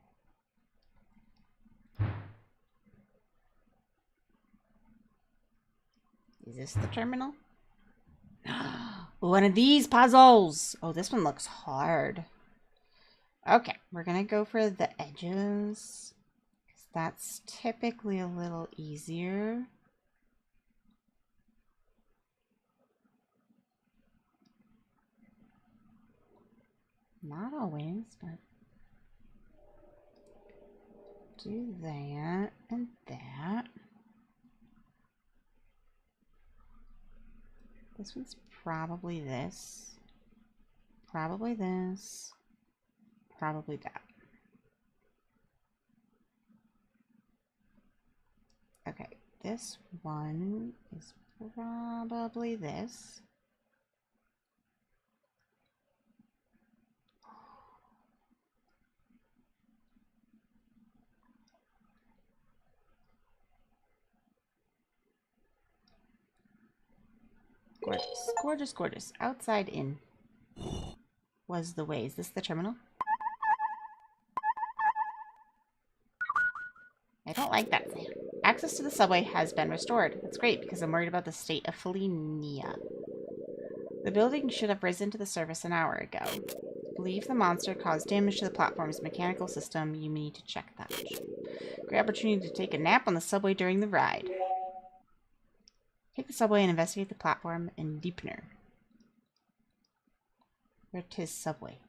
Is this the terminal? One of these puzzles! Oh, this one looks hard. Okay, we're gonna go for the edges. That's typically a little easier. Not always, but do that and that. This one's probably this. Probably this. Probably that. Okay, this one is probably this. Gorgeous, gorgeous, gorgeous. Outside in was the way. Is this the terminal? I don't like that sound. Access to the subway has been restored. That's great because I'm worried about the state of Felinia. The building should have risen to the surface an hour ago. I believe the monster caused damage to the platform's mechanical system. You need to check that. Great opportunity to take a nap on the subway during the ride. Take the subway and investigate the platform in Deepner. Where 'tis subway.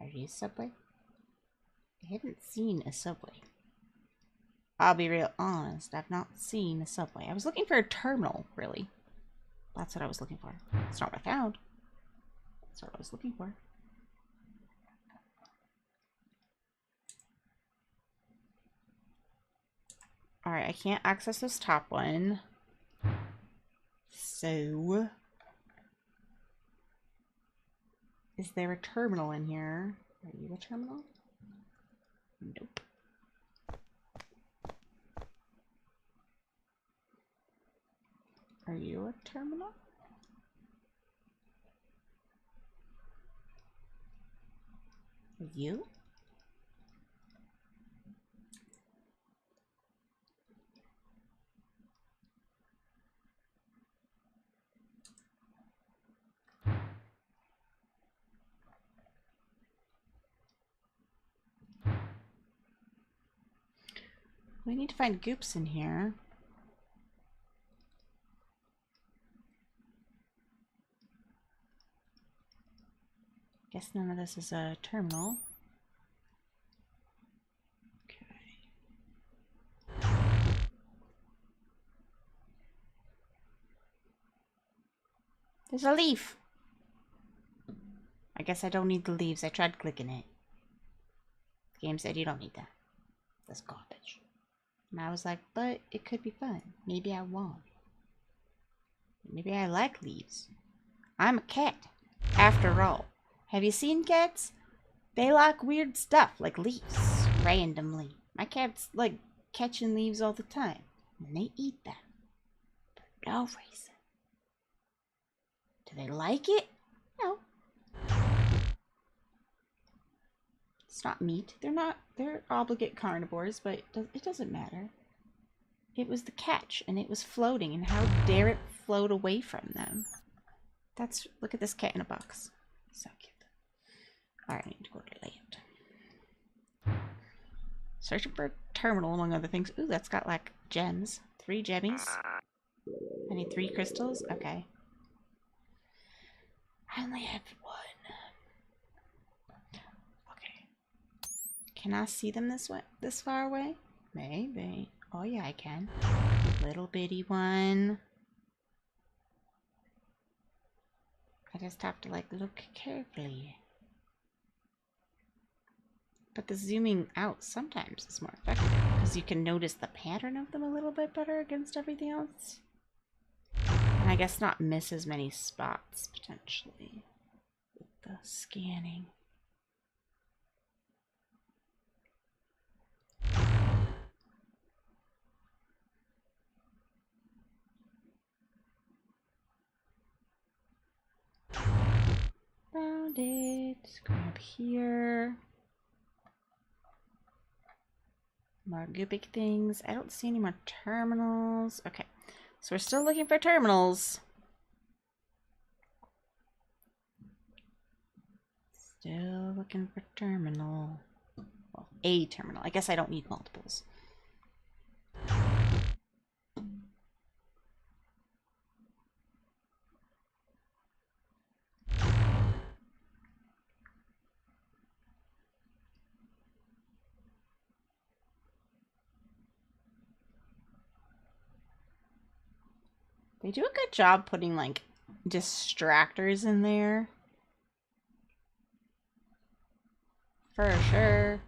Are you subway? I haven't seen a subway. I'll be real honest, I've not seen a subway. I was looking for a terminal, really. That's what I was looking for. It's not what I found. That's what I was looking for. Alright, I can't access this top one. So... is there a terminal in here? Are you a terminal? Nope. Are you a terminal? You? We need to find goops in here. Guess none of this is a terminal. Okay. There's a leaf. I guess I don't need the leaves. I tried clicking it. The game said you don't need that. That's garbage. And I was like, but it could be fun. Maybe I won't. Maybe I like leaves. I'm a cat, after all. Have you seen cats? They like weird stuff, like leaves, randomly. My cats like catching leaves all the time, and they eat them for no reason. Do they like it? No. It's not meat. They're obligate carnivores, but it doesn't matter. It was the catch, and it was floating, and how dare it float away from them? Look at this cat in a box. So cute. Alright, I need to go to layout. Searching for a terminal, among other things. Ooh, that's got like gems. 3 gemmies. I need 3 crystals? Okay. I only have 1. Okay. Can I see them this far away? Maybe. Oh yeah, I can. Little bitty one. I just have to like look carefully. But the zooming out sometimes is more effective because you can notice the pattern of them a little bit better against everything else. And I guess not miss as many spots potentially with the scanning. Found it. Grab here. More goopy things. I don't see any more terminals. Okay. So we're still looking for terminals. Still looking for terminal. Well, a terminal. I guess I don't need multiples. They do a good job putting, like, distractors in there. For sure.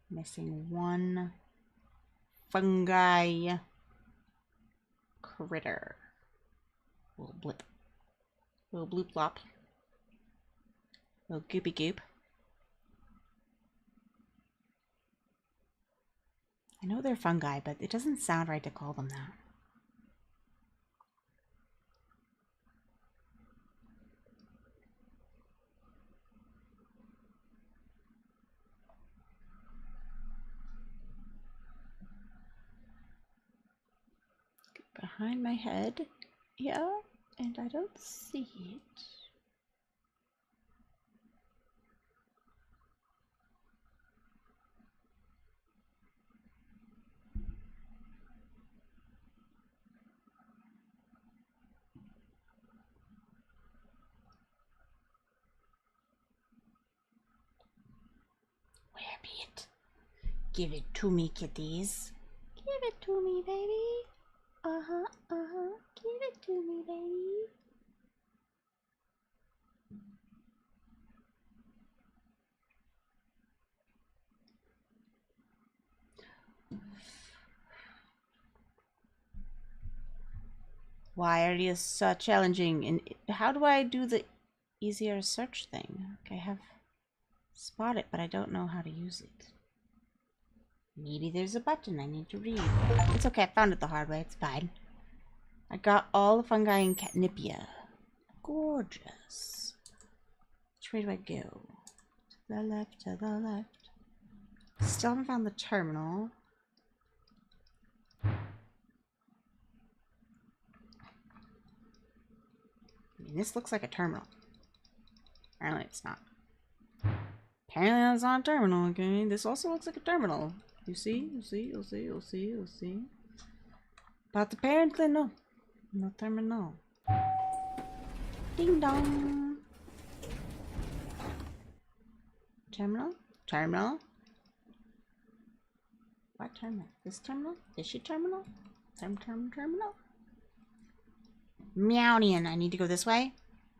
Missing 1 fungi critter. Little blip. Little bloop flop. Little goopy goop. I know they're fungi, but it doesn't sound right to call them that. Behind my head, yeah, and I don't see it. Where be it? Give it to me, kitties. Give it to me, baby. Uh-huh, uh-huh. Give it to me, baby. Why are you so challenging? And how do I do the easier search thing? Okay, I have spot it, but I don't know how to use it. Maybe there's a button I need to read. It's okay, I found it the hard way. It's fine. I got all the fungi in Catnipia. Gorgeous. Which way do I go? To the left, to the left. Still haven't found the terminal. I mean, this looks like a terminal. Apparently it's not. Apparently that's not a terminal, okay? This also looks like a terminal. You see? You see? You'll see? You'll see? You'll see? But apparently no. No terminal. Ding dong. Terminal? Terminal? What terminal? This terminal? Is she terminal? Terminal? Meownian. I need to go this way?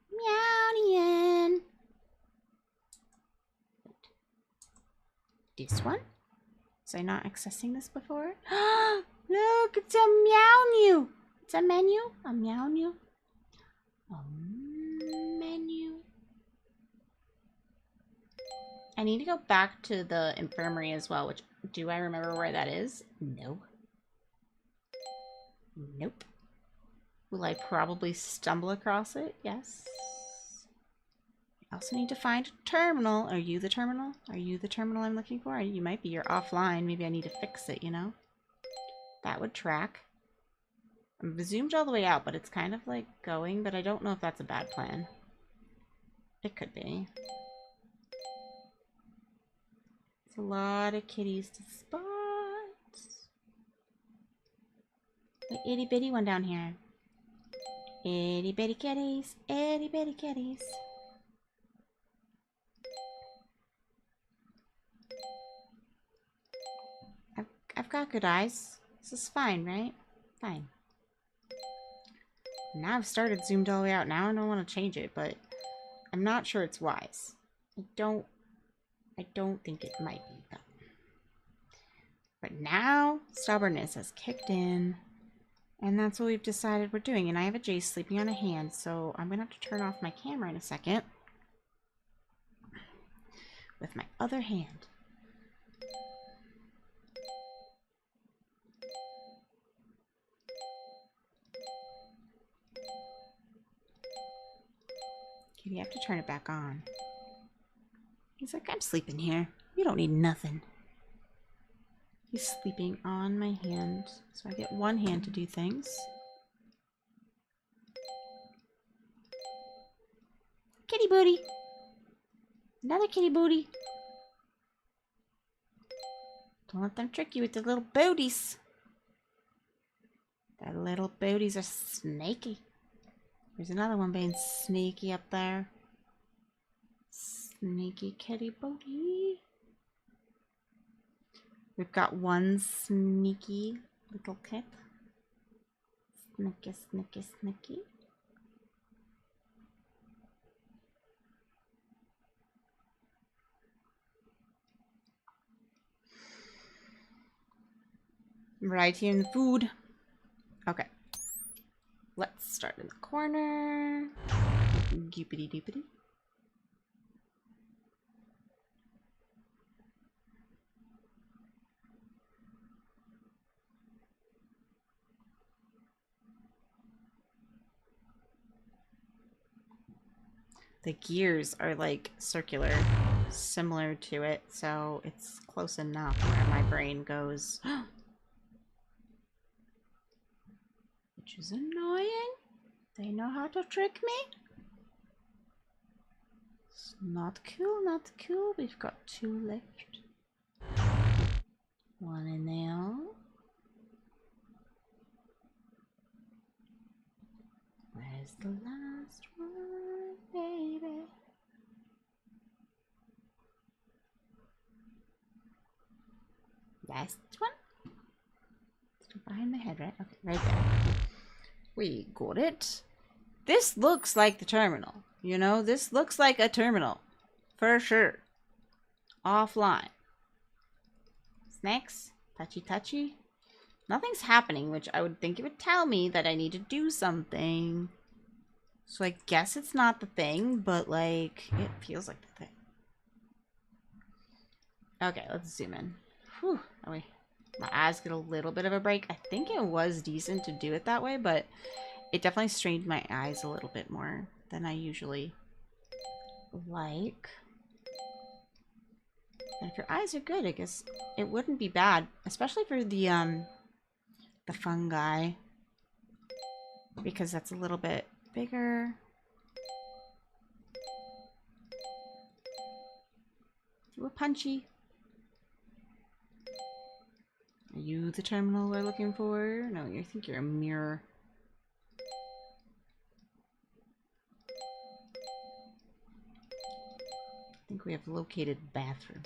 Meownian. This one? Was I not accessing this before? Look, it's a meow. It's a menu. A meow. A menu. I need to go back to the infirmary as well, which, do I remember where that is? No. Nope. Will I probably stumble across it? Yes. I also need to find a terminal. Are you the terminal? Are you the terminal I'm looking for? You might be. You're offline. Maybe I need to fix it, you know? That would track. I'm zoomed all the way out, but it's kind of like going, but I don't know if that's a bad plan. It could be. It's a lot of kitties to spot. The itty bitty one down here. Itty bitty kitties. Itty bitty kitties. I've got good eyes. This is fine, right? Fine. Now I've started zoomed all the way out. Now I don't want to change it, but I'm not sure it's wise. I don't think it might be, though. But now stubbornness has kicked in, and that's what we've decided we're doing. And I have a Jace sleeping on a hand, so I'm gonna have to turn off my camera in a second with my other hand. You have to turn it back on. He's like, I'm sleeping here. You don't need nothing. He's sleeping on my hand, so I get one hand to do things. Kitty booty. Another kitty booty. Don't let them trick you with their little booties. Their little booties are snaky. There's another one being sneaky up there. Sneaky kitty booty. We've got one sneaky little kit. Sneaky, sneaky, sneaky. Right here in the food. Okay. Let's start in the corner. Goopity doopity. The gears are like circular, similar to it, so it's close enough where my brain goes. Which is annoying. They know how to trick me. It's not cool, not cool. We've got two left. One in there. Where's the last one, baby? Last one? Still behind my head, right? Okay, right there. We got it. This looks like the terminal. You know, this looks like a terminal. For sure. Offline. Snacks. Touchy touchy. Nothing's happening, which I would think it would tell me that I need to do something. So I guess it's not the thing, but like, it feels like the thing. Okay, let's zoom in. Whew. Oh, wait. My eyes get a little bit of a break. I think it was decent to do it that way, but it definitely strained my eyes a little bit more than I usually like. And if your eyes are good, I guess it wouldn't be bad, especially for the fungi, because that's a little bit bigger. You were punchy. Are you the terminal we're looking for? No, I think you're a mirror. I think we have located bathroom.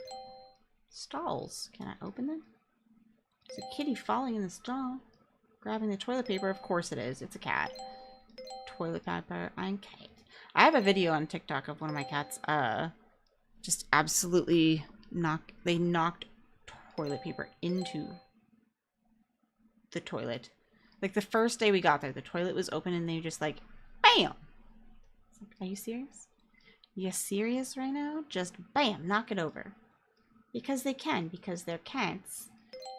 Stalls. Can I open them? Is a kitty falling in the stall? Grabbing the toilet paper? Of course it is. It's a cat. Toilet paper and cat. I have a video on TikTok of one of my cats, just absolutely knocked toilet paper into the toilet. Like the first day we got there, the toilet was open and they just like, bam! It's like, are you serious? You serious right now? Just bam, knock it over. Because they can, because they're cats.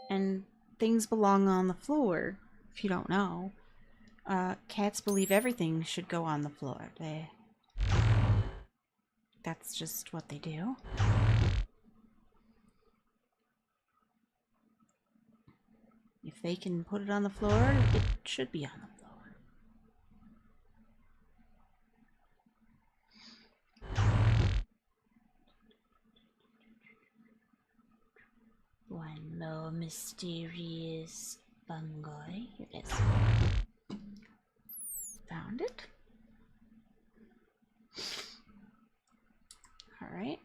And things belong on the floor, if you don't know. Cats believe everything should go on the floor. That's just what they do. If they can put it on the floor, it should be on the floor. One more mysterious fungi. Here it is. Found it. Alright.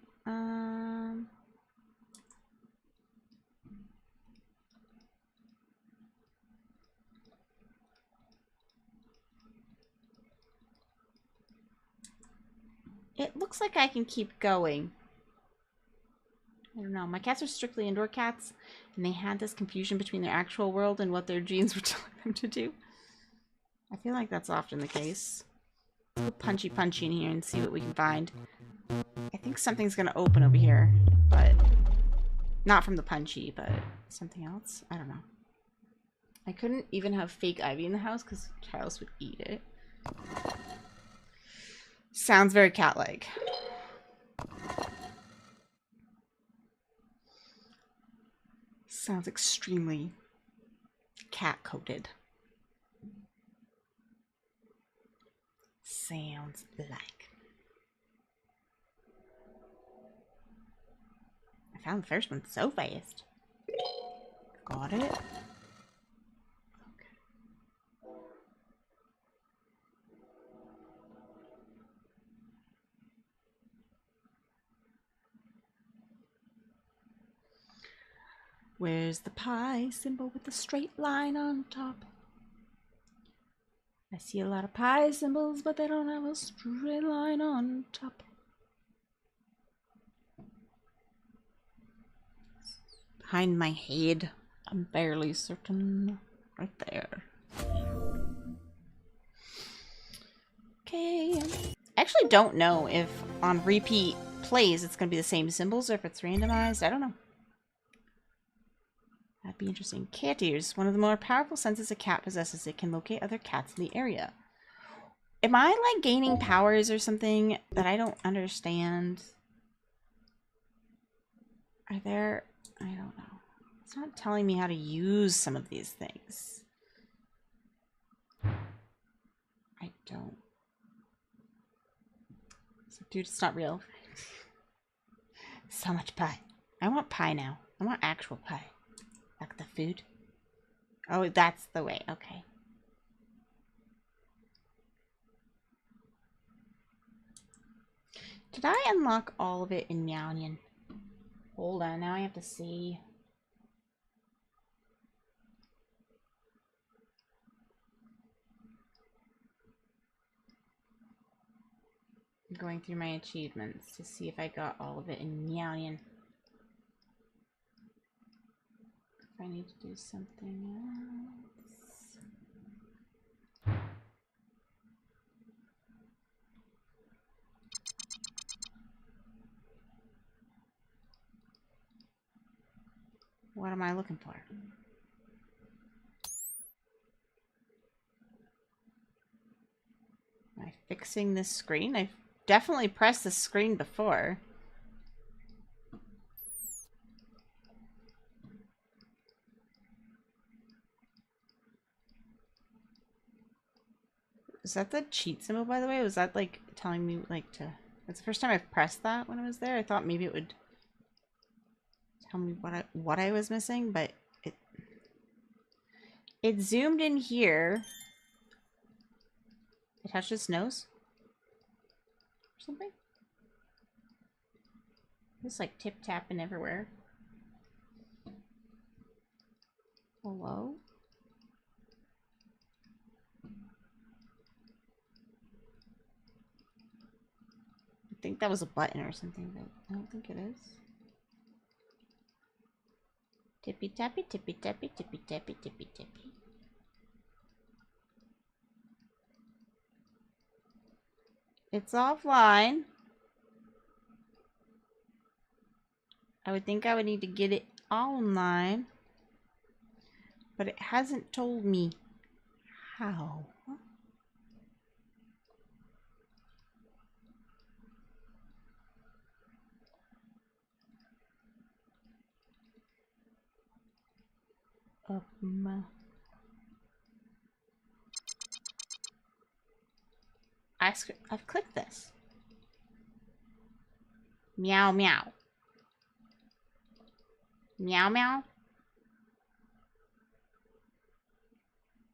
It looks like I can keep going. I don't know. My cats are strictly indoor cats, and they had this confusion between their actual world and what their genes were telling them to do. I feel like that's often the case. Let's go punchy in here and see what we can find. I think something's gonna open over here, but not from the punchy, but something else. I don't know. I couldn't even have fake ivy in the house because Charles would eat it. Sounds very cat-like. Sounds extremely cat-coated. Sounds like. I found the first one so fast. Got it. Where's the pie symbol with the straight line on top? I see a lot of pie symbols, but they don't have a straight line on top. Behind my head, I'm barely certain. Right there. Okay. I actually don't know if on repeat plays it's going to be the same symbols or if it's randomized. I don't know. That'd be interesting. Cat ears. One of the more powerful senses a cat possesses. It can locate other cats in the area. Am I like gaining powers or something that I don't understand? Are there... I don't know. It's not telling me how to use some of these things. I don't. So, dude, it's not real. So much pie. I want pie now. I want actual pie. Like the food. Oh, that's the way. Okay. Did I unlock all of it in Meownian? Hold on, now I have to see. I'm going through my achievements to see if I got all of it in Meownian. If I need to do something else. What am I looking for? Am I fixing this screen? I've definitely pressed the screen before. Is that the cheat symbol, by the way? Was that like telling me like to... It's the first time I've pressed that when I was there. I thought maybe it would tell me what I was missing, but it zoomed in here. It touched its nose or something. It's like tip tapping everywhere. Hello? I think that was a button or something, but I don't think it is. Tippy tappy, tippy tappy, tippy tappy, tippy tappy. It's offline. I would think I would need to get it online. But it hasn't told me how. I've clicked this. Meow meow. Meow meow.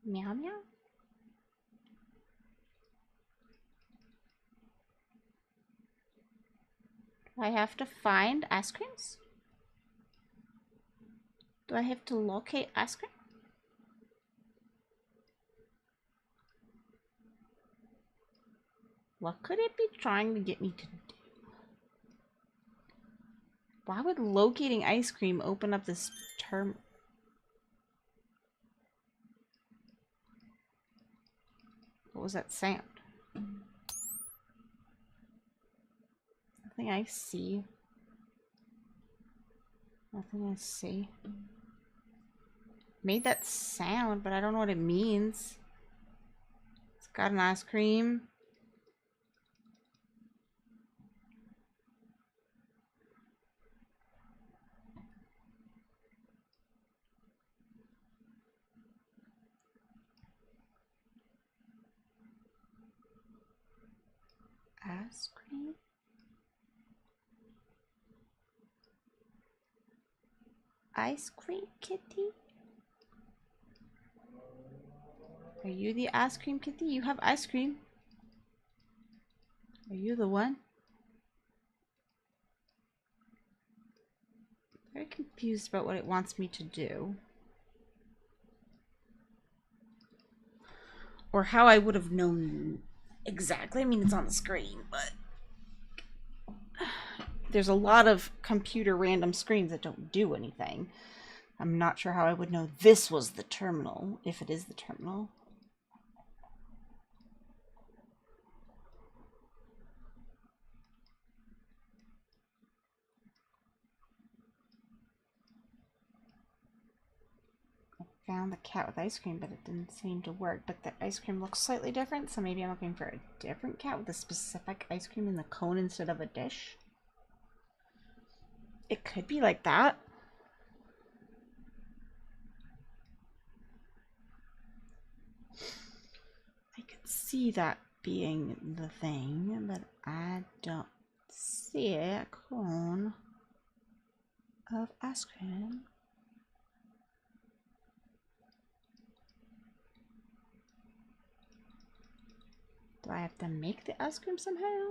Meow meow. Do I have to find ice creams? Do I have to locate ice cream? What could it be trying to get me to do? Why would locating ice cream open up this term? What was that sound? Nothing I see. Nothing I see. Made that sound, but I don't know what it means. It's got an ice cream. Ice cream? Ice cream kitty? Are you the ice cream kitty? You have ice cream. Are you the one? Very confused about what it wants me to do. Or how I would have known exactly. I mean, it's on the screen, but there's a lot of computer random screens that don't do anything. I'm not sure how I would know this was the terminal, if it is the terminal. Found the cat with ice cream, but it didn't seem to work. But the ice cream looks slightly different, so maybe I'm looking for a different cat with a specific ice cream in the cone instead of a dish. It could be like that. I could see that being the thing, but I don't see a cone of ice cream. Do I have to make the ice cream somehow?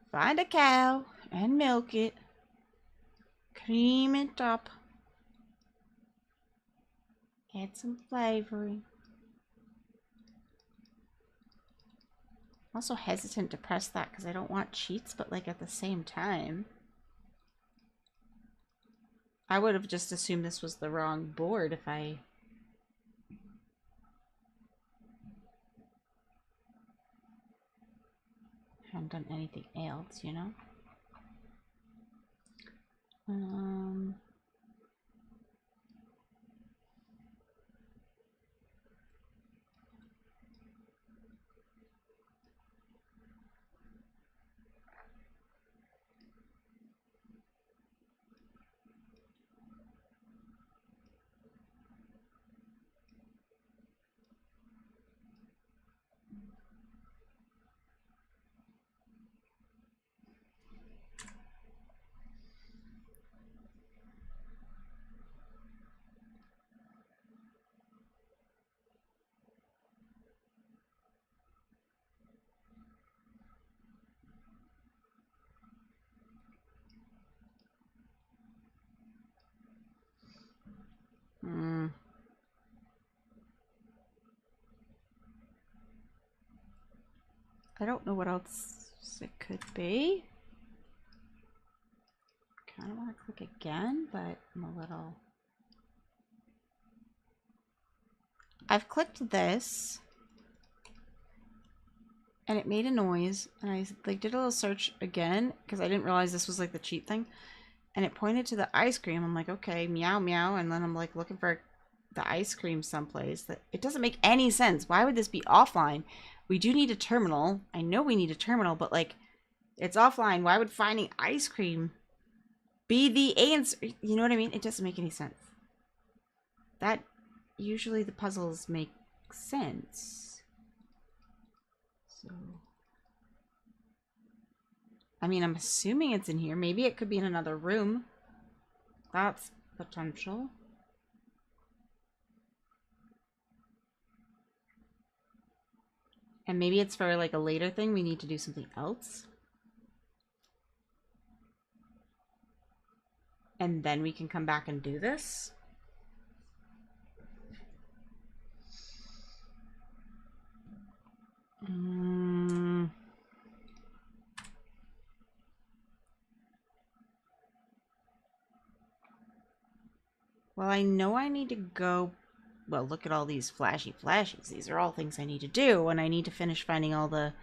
Find a cow and milk it. Cream it up. Add some flavoring. I'm also hesitant to press that because I don't want cheats, but like at the same time. I would have just assumed this was the wrong board if I... haven't done anything else, you know? I don't know what else it could be. kind of want to click again, but I'm a little... I've clicked this, and it made a noise, and I like did a little search again, because I didn't realize this was like the cheat thing, and it pointed to the ice cream. I'm like, okay, meow, meow, and then I'm like looking for the ice cream someplace. That it doesn't make any sense. Why would this be offline? We do need a terminal. I know we need a terminal, but like, it's offline. Why would finding ice cream be the answer? You know what I mean? It doesn't make any sense. That usually the puzzles make sense. So, I mean, I'm assuming it's in here. Maybe it could be in another room. That's potential. And maybe it's for like a later thing. We need to do something else. And then we can come back and do this. Well, I know I need to go... Well, look at all these flashy flashes. These are all things I need to do, and I need to finish finding all the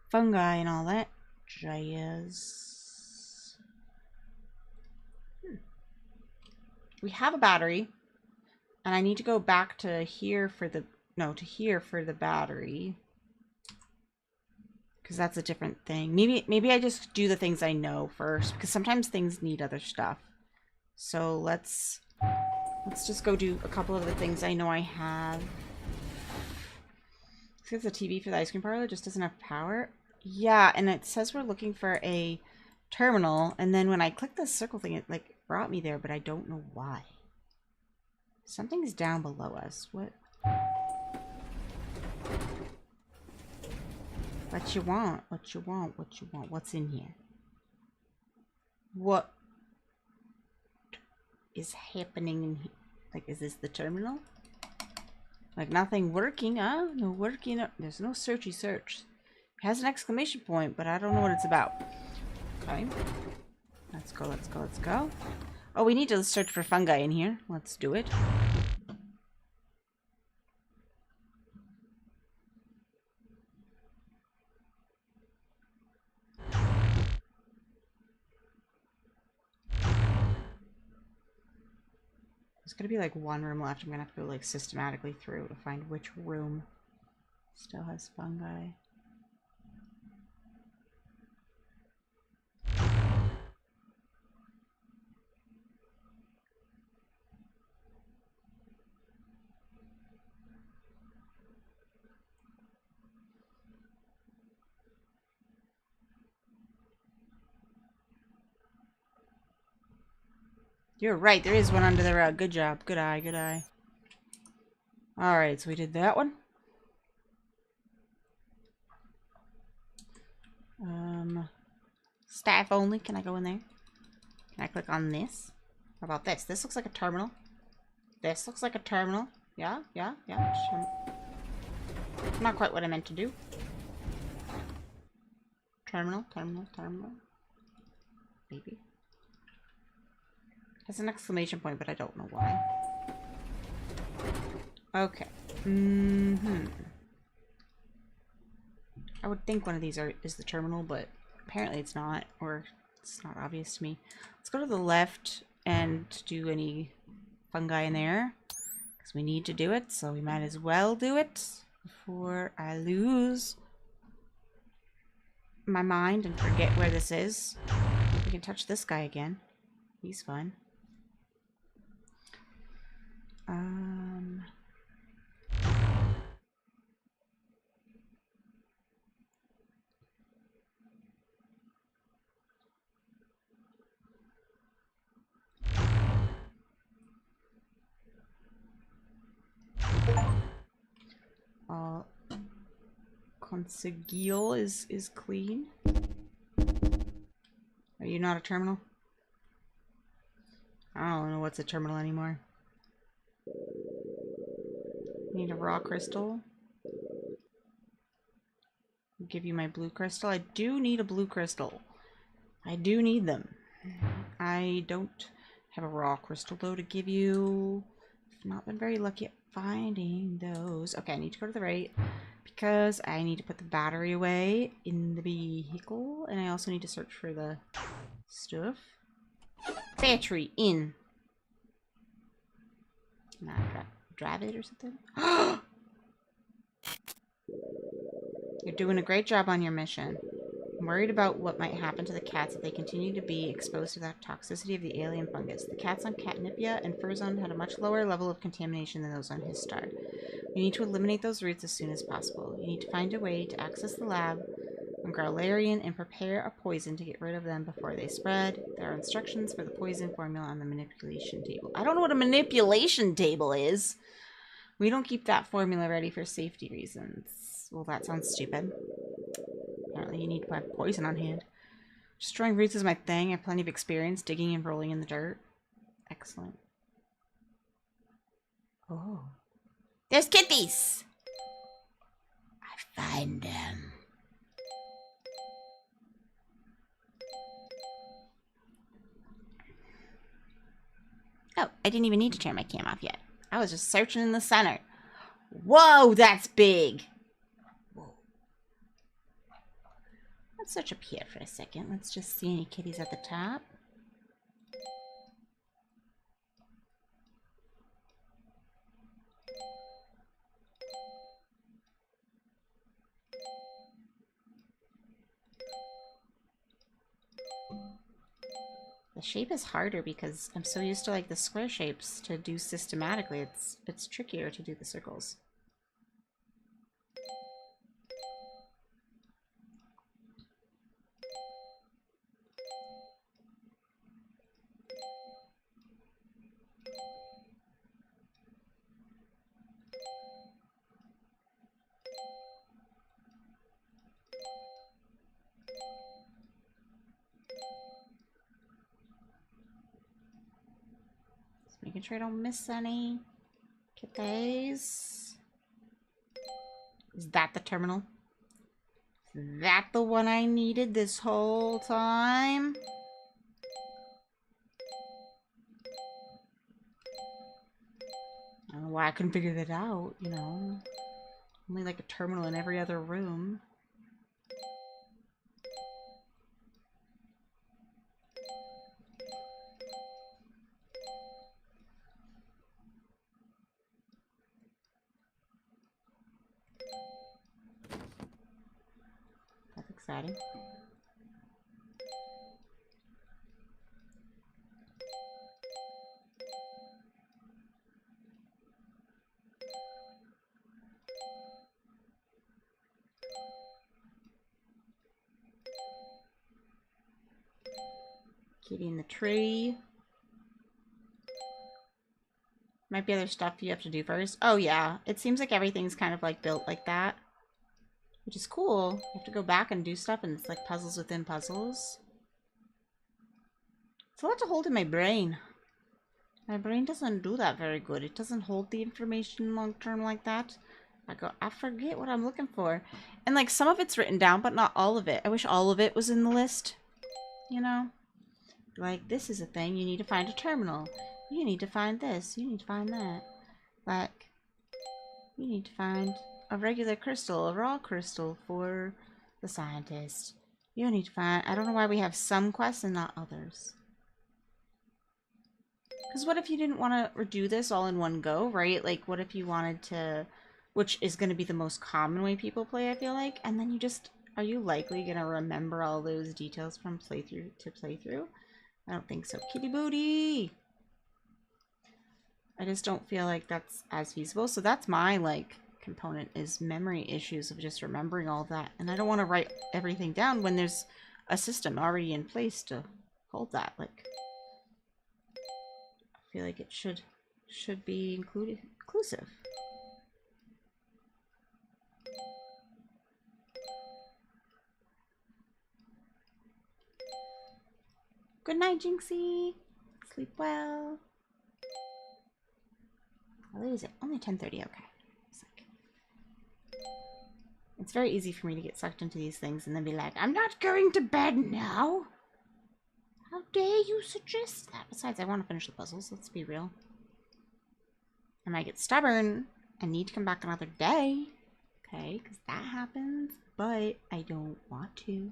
fungi and all that jazz. We have a battery, and I need to go back to here for the... No, to here for the battery. Because that's a different thing. Maybe I just do the things I know first, because sometimes things need other stuff. So let's just go do a couple of the things I know I have. Because the TV for the ice cream parlor just doesn't have power. Yeah, and it says we're looking for a terminal, and then when I click the circle thing, it like brought me there, but I don't know why. Something's down below us. What? What you want? What you want? What you want? What's in here? What is happening in here? Like, is this the terminal? Like, nothing working, huh? No working. There's no searchy search. It has an exclamation point, but I don't know what it's about. Okay. Let's go, let's go, let's go. Oh, we need to search for fungi in here. Let's do it. There's gonna be like one room left. I'm gonna have to go like systematically through to find which room still has fungi. You're right, there is one under the rug. Good job. Good eye, good eye. Alright, so we did that one. Staff only. Can I go in there? Can I click on this? How about this? This looks like a terminal. This looks like a terminal. Yeah, yeah, yeah. Sure. Not quite what I meant to do. Terminal, terminal, terminal. Maybe. Has an exclamation point, but I don't know why. Okay. I would think one of these is the terminal, but apparently it's not, or it's not obvious to me. Let's go to the left and do any fungi in there, because we need to do it, so we might as well do it before I lose my mind and forget where this is. We can touch this guy again. He's fun. Conseguil is clean. Are you not a terminal? I don't know what's a terminal anymore. Need a raw crystal. I'll give you my blue crystal. I do need a blue crystal. I do need them. I don't have a raw crystal though to give you. I've not been very lucky at finding those. Okay, I need to go to the right because I need to put the battery away in the vehicle, and I also need to search for the stuff. Battery in. Can I drive it or something? You're doing a great job on your mission. I'm worried about what might happen to the cats if they continue to be exposed to the toxicity of the alien fungus. The cats on Catnipia and Furzon had a much lower level of contamination than those on his star. We need to eliminate those roots as soon as possible. You need to find a way to access the lab on Growlarian and prepare a poison to get rid of them before they spread. There are instructions for the poison formula on the manipulation table. I don't know what a manipulation table is. We don't keep that formula ready for safety reasons. Well, that sounds stupid. Apparently you need to have poison on hand. Destroying roots is my thing. I have plenty of experience digging and rolling in the dirt. Excellent. Oh. There's kitties! I find them. Oh, I didn't even need to turn my cam off yet. I was just searching in the center. Whoa, that's big! Let's search up here for a second. Let's just see any kitties at the top. The shape is harder because I'm so used to like the square shapes to do systematically. It's trickier to do the circles. Making sure I don't miss any. Kitties. Is that the terminal? Is that the one I needed this whole time? I don't know why I couldn't figure that out, you know. Only like a terminal in every other room. Exciting. Kitty in the tree. Might be other stuff you have to do first. Oh yeah, it seems like everything's kind of like built like that. Which is cool. You have to go back and do stuff, and it's like puzzles within puzzles. It's a lot to hold in my brain. My brain doesn't do that very good. It doesn't hold the information long term like that. I forget what I'm looking for. And like some of it's written down, but not all of it. I wish all of it was in the list. You know? Like, this is a thing. You need to find a terminal. You need to find this. You need to find that. Like, you need to find a regular crystal, a raw crystal for the scientist. You need to find... I don't know why we have some quests and not others. Because what if you didn't want to do this all in one go, right? Like, what if you wanted to... Which is going to be the most common way people play, I feel like. And then you just... Are you likely going to remember all those details from playthrough to playthrough? I don't think so. Kitty booty! I just don't feel like that's as feasible. So that's my, like... component is memory issues of just remembering all that, and I don't want to write everything down when there's a system already in place to hold that. Like, I feel like it should be inclusive. Good night, Jinxie. Sleep well. How late is it? Only 10:30. Okay. It's very easy for me to get sucked into these things and then be like, I'm not going to bed now. How dare you suggest that? Besides, I want to finish the puzzles. Let's be real. I might get stubborn and need to come back another day. Okay, because that happens. But I don't want to.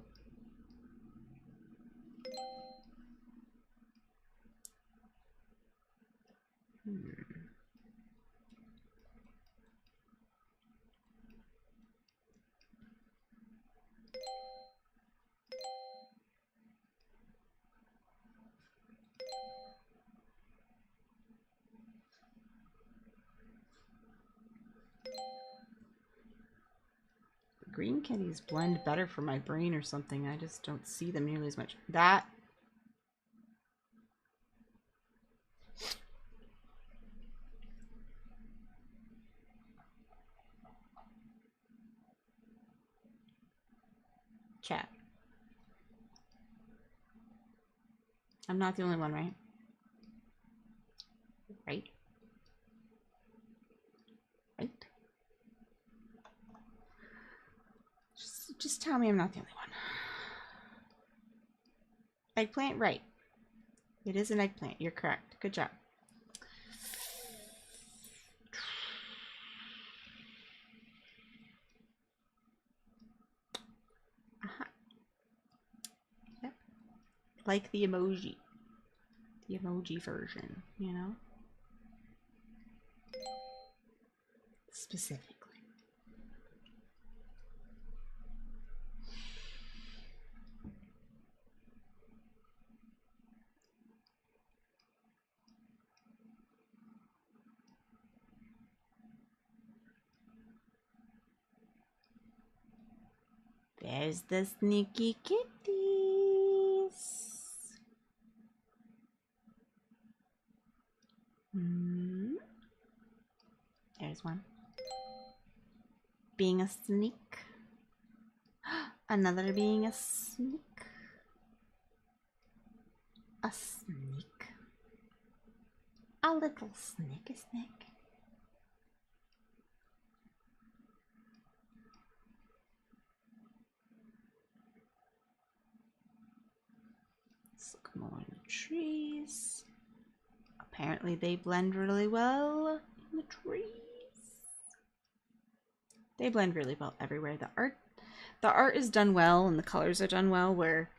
Green kitties blend better for my brain or something. I just don't see them nearly as much. That... Chat. I'm not the only one, right? Right? Right? Just tell me I'm not the only one. Eggplant, right. It is an eggplant. You're correct. Good job. Uh-huh. Yep. Like the emoji. The emoji version, you know? Specifically. There's the sneaky kitties. There's one. Being a sneak. Another being a sneak. A sneak. A little sneaky snake. Let's look more in the trees. Apparently they blend really well in the trees. They blend really well everywhere. The art is done well and the colors are done well, where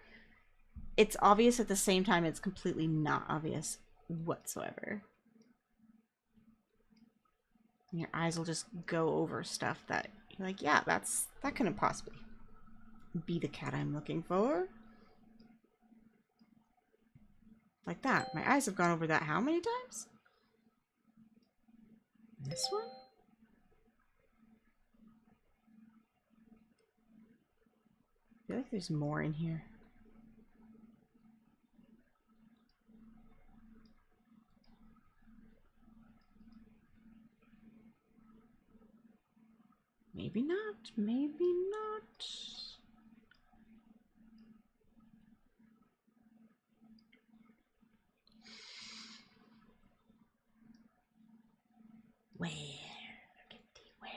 it's obvious at the same time it's completely not obvious whatsoever. And your eyes will just go over stuff that you're like, yeah, that couldn't possibly be the cat I'm looking for. Like that. My eyes have gone over that how many times? This one? I feel like there's more in here. Maybe not. Maybe not. Where? Kitty, where?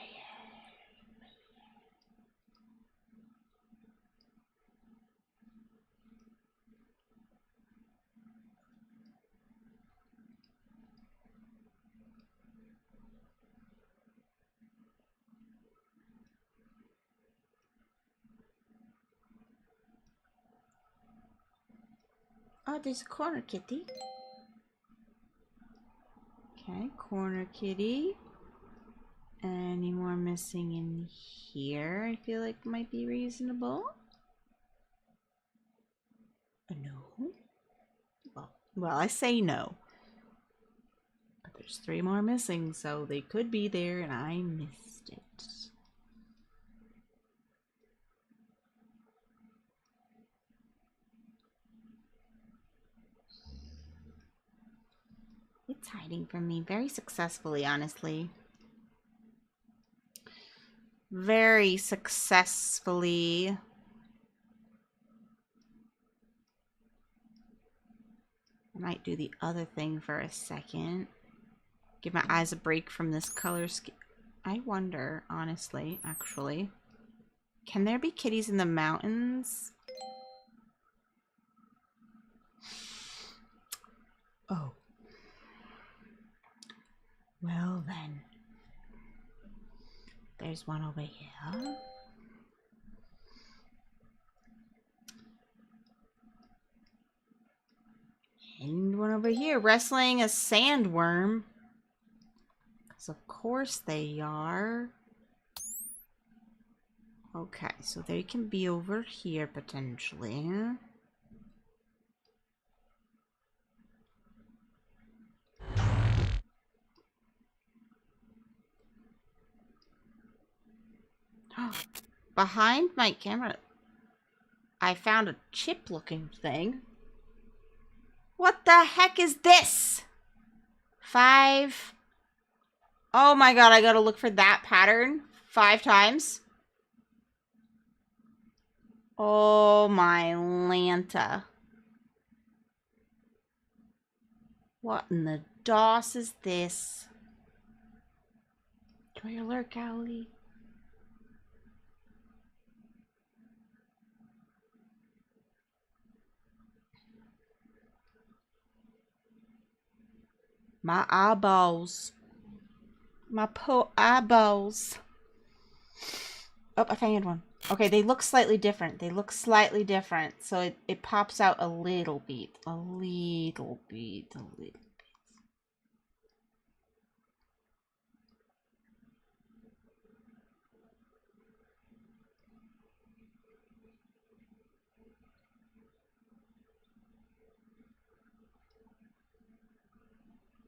Oh, there's a corner kitty. Okay, corner kitty. Any more missing in here? I feel like might be reasonable. No. Well, I say no. But there's 3 more missing, so they could be there and I missed it. It's hiding from me very successfully, honestly. Very successfully. I might do the other thing for a second. Give my eyes a break from this color scheme. I wonder, honestly, actually. Can there be kitties in the mountains? Oh. Well then. There's one over here. And one over here wrestling a sandworm. Because of course they are. Okay, so they can be over here potentially. Behind my camera, I found a chip-looking thing. What the heck is this? 5. Oh my god, I gotta look for that pattern 5 times. Oh my Lanta. What in the DOS is this? Enjoy your lurk, Owlie. My eyeballs. My poor eyeballs. Oh, I found one. Okay, they look slightly different. They look slightly different. So it pops out a little bit. A little bit. A little bit.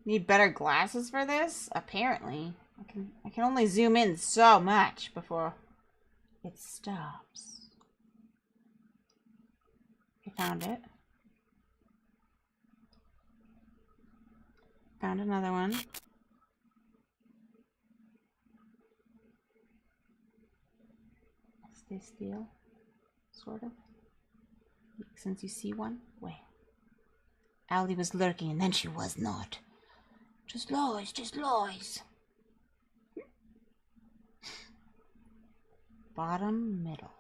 Need better glasses for this? Apparently. I can only zoom in so much before it stops. I found it. Found another one. Stay still. Sort of. Since you see one. Where? Owlie was lurking and then she was not. Just lies, just lies. Bottom middle.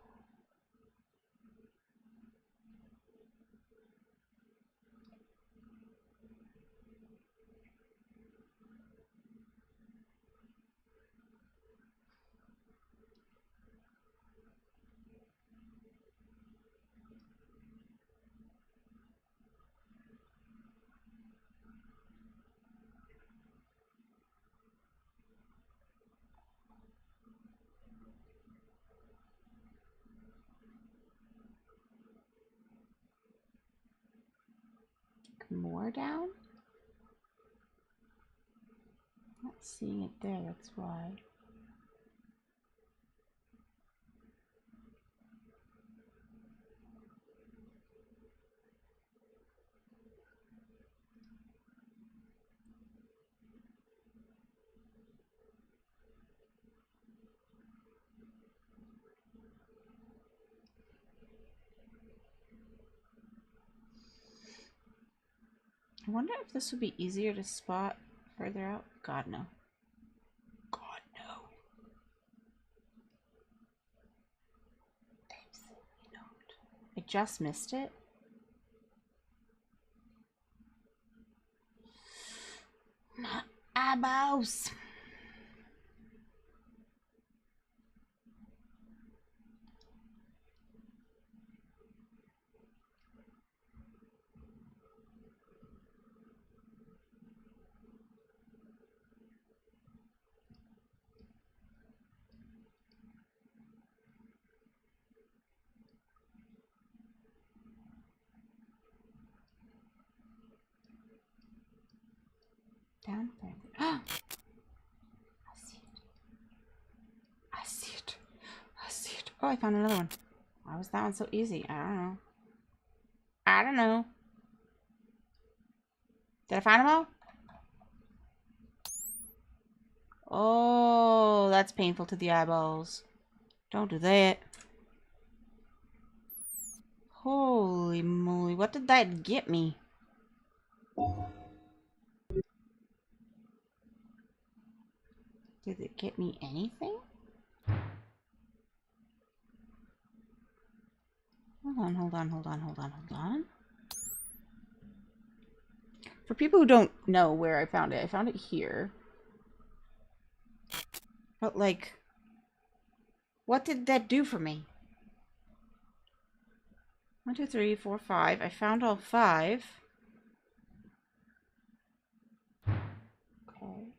More down? Not seeing it there, that's why. I wonder if this would be easier to spot further out. God, no. God, no. Absolutely not. I just missed it. My eyeballs. Down further. I see it. I see it. I see it. Oh, I found another one. Why was that one so easy? I don't know. I don't know. Did I find them all? Oh, that's painful to the eyeballs. Don't do that. Holy moly, what did that get me? Did it get me anything? Hold on. For people who don't know where I found it here. But, like, what did that do for me? 1, 2, 3, 4, 5. I found all 5. Okay.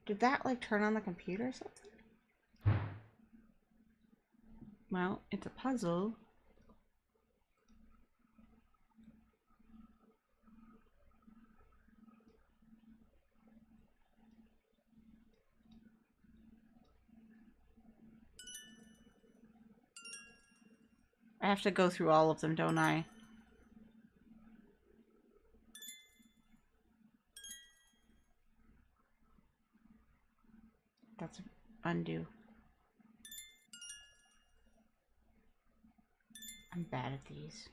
Did that, like, turn on the computer or something? Well, it's a puzzle. I have to go through all of them, don't I? That's undo. I'm bad at these.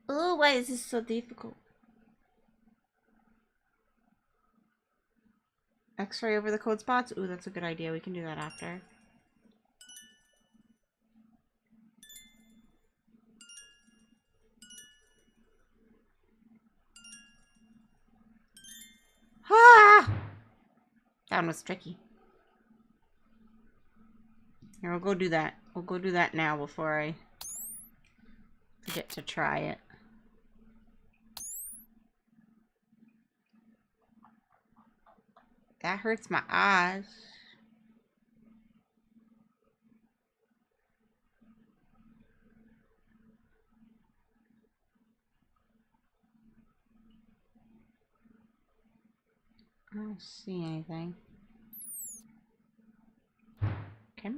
Oh, why is this so difficult? X-ray over the code spots? Ooh, that's a good idea. We can do that after. Ah! That one was tricky. Here, we'll go do that. We'll go do that now before I forget to try it. That hurts my eyes. I don't see anything. Okay.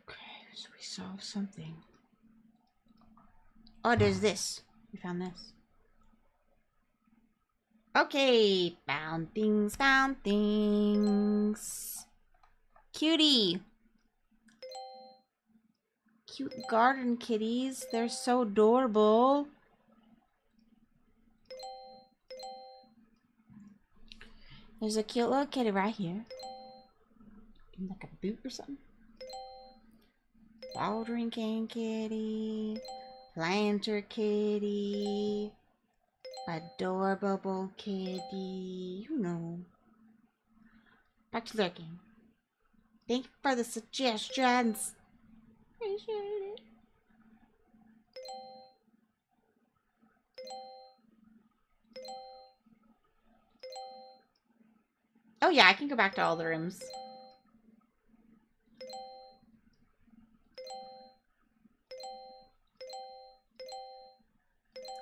Okay, so we solved something. Oh, there's this. We found this. Okay, found things, found things. Cutie. Cute garden kitties. They're so adorable. There's a cute little kitty right here. In like a boot or something. Watering can kitty. Planter kitty. Adorable kitty. You know. Back to lurking. Thank you for the suggestions. Appreciate it. Oh yeah, I can go back to all the rooms.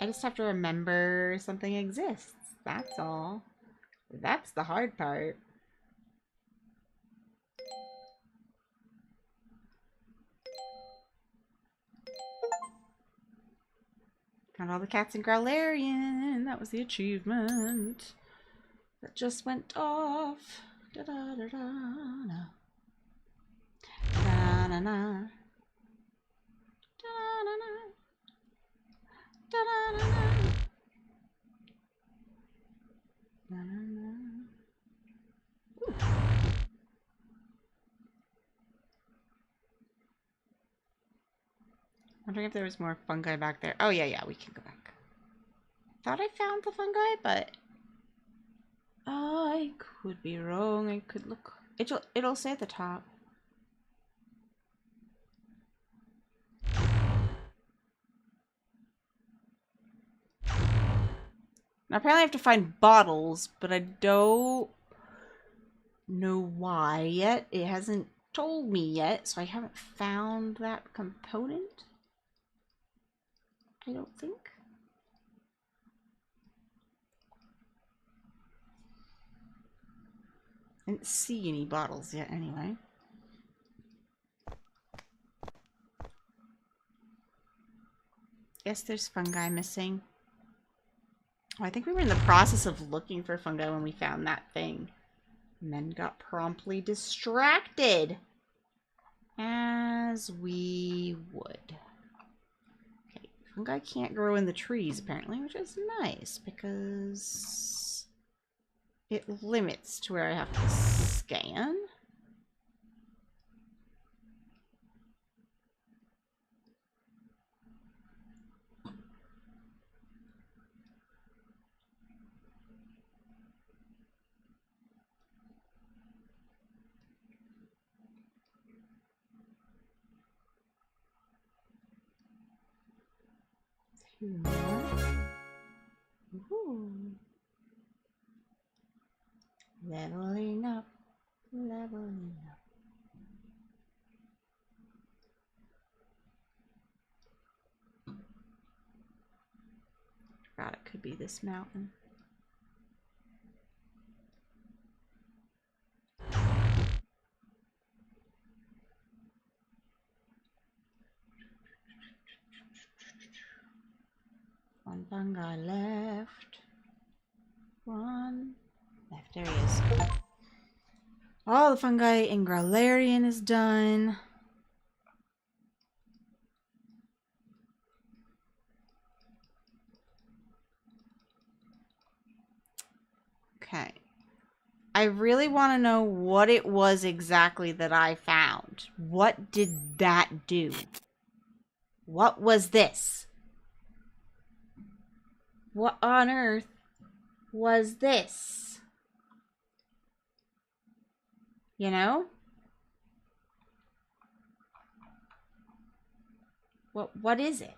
I just have to remember something exists. That's all. That's the hard part. Found all the cats in Growlarian. That was the achievement. That just went off. Da da da da da. Da na na. Da na na. Da-da-da-da. Da-da-da. Ooh. Wondering if there was more fungi back there. Oh, yeah, we can go back. Thought I found the fungi, but I could be wrong. I could look. It'll say at the top. Now, apparently I have to find bottles, but I don't know why yet. It hasn't told me yet, so I haven't found that component. I don't think. I didn't see any bottles yet anyway. Guess there's fungi missing. Oh, I think we were in the process of looking for fungi when we found that thing. And then got promptly distracted. As we would. Okay, fungi can't grow in the trees apparently, which is nice because it limits to where I have to scan. Two more. Ooh. Leveling up, leveling up. Forgot it could be this mountain. One fungi left. One left. There he is. All the fungi in Growlarian is done. Okay. I really want to know what it was exactly that I found. What did that do? What was this? What on earth was this? You know? What is it?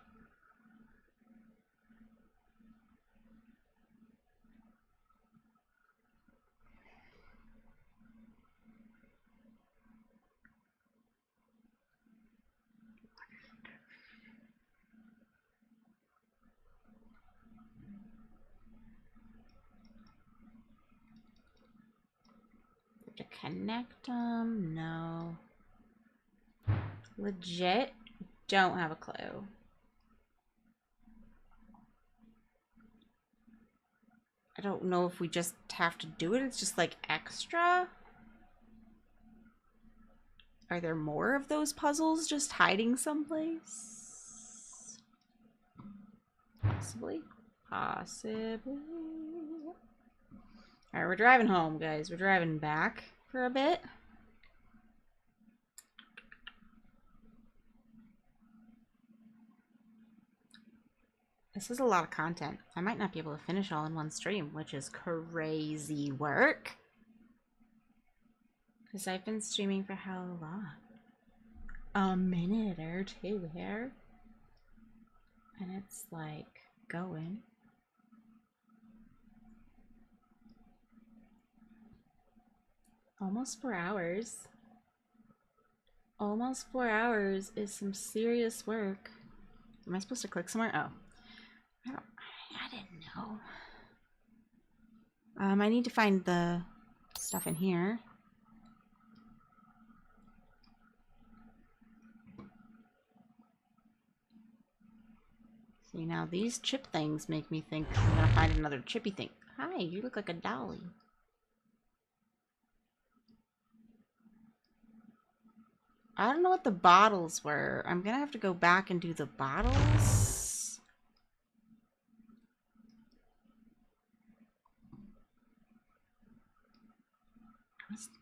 To connect them? No. Legit? Don't have a clue. I don't know if we just have to do it. It's just like extra. Are there more of those puzzles just hiding someplace? Possibly. Possibly. Alright, we're driving home, guys. We're driving back for a bit. This is a lot of content. I might not be able to finish all in one stream, which is crazy work. Because I've been streaming for how long? A minute or two here. And it's like going. Almost 4 hours. Almost 4 hours is some serious work. Am I supposed to click somewhere? Oh. I didn't know. I need to find the stuff in here. See, now these chip things make me think I'm gonna find another chippy thing. Hi, you look like a dolly. I don't know what the bottles were. I'm gonna have to go back and do the bottles.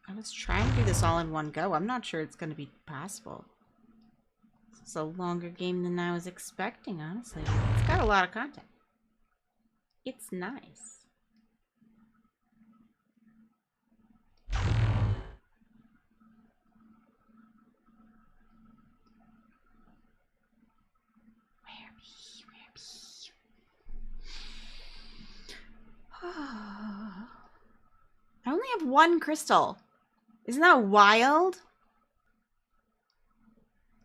I was trying to do this all in one go. I'm not sure it's going to be possible. It's a longer game than I was expecting, honestly. It's got a lot of content. It's nice. I only have one crystal. Isn't that wild?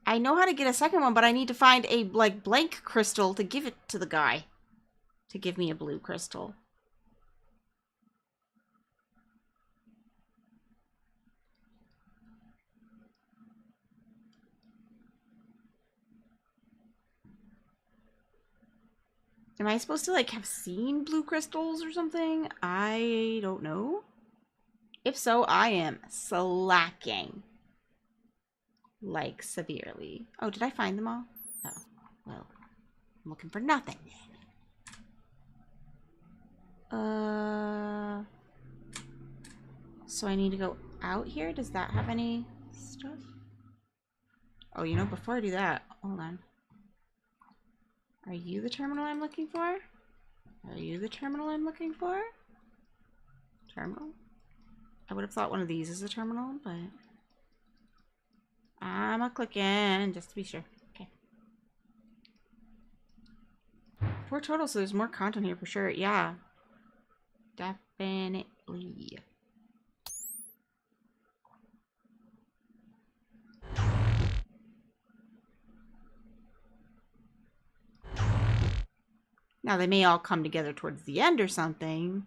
I know how to get a second one, but I need to find a blank crystal to give it to the guy. To give me a blue crystal. Am I supposed to have seen blue crystals or something? I don't know. If so, I am slacking. Severely. Oh, did I find them all? Oh, well, I'm looking for nothing. So I need to go out here? Does that have any stuff? Oh, you know, before I do that, hold on. Are you the terminal I'm looking for? Are you the terminal I'm looking for? Terminal? I would have thought one of these is a terminal, but I'm a clicking just to be sure. Okay. 4 total, so there's more content here for sure. Yeah. Definitely. Now, they may all come together towards the end or something,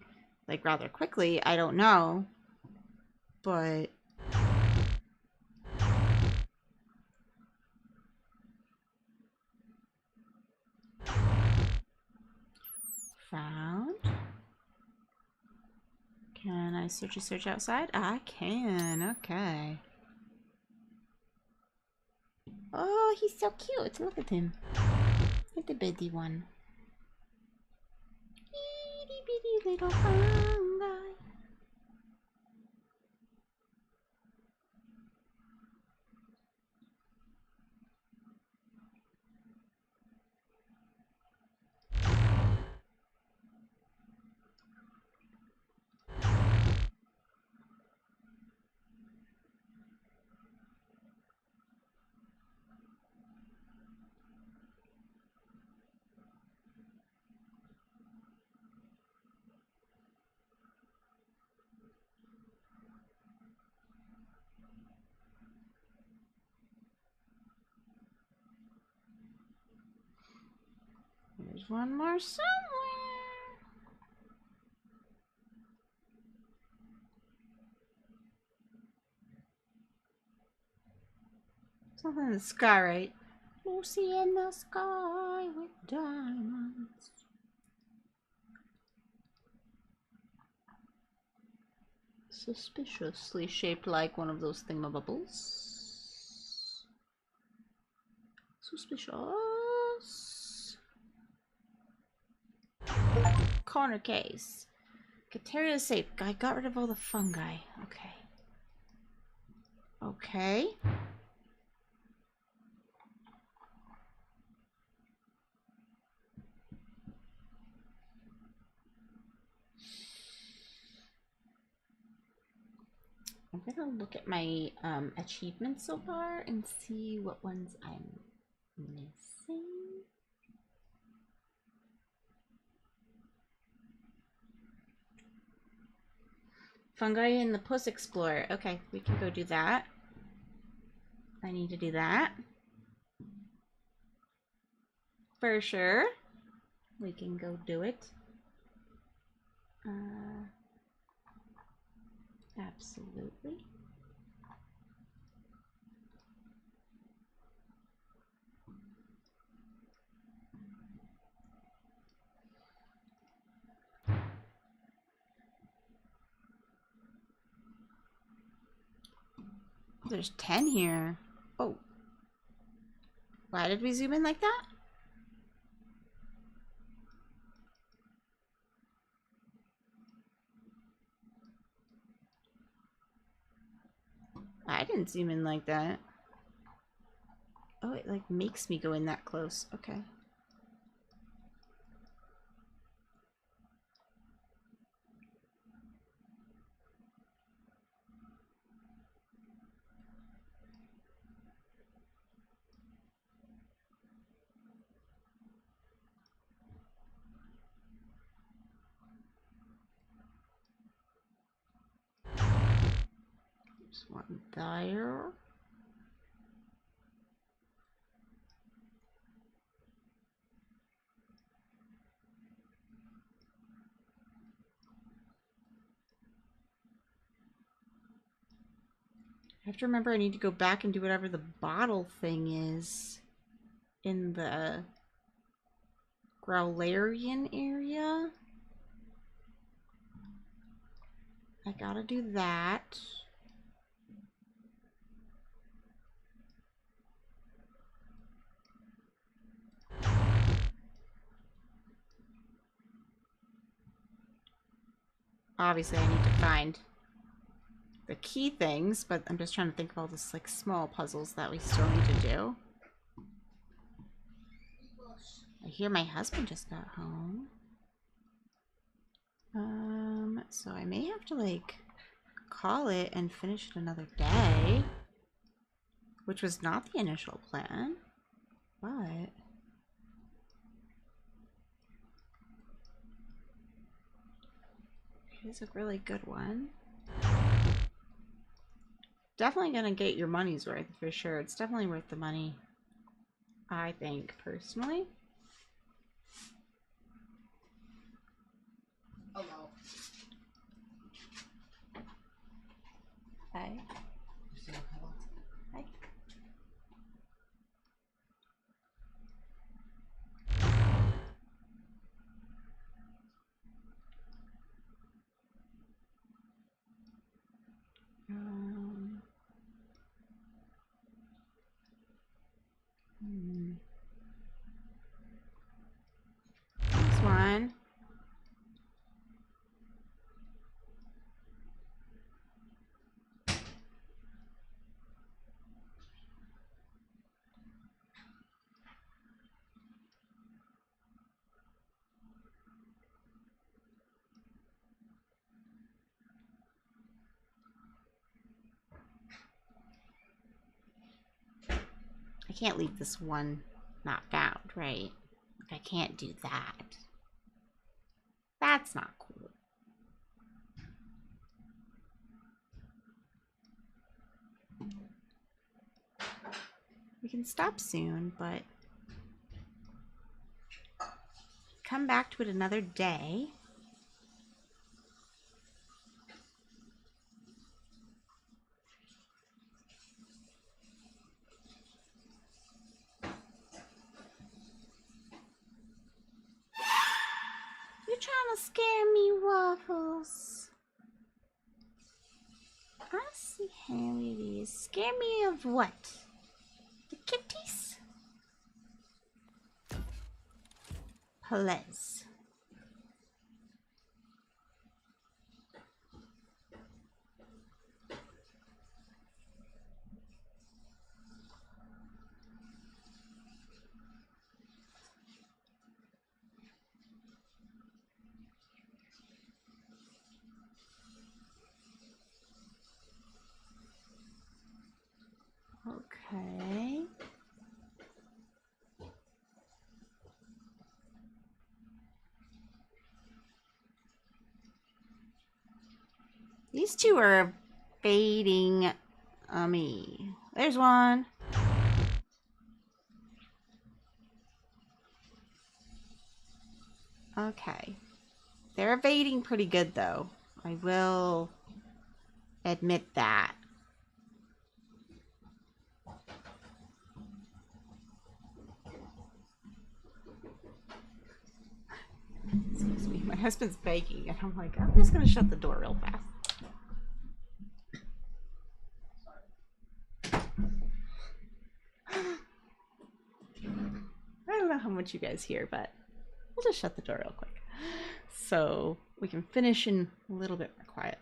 rather quickly. I don't know. But found. Can I search outside? I can. Okay. Oh, he's so cute. Look at him. Look at the bitty one. Itty bitty little fungi. There's one more somewhere. Something in the sky, right? Lucy in the sky with diamonds. Suspiciously shaped like one of those thingamabobbles. Suspicious. Corner case. Cateria is safe. I got rid of all the fungi. Okay. Okay. I'm gonna look at my achievements so far and see what ones I'm missing. Fungi in the Puss Explorer. Okay, we can go do that. I need to do that. For sure. We can go do it. Absolutely. There's 10 here. Oh. Why did we zoom in like that? I didn't zoom in like that. Oh, it like makes me go in that close. Okay. There's one there. I have to remember I need to go back and do whatever the bottle thing is in the Growlarian area. I gotta do that. Obviously, I need to find the key things, but I'm just trying to think of all this like small puzzles that we still need to do. I hear my husband just got home. So I may have to like call it and finish it another day, which was not the initial plan, but it is a really good one. Definitely gonna get your money's worth for sure. It's definitely worth the money, I think, personally. Hello. Hi. Hi. This one. I can't leave this one not found, right? Like, I can't do that. That's not cool. We can stop soon, but come back to it another day. You're trying to scare me, Waffles. I see how it is. Scare me of what? The kitties? Please. Okay. These two are fading me. There's one. Okay. They're evading pretty good though. I will admit that. Excuse me, my husband's baking and I'm like, I'm just gonna shut the door real fast. I don't know how much you guys hear, but we'll just shut the door real quick so we can finish in a little bit more quiet.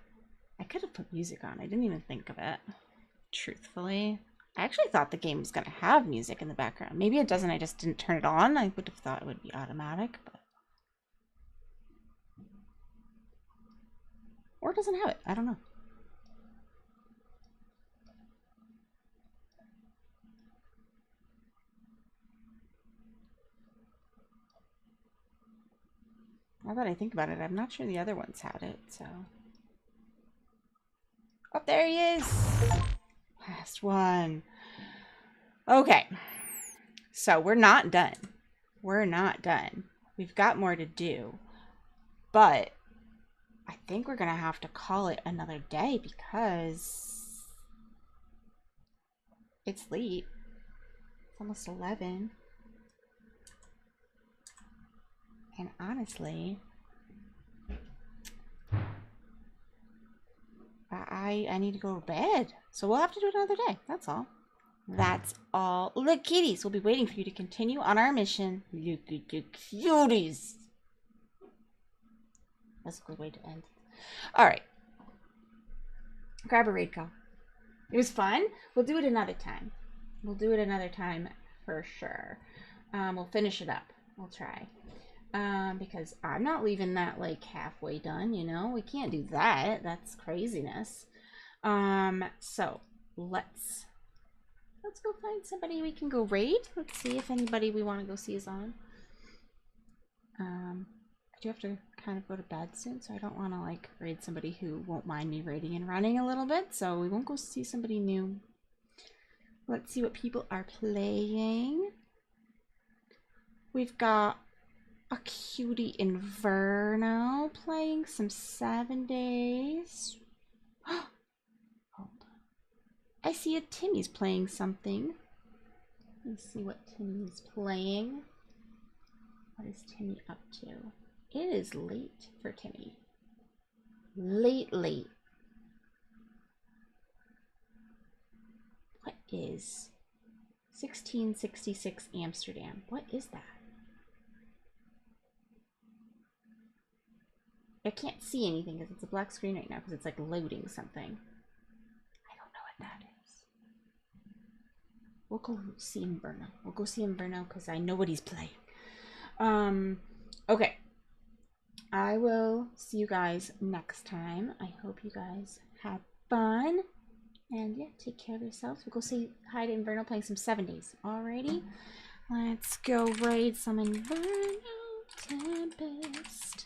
I could have put music on. I didn't even think of it. truthfully. I actually thought the game was going to have music in the background. Maybe it doesn't, I just didn't turn it on. I would have thought it would be automatic, but... Or it doesn't have it. I don't know. Now that I think about it, I'm not sure the other ones had it, so... Oh, there he is! Last one. Okay. So, we're not done. We're not done. We've got more to do. But, I think we're gonna have to call it another day because... it's late. It's almost 11. And honestly, I need to go to bed. So we'll have to do it another day. That's all. That's all. Look, kitties, we'll be waiting for you to continue on our mission. Look at the cuties. That's a good way to end. All right. Grab a raid call. It was fun. We'll do it another time. We'll do it another time for sure. We'll finish it up. We'll try. Because I'm not leaving that like halfway done, you know? We can't do that. That's craziness. So let's go find somebody we can go raid. Let's see if anybody we want to go see is on. I do have to kind of go to bed soon, so I don't want to like raid somebody who won't mind me raiding and running a little bit, so we won't go see somebody new. Let's see what people are playing. We've got a cutie Inverno playing some 7 days. Hold on. I see a Timmy's playing something. Let's see what Timmy is playing. What is Timmy up to? It is late for Timmy. Late. What is 1666 Amsterdam? What is that? I can't see anything because it's a black screen right now because it's like loading something. I don't know what that is. We'll go see Inverno. We'll go see Inverno because I know what he's playing. Okay. I will see you guys next time. I hope you guys had fun. And yeah, take care of yourselves. We'll go see hi to Inverno playing some 7 days. Alrighty. Let's go raid some Inverno Tempest.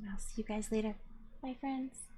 I'll see you guys later. Bye, friends.